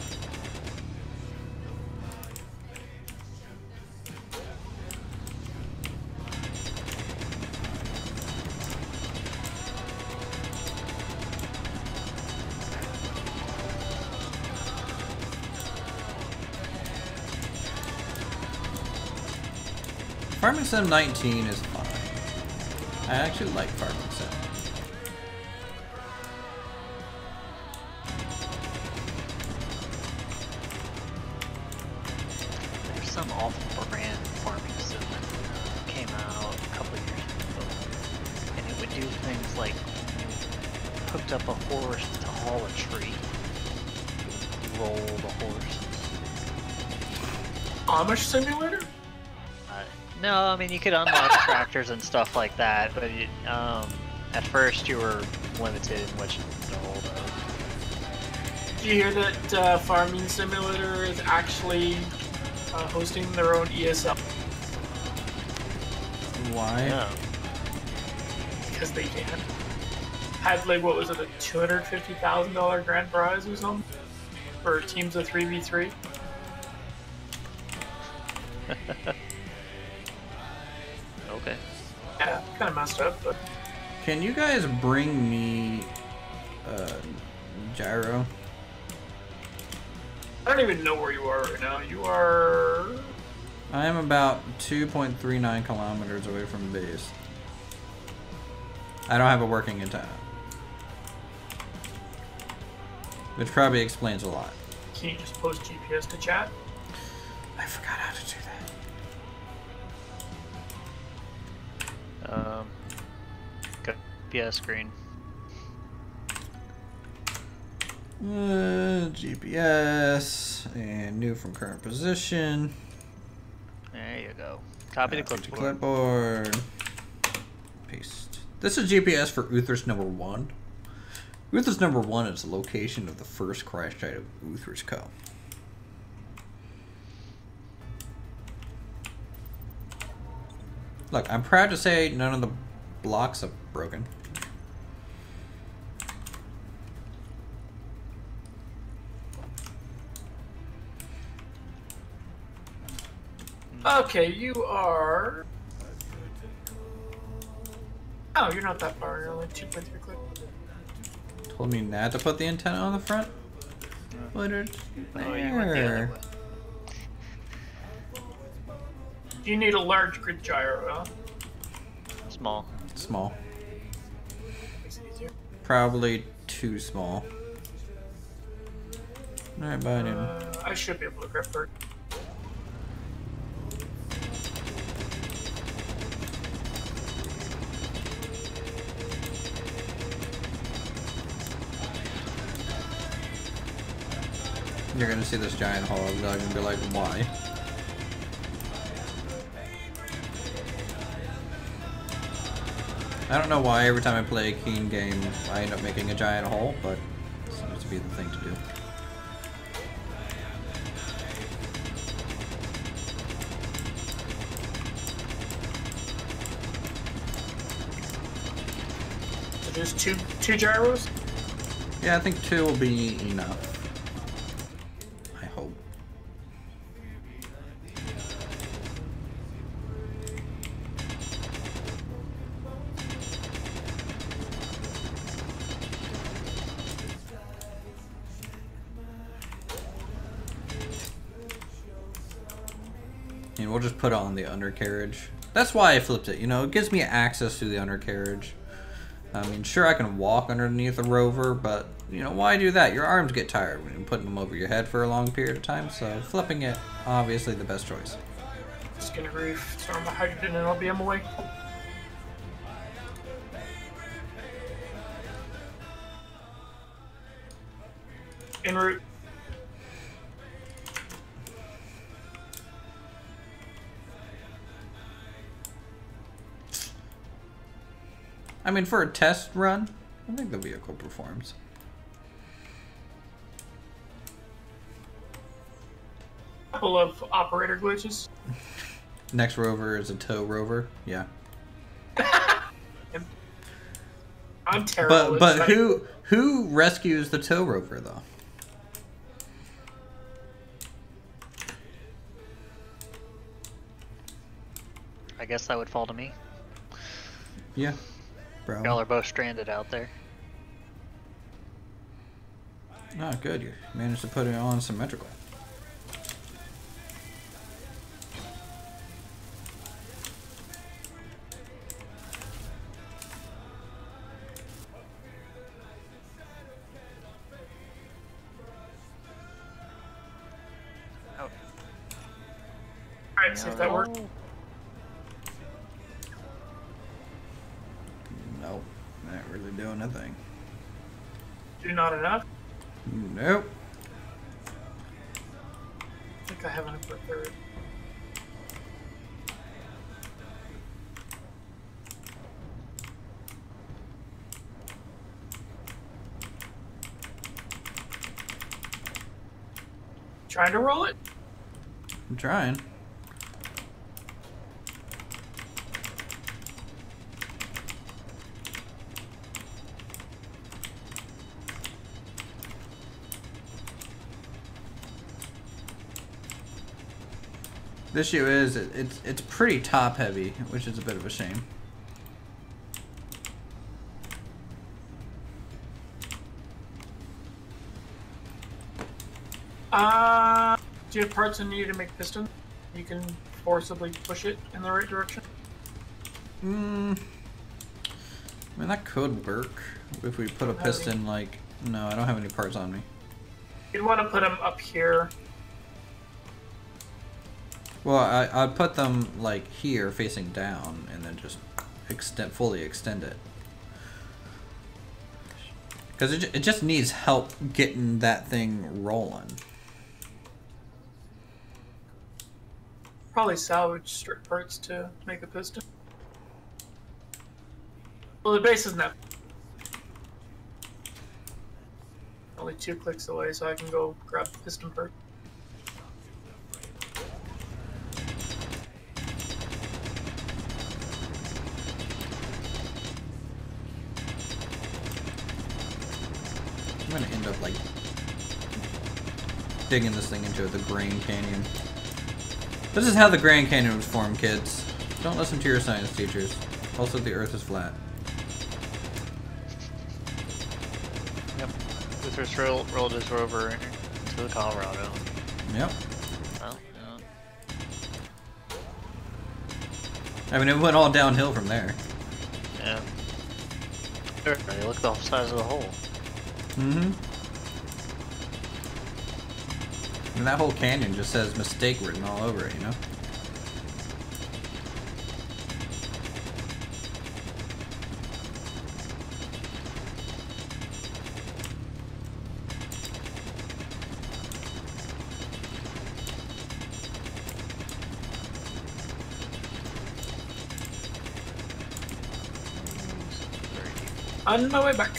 Farming Sim 19 is fine. I actually like Farming Sim. There's some awful brand Farming Sim that came out a couple of years ago, and it would do things like hooked up a horse to haul a tree, roll the horse. Amish Simulator? No, I mean you could unlock tractors and stuff like that, but at first you were limited in what you could get a hold of. Did you hear that Farming Simulator is actually hosting their own ESL? Why? No. Because they can. Had like, what was it, a $250,000 grand prize or something? For teams of 3v3? Okay. Yeah, kind of messed up, but... Can you guys bring me gyro? I don't even know where you are right now. You are... I am about 2.39 kilometers away from base. I don't have a working antenna. Which probably explains a lot. Can you just post GPS to chat? I forgot how to do that. Go GPS screen. GPS and new from current position. There you go. Copy the Copy to clipboard. clipboard. Paste. This is GPS for Uther's number 1. Uther's number 1 is the location of the first crash site of Uther's Co. Look, I'm proud to say none of the blocks are broken. Okay, you are... Oh, you're not that far. You're only 2.3 clicks. Told me not to put the antenna on the front. Put it Oh, you went the other there. way. You need a large grid gyro, huh? Small. Small. Makes it easier. Probably too small. Alright, bye, dude. I should be able to grip her. You're gonna see this giant hole, I'm gonna be like, why? I don't know why every time I play a Keen game, I end up making a giant hole, but it seems to be the thing to do. So just two gyros? Yeah, I think 2 will be enough. I hope. And we'll just put it on the undercarriage. That's why I flipped it, you know, it gives me access to the undercarriage. I mean, sure, I can walk underneath a Rover, but, you know, why do that? Your arms get tired when you're putting them over your head for a long period of time, so flipping it, obviously the best choice. Just gonna storm the hydrogen and LBM away. En route. I mean, for a test run, I think the vehicle performs. Couple of operator glitches. Next Rover is a tow Rover, yeah. I'm terrible. But who rescues the tow Rover though? I guess that would fall to me. Yeah, bro. Y'all are both stranded out there. Oh, good. You managed to put it on symmetrical. Oh. Alright, see if that works. Nope, not really doing a thing. Do not enough. Nope. I think I have enough for a third. Trying to roll it? I'm trying. The issue is it's pretty top heavy, which is a bit of a shame. Do you have parts in you to make pistons? You can forcibly push it in the right direction? I mean, that could work if we put a piston like... No, I don't have any parts on me. You'd want to put them up here. Well, I'd put them like here facing down and then just fully extend it. Because it just needs help getting that thing rolling. Probably salvage strip parts to make a piston. Well, the base isn't that. Only 2 clicks away, so I can go grab the piston perk. I'm gonna end up like digging this thing into the Grand Canyon. This is how the Grand Canyon was formed, kids. Don't listen to your science teachers. Also, the Earth is flat. Yep. Luther's rolled his rover to the Colorado. Yep. Well, I mean, it went all downhill from there. yeah. Sure. They look the size of the hole. Mm-hmm. And that whole canyon just says mistake written all over it, you know? On my way back.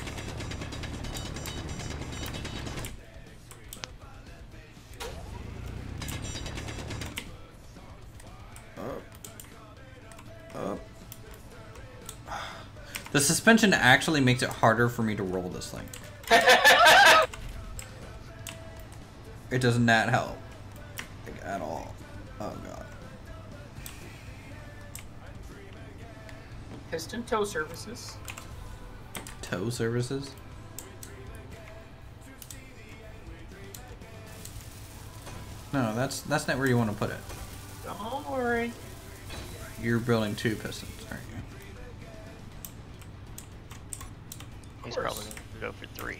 The suspension actually makes it harder for me to roll this thing. It does not help. Like, at all. Oh god. Piston tow services. Tow services? No, that's not where you want to put it. Don't worry. You're building 2 pistons, aren't you? He's probably going to go for 3.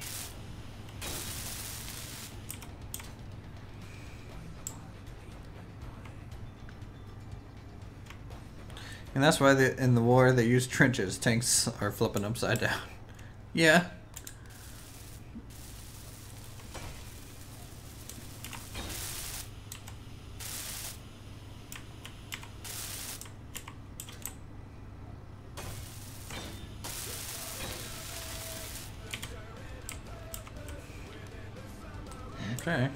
And that's why in the war they use trenches. Tanks are flipping upside down. Yeah. Okay.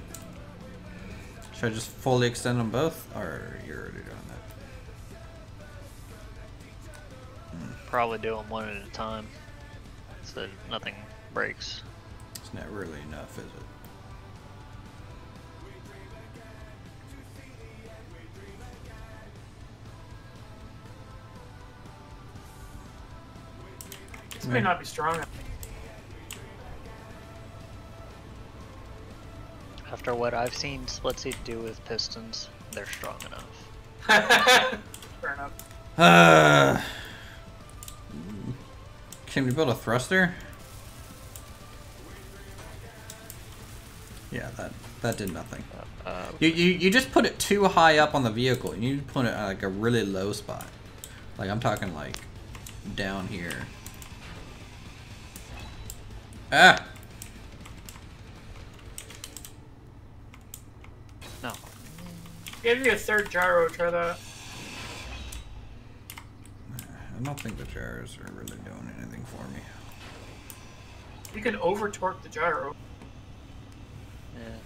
Should I just fully extend them both, or you're already doing that? Probably do them one at a time, so that nothing breaks. It's not really enough, is it? This may not be strong enough. After what I've seen Split Seat do with pistons, they're strong enough. Fair enough. Can we build a thruster? Yeah, that did nothing. You just put it too high up on the vehicle. You need to put it at like a really low spot. Like I'm talking like down here. Ah! No. Give you a 3rd gyro, try that. I don't think the gyros are really doing anything for me. You can over torque the gyro. Yeah.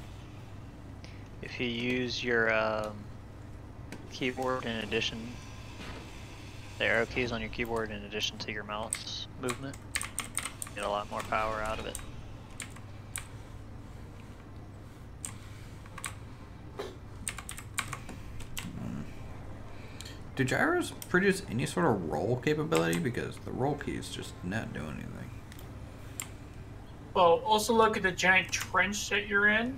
If you use your keyboard in addition, the arrow keys on your keyboard in addition to your mouse movement, you get a lot more power out of it. Do gyros produce any sort of roll capability? Because the roll key is just not doing anything. Well, also look at the giant trench that you're in.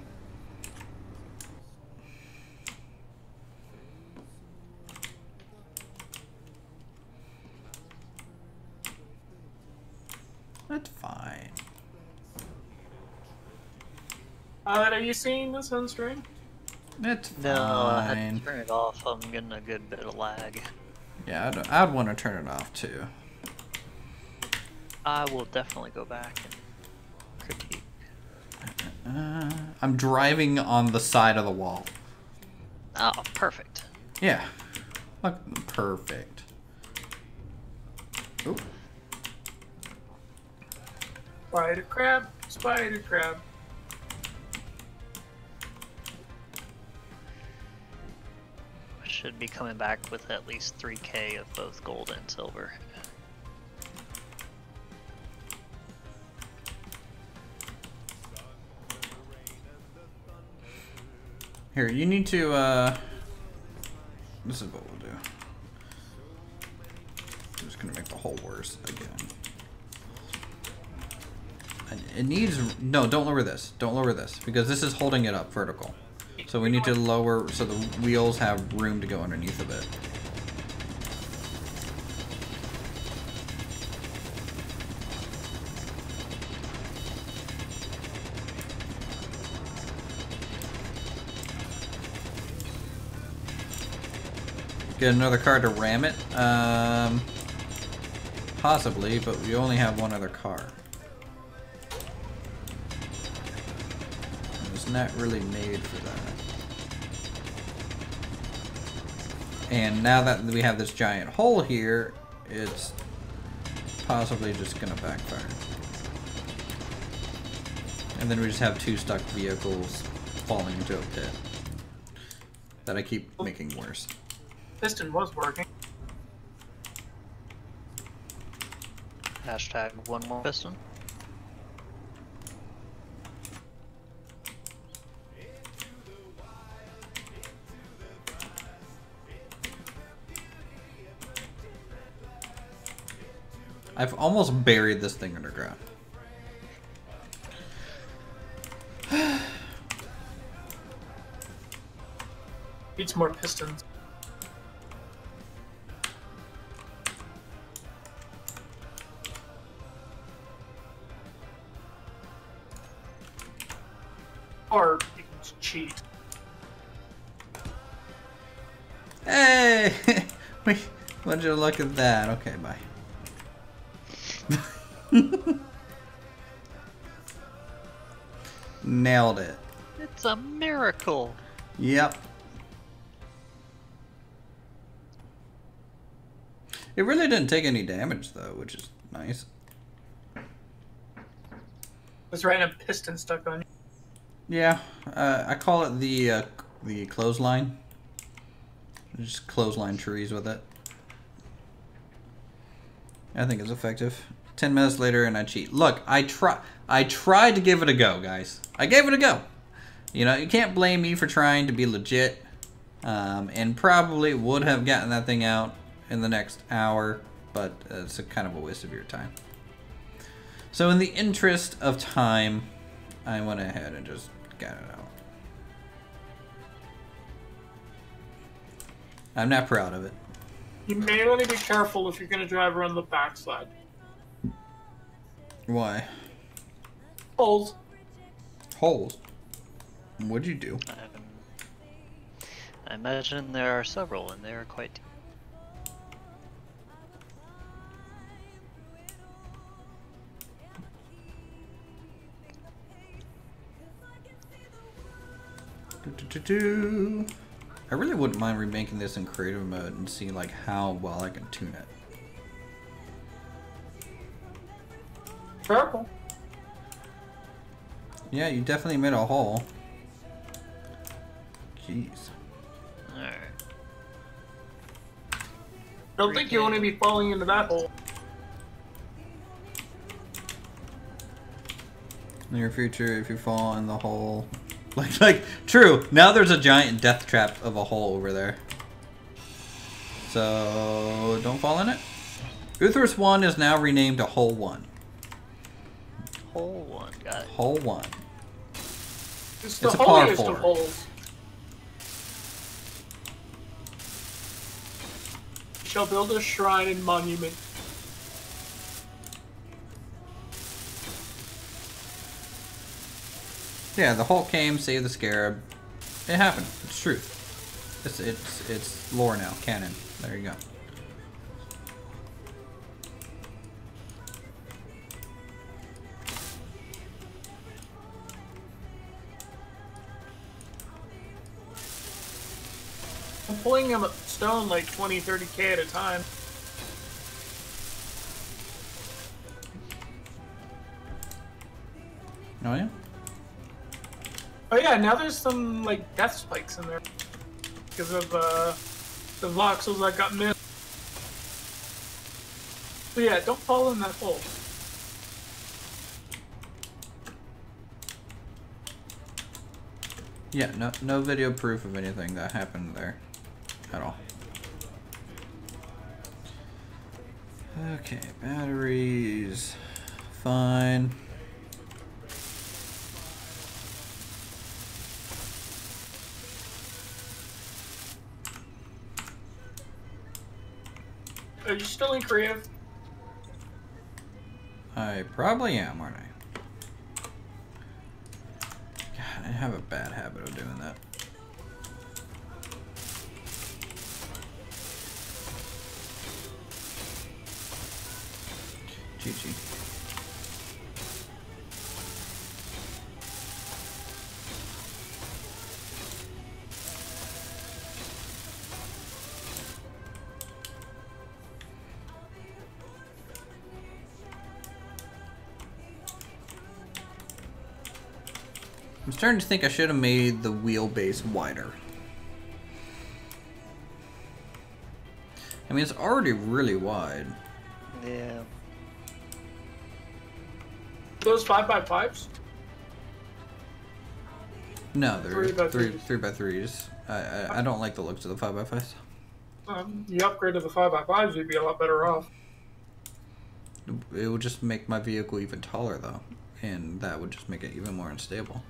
That's fine. Are you seeing this on stream? It's fine. No, I had to turn it off. I'm getting a good bit of lag. Yeah, I'd want to turn it off too. I will definitely go back and critique. I'm driving on the side of the wall. Oh, perfect. Yeah. Look, perfect. Oop. Spider crab, spider crab. Should be coming back with at least 3K of both gold and silver. Here, you need to, this is what we'll do. I'm just gonna make the hole worse again. And it needs, no, don't lower this. Don't lower this, because this is holding it up vertical. So we need to lower, so the wheels have room to go underneath of it. Get another car to ram it? Possibly, but we only have one other car. It's not really made for that. And now that we have this giant hole here, it's possibly just gonna backfire. And then we just have two stuck vehicles falling into a pit that I keep making worse. Piston was working. Hashtag one more piston. I've almost buried this thing underground. Needs more pistons. Or you can just cheat. Hey! Wait, would you look at that? Okay, bye. Nailed it. It's a miracle. Yep. It really didn't take any damage though, which is nice. This random piston stuck on you. Yeah, I call it the clothesline. Just clothesline trees with it. I think it's effective. 10 minutes later and I cheat. Look, I tried to give it a go, guys. I gave it a go. You know, you can't blame me for trying to be legit. And probably would have gotten that thing out in the next hour, but it's a kind of a waste of your time. So in the interest of time, I went ahead and just got it out. I'm not proud of it. You may want to be careful if you're going to drive around the backside. Why? Holes. Holes? What'd you do? I imagine there are several, and they are quite deep. I really wouldn't mind remaking this in creative mode and see like how well I can tune it. Purple. Yeah, you definitely made a hole. Jeez. Alright. Don't think you want to be falling into that hole. In your future, if you fall in the hole, like true. Now there's a giant death trap of a hole over there. So don't fall in it. Uthras 1 is now renamed to Hole 1. Hole 1, got it. Hole 1. It's the It's a par holiest 4. of holes. Shall build a shrine and monument. Yeah, the Hulk came, saved the Scarab. It happened. It's truth. It's lore now, canon. There you go. I'm pulling him at stone like 20, 30k at a time. Oh yeah. Oh yeah, now there's some like death spikes in there because of the voxels that got missed. So yeah, don't fall in that hole. Yeah, no video proof of anything that happened there at all. Okay, batteries, fine. Are you still in creative? I probably am, aren't I? God, I have a bad habit of doing that. GG. I'm starting to think I should have made the wheelbase wider. I mean, it's already really wide. Yeah. Those 5x5s? No, they're 3x3s. 3x3s. I don't like the looks of the 5x5s. You upgrade to the 5x5s, you'd be a lot better off. It would just make my vehicle even taller, though, and that would just make it even more unstable.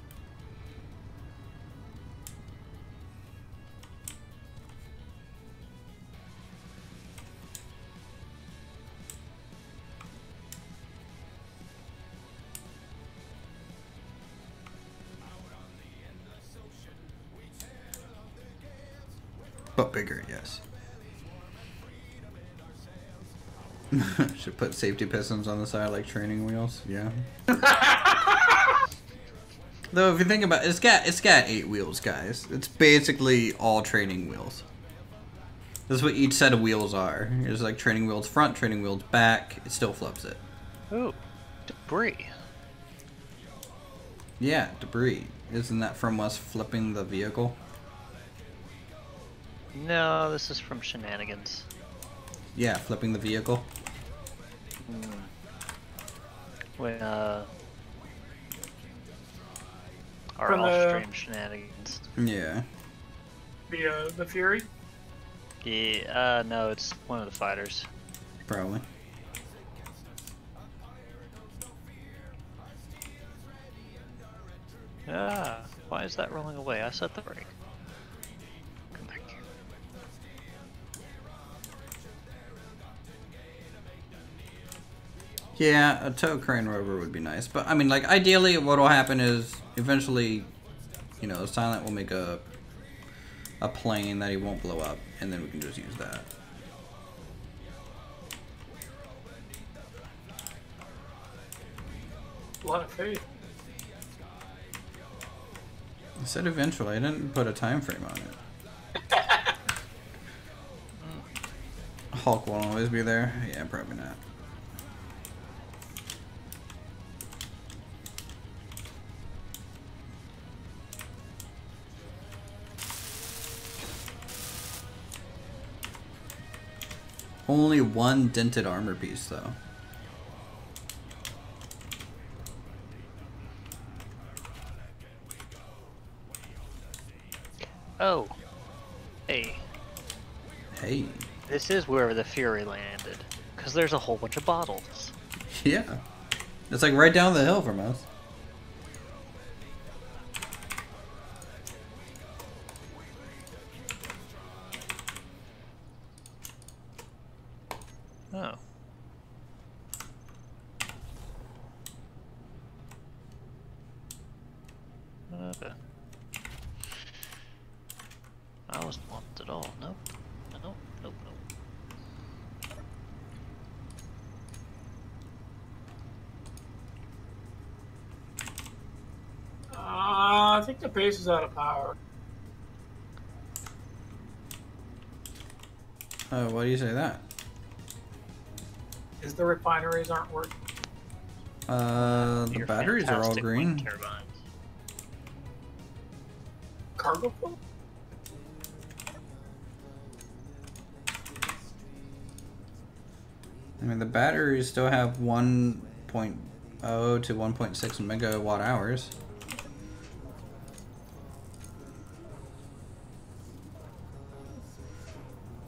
But bigger, yes. Should put safety pistons on the side like training wheels. Yeah. Though if you think about it, it's got 8 wheels, guys. It's basically all training wheels. This is what each set of wheels are. There's like training wheels front, training wheels back. It still flips it. Ooh, debris. Yeah, debris. Isn't that from us flipping the vehicle? No, this is from shenanigans. Yeah, flipping the vehicle. When our From the- off-stream shenanigans. Yeah. The Fury? Yeah, no, it's one of the fighters. Probably. Ah, why is that rolling away? I set the brake. Come back here. Yeah, a tow crane rover would be nice. But, I mean, like, ideally what will happen is eventually, you know, Silent will make a plane that he won't blow up, and then we can just use that. A lot of faith. I said eventually. I didn't put a time frame on it. Hulk won't always be there. Yeah, probably not. Only one dented armor piece, though. Oh. Hey. Hey. This is where the Fury landed. Because there's a whole bunch of bottles. Yeah. It's like right down the hill from us. Oh. Okay. I wasn't locked at all. Nope. Nope. Nope. Nope. I think the base is out of power. Why do you say that? Is the refineries aren't working. The Your batteries are all fantastic wind green. turbines. Cargo full? I mean, the batteries still have 1.0 to 1.6 megawatt hours.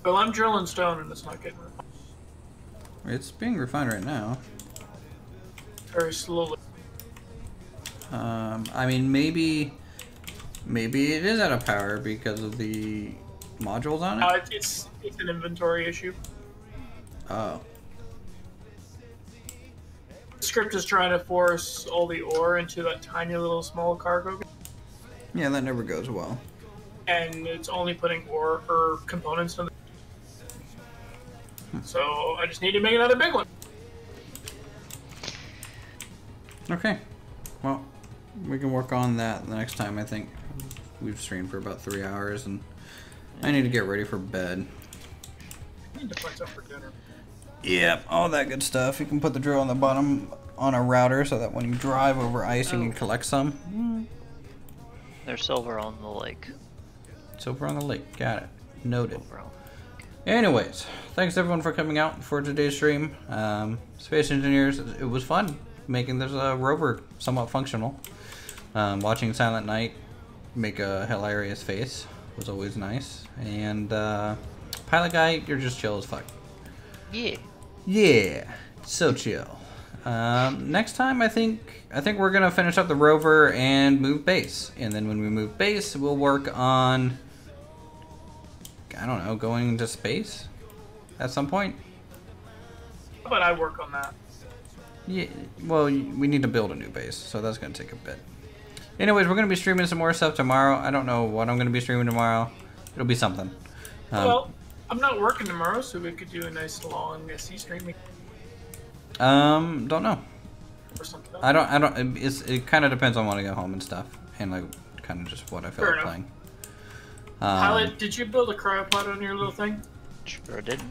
Well, I'm drilling stone and it's not getting It's being refined right now. very slowly. I mean, maybe it is out of power because of the modules on it. It's an inventory issue. Oh, The script is trying to force all the ore into that tiny little small cargo, yeah, that never goes well. and it's only putting ore or components in. So I just need to make another big one. Okay, well, we can work on that the next time. I think we've streamed for about 3 hours, and I need to get ready for bed. I need to find something for dinner. Yep, all that good stuff. You can put the drill on the bottom on a router so that when you drive over ice, you can collect some. There's silver on the lake. Silver on the lake. Got it. Noted. Silver on- Anyways, thanks everyone for coming out for today's stream. Space Engineers, it was fun making this rover somewhat functional. Watching Silent Night make a hilarious face was always nice. And Pilot Guy, you're just chill as fuck. Yeah. Yeah, so chill. Next time, I think we're gonna finish up the rover and move base, and then when we move base, we'll work on, I don't know, going into space at some point. How about I work on that? Yeah, well, we need to build a new base, so that's gonna take a bit. Anyways, we're gonna be streaming some more stuff tomorrow. I don't know what I'm gonna be streaming tomorrow. It'll be something. Well, I'm not working tomorrow, so we could do a nice long SC streaming Don't know. or something. I don't. It kind of depends on when I get home and stuff, and like kind of just what I feel Fair like enough. playing. Pilot, did you build a cryopod on your little thing? Sure didn't.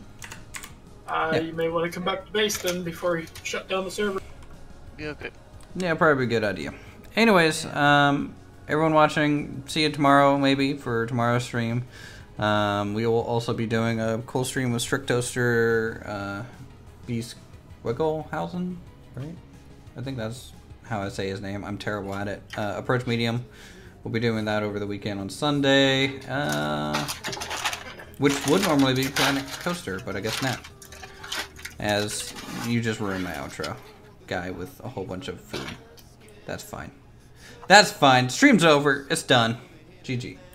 Yeah. You may want to come back to base then before you shut down the server. Yeah, okay. Yeah, probably a good idea. Anyways, everyone watching, see you tomorrow maybe for tomorrow's stream. We will also be doing a cool stream with Strict Toaster, Beast Wigglehausen, right? I think that's how I say his name. I'm terrible at it. Approach Medium. We'll be doing that over the weekend on Sunday, which would normally be Planet Coaster, but I guess not. As you just ruined my outro. Guy with a whole bunch of food. That's fine. That's fine. Stream's over. It's done. GG.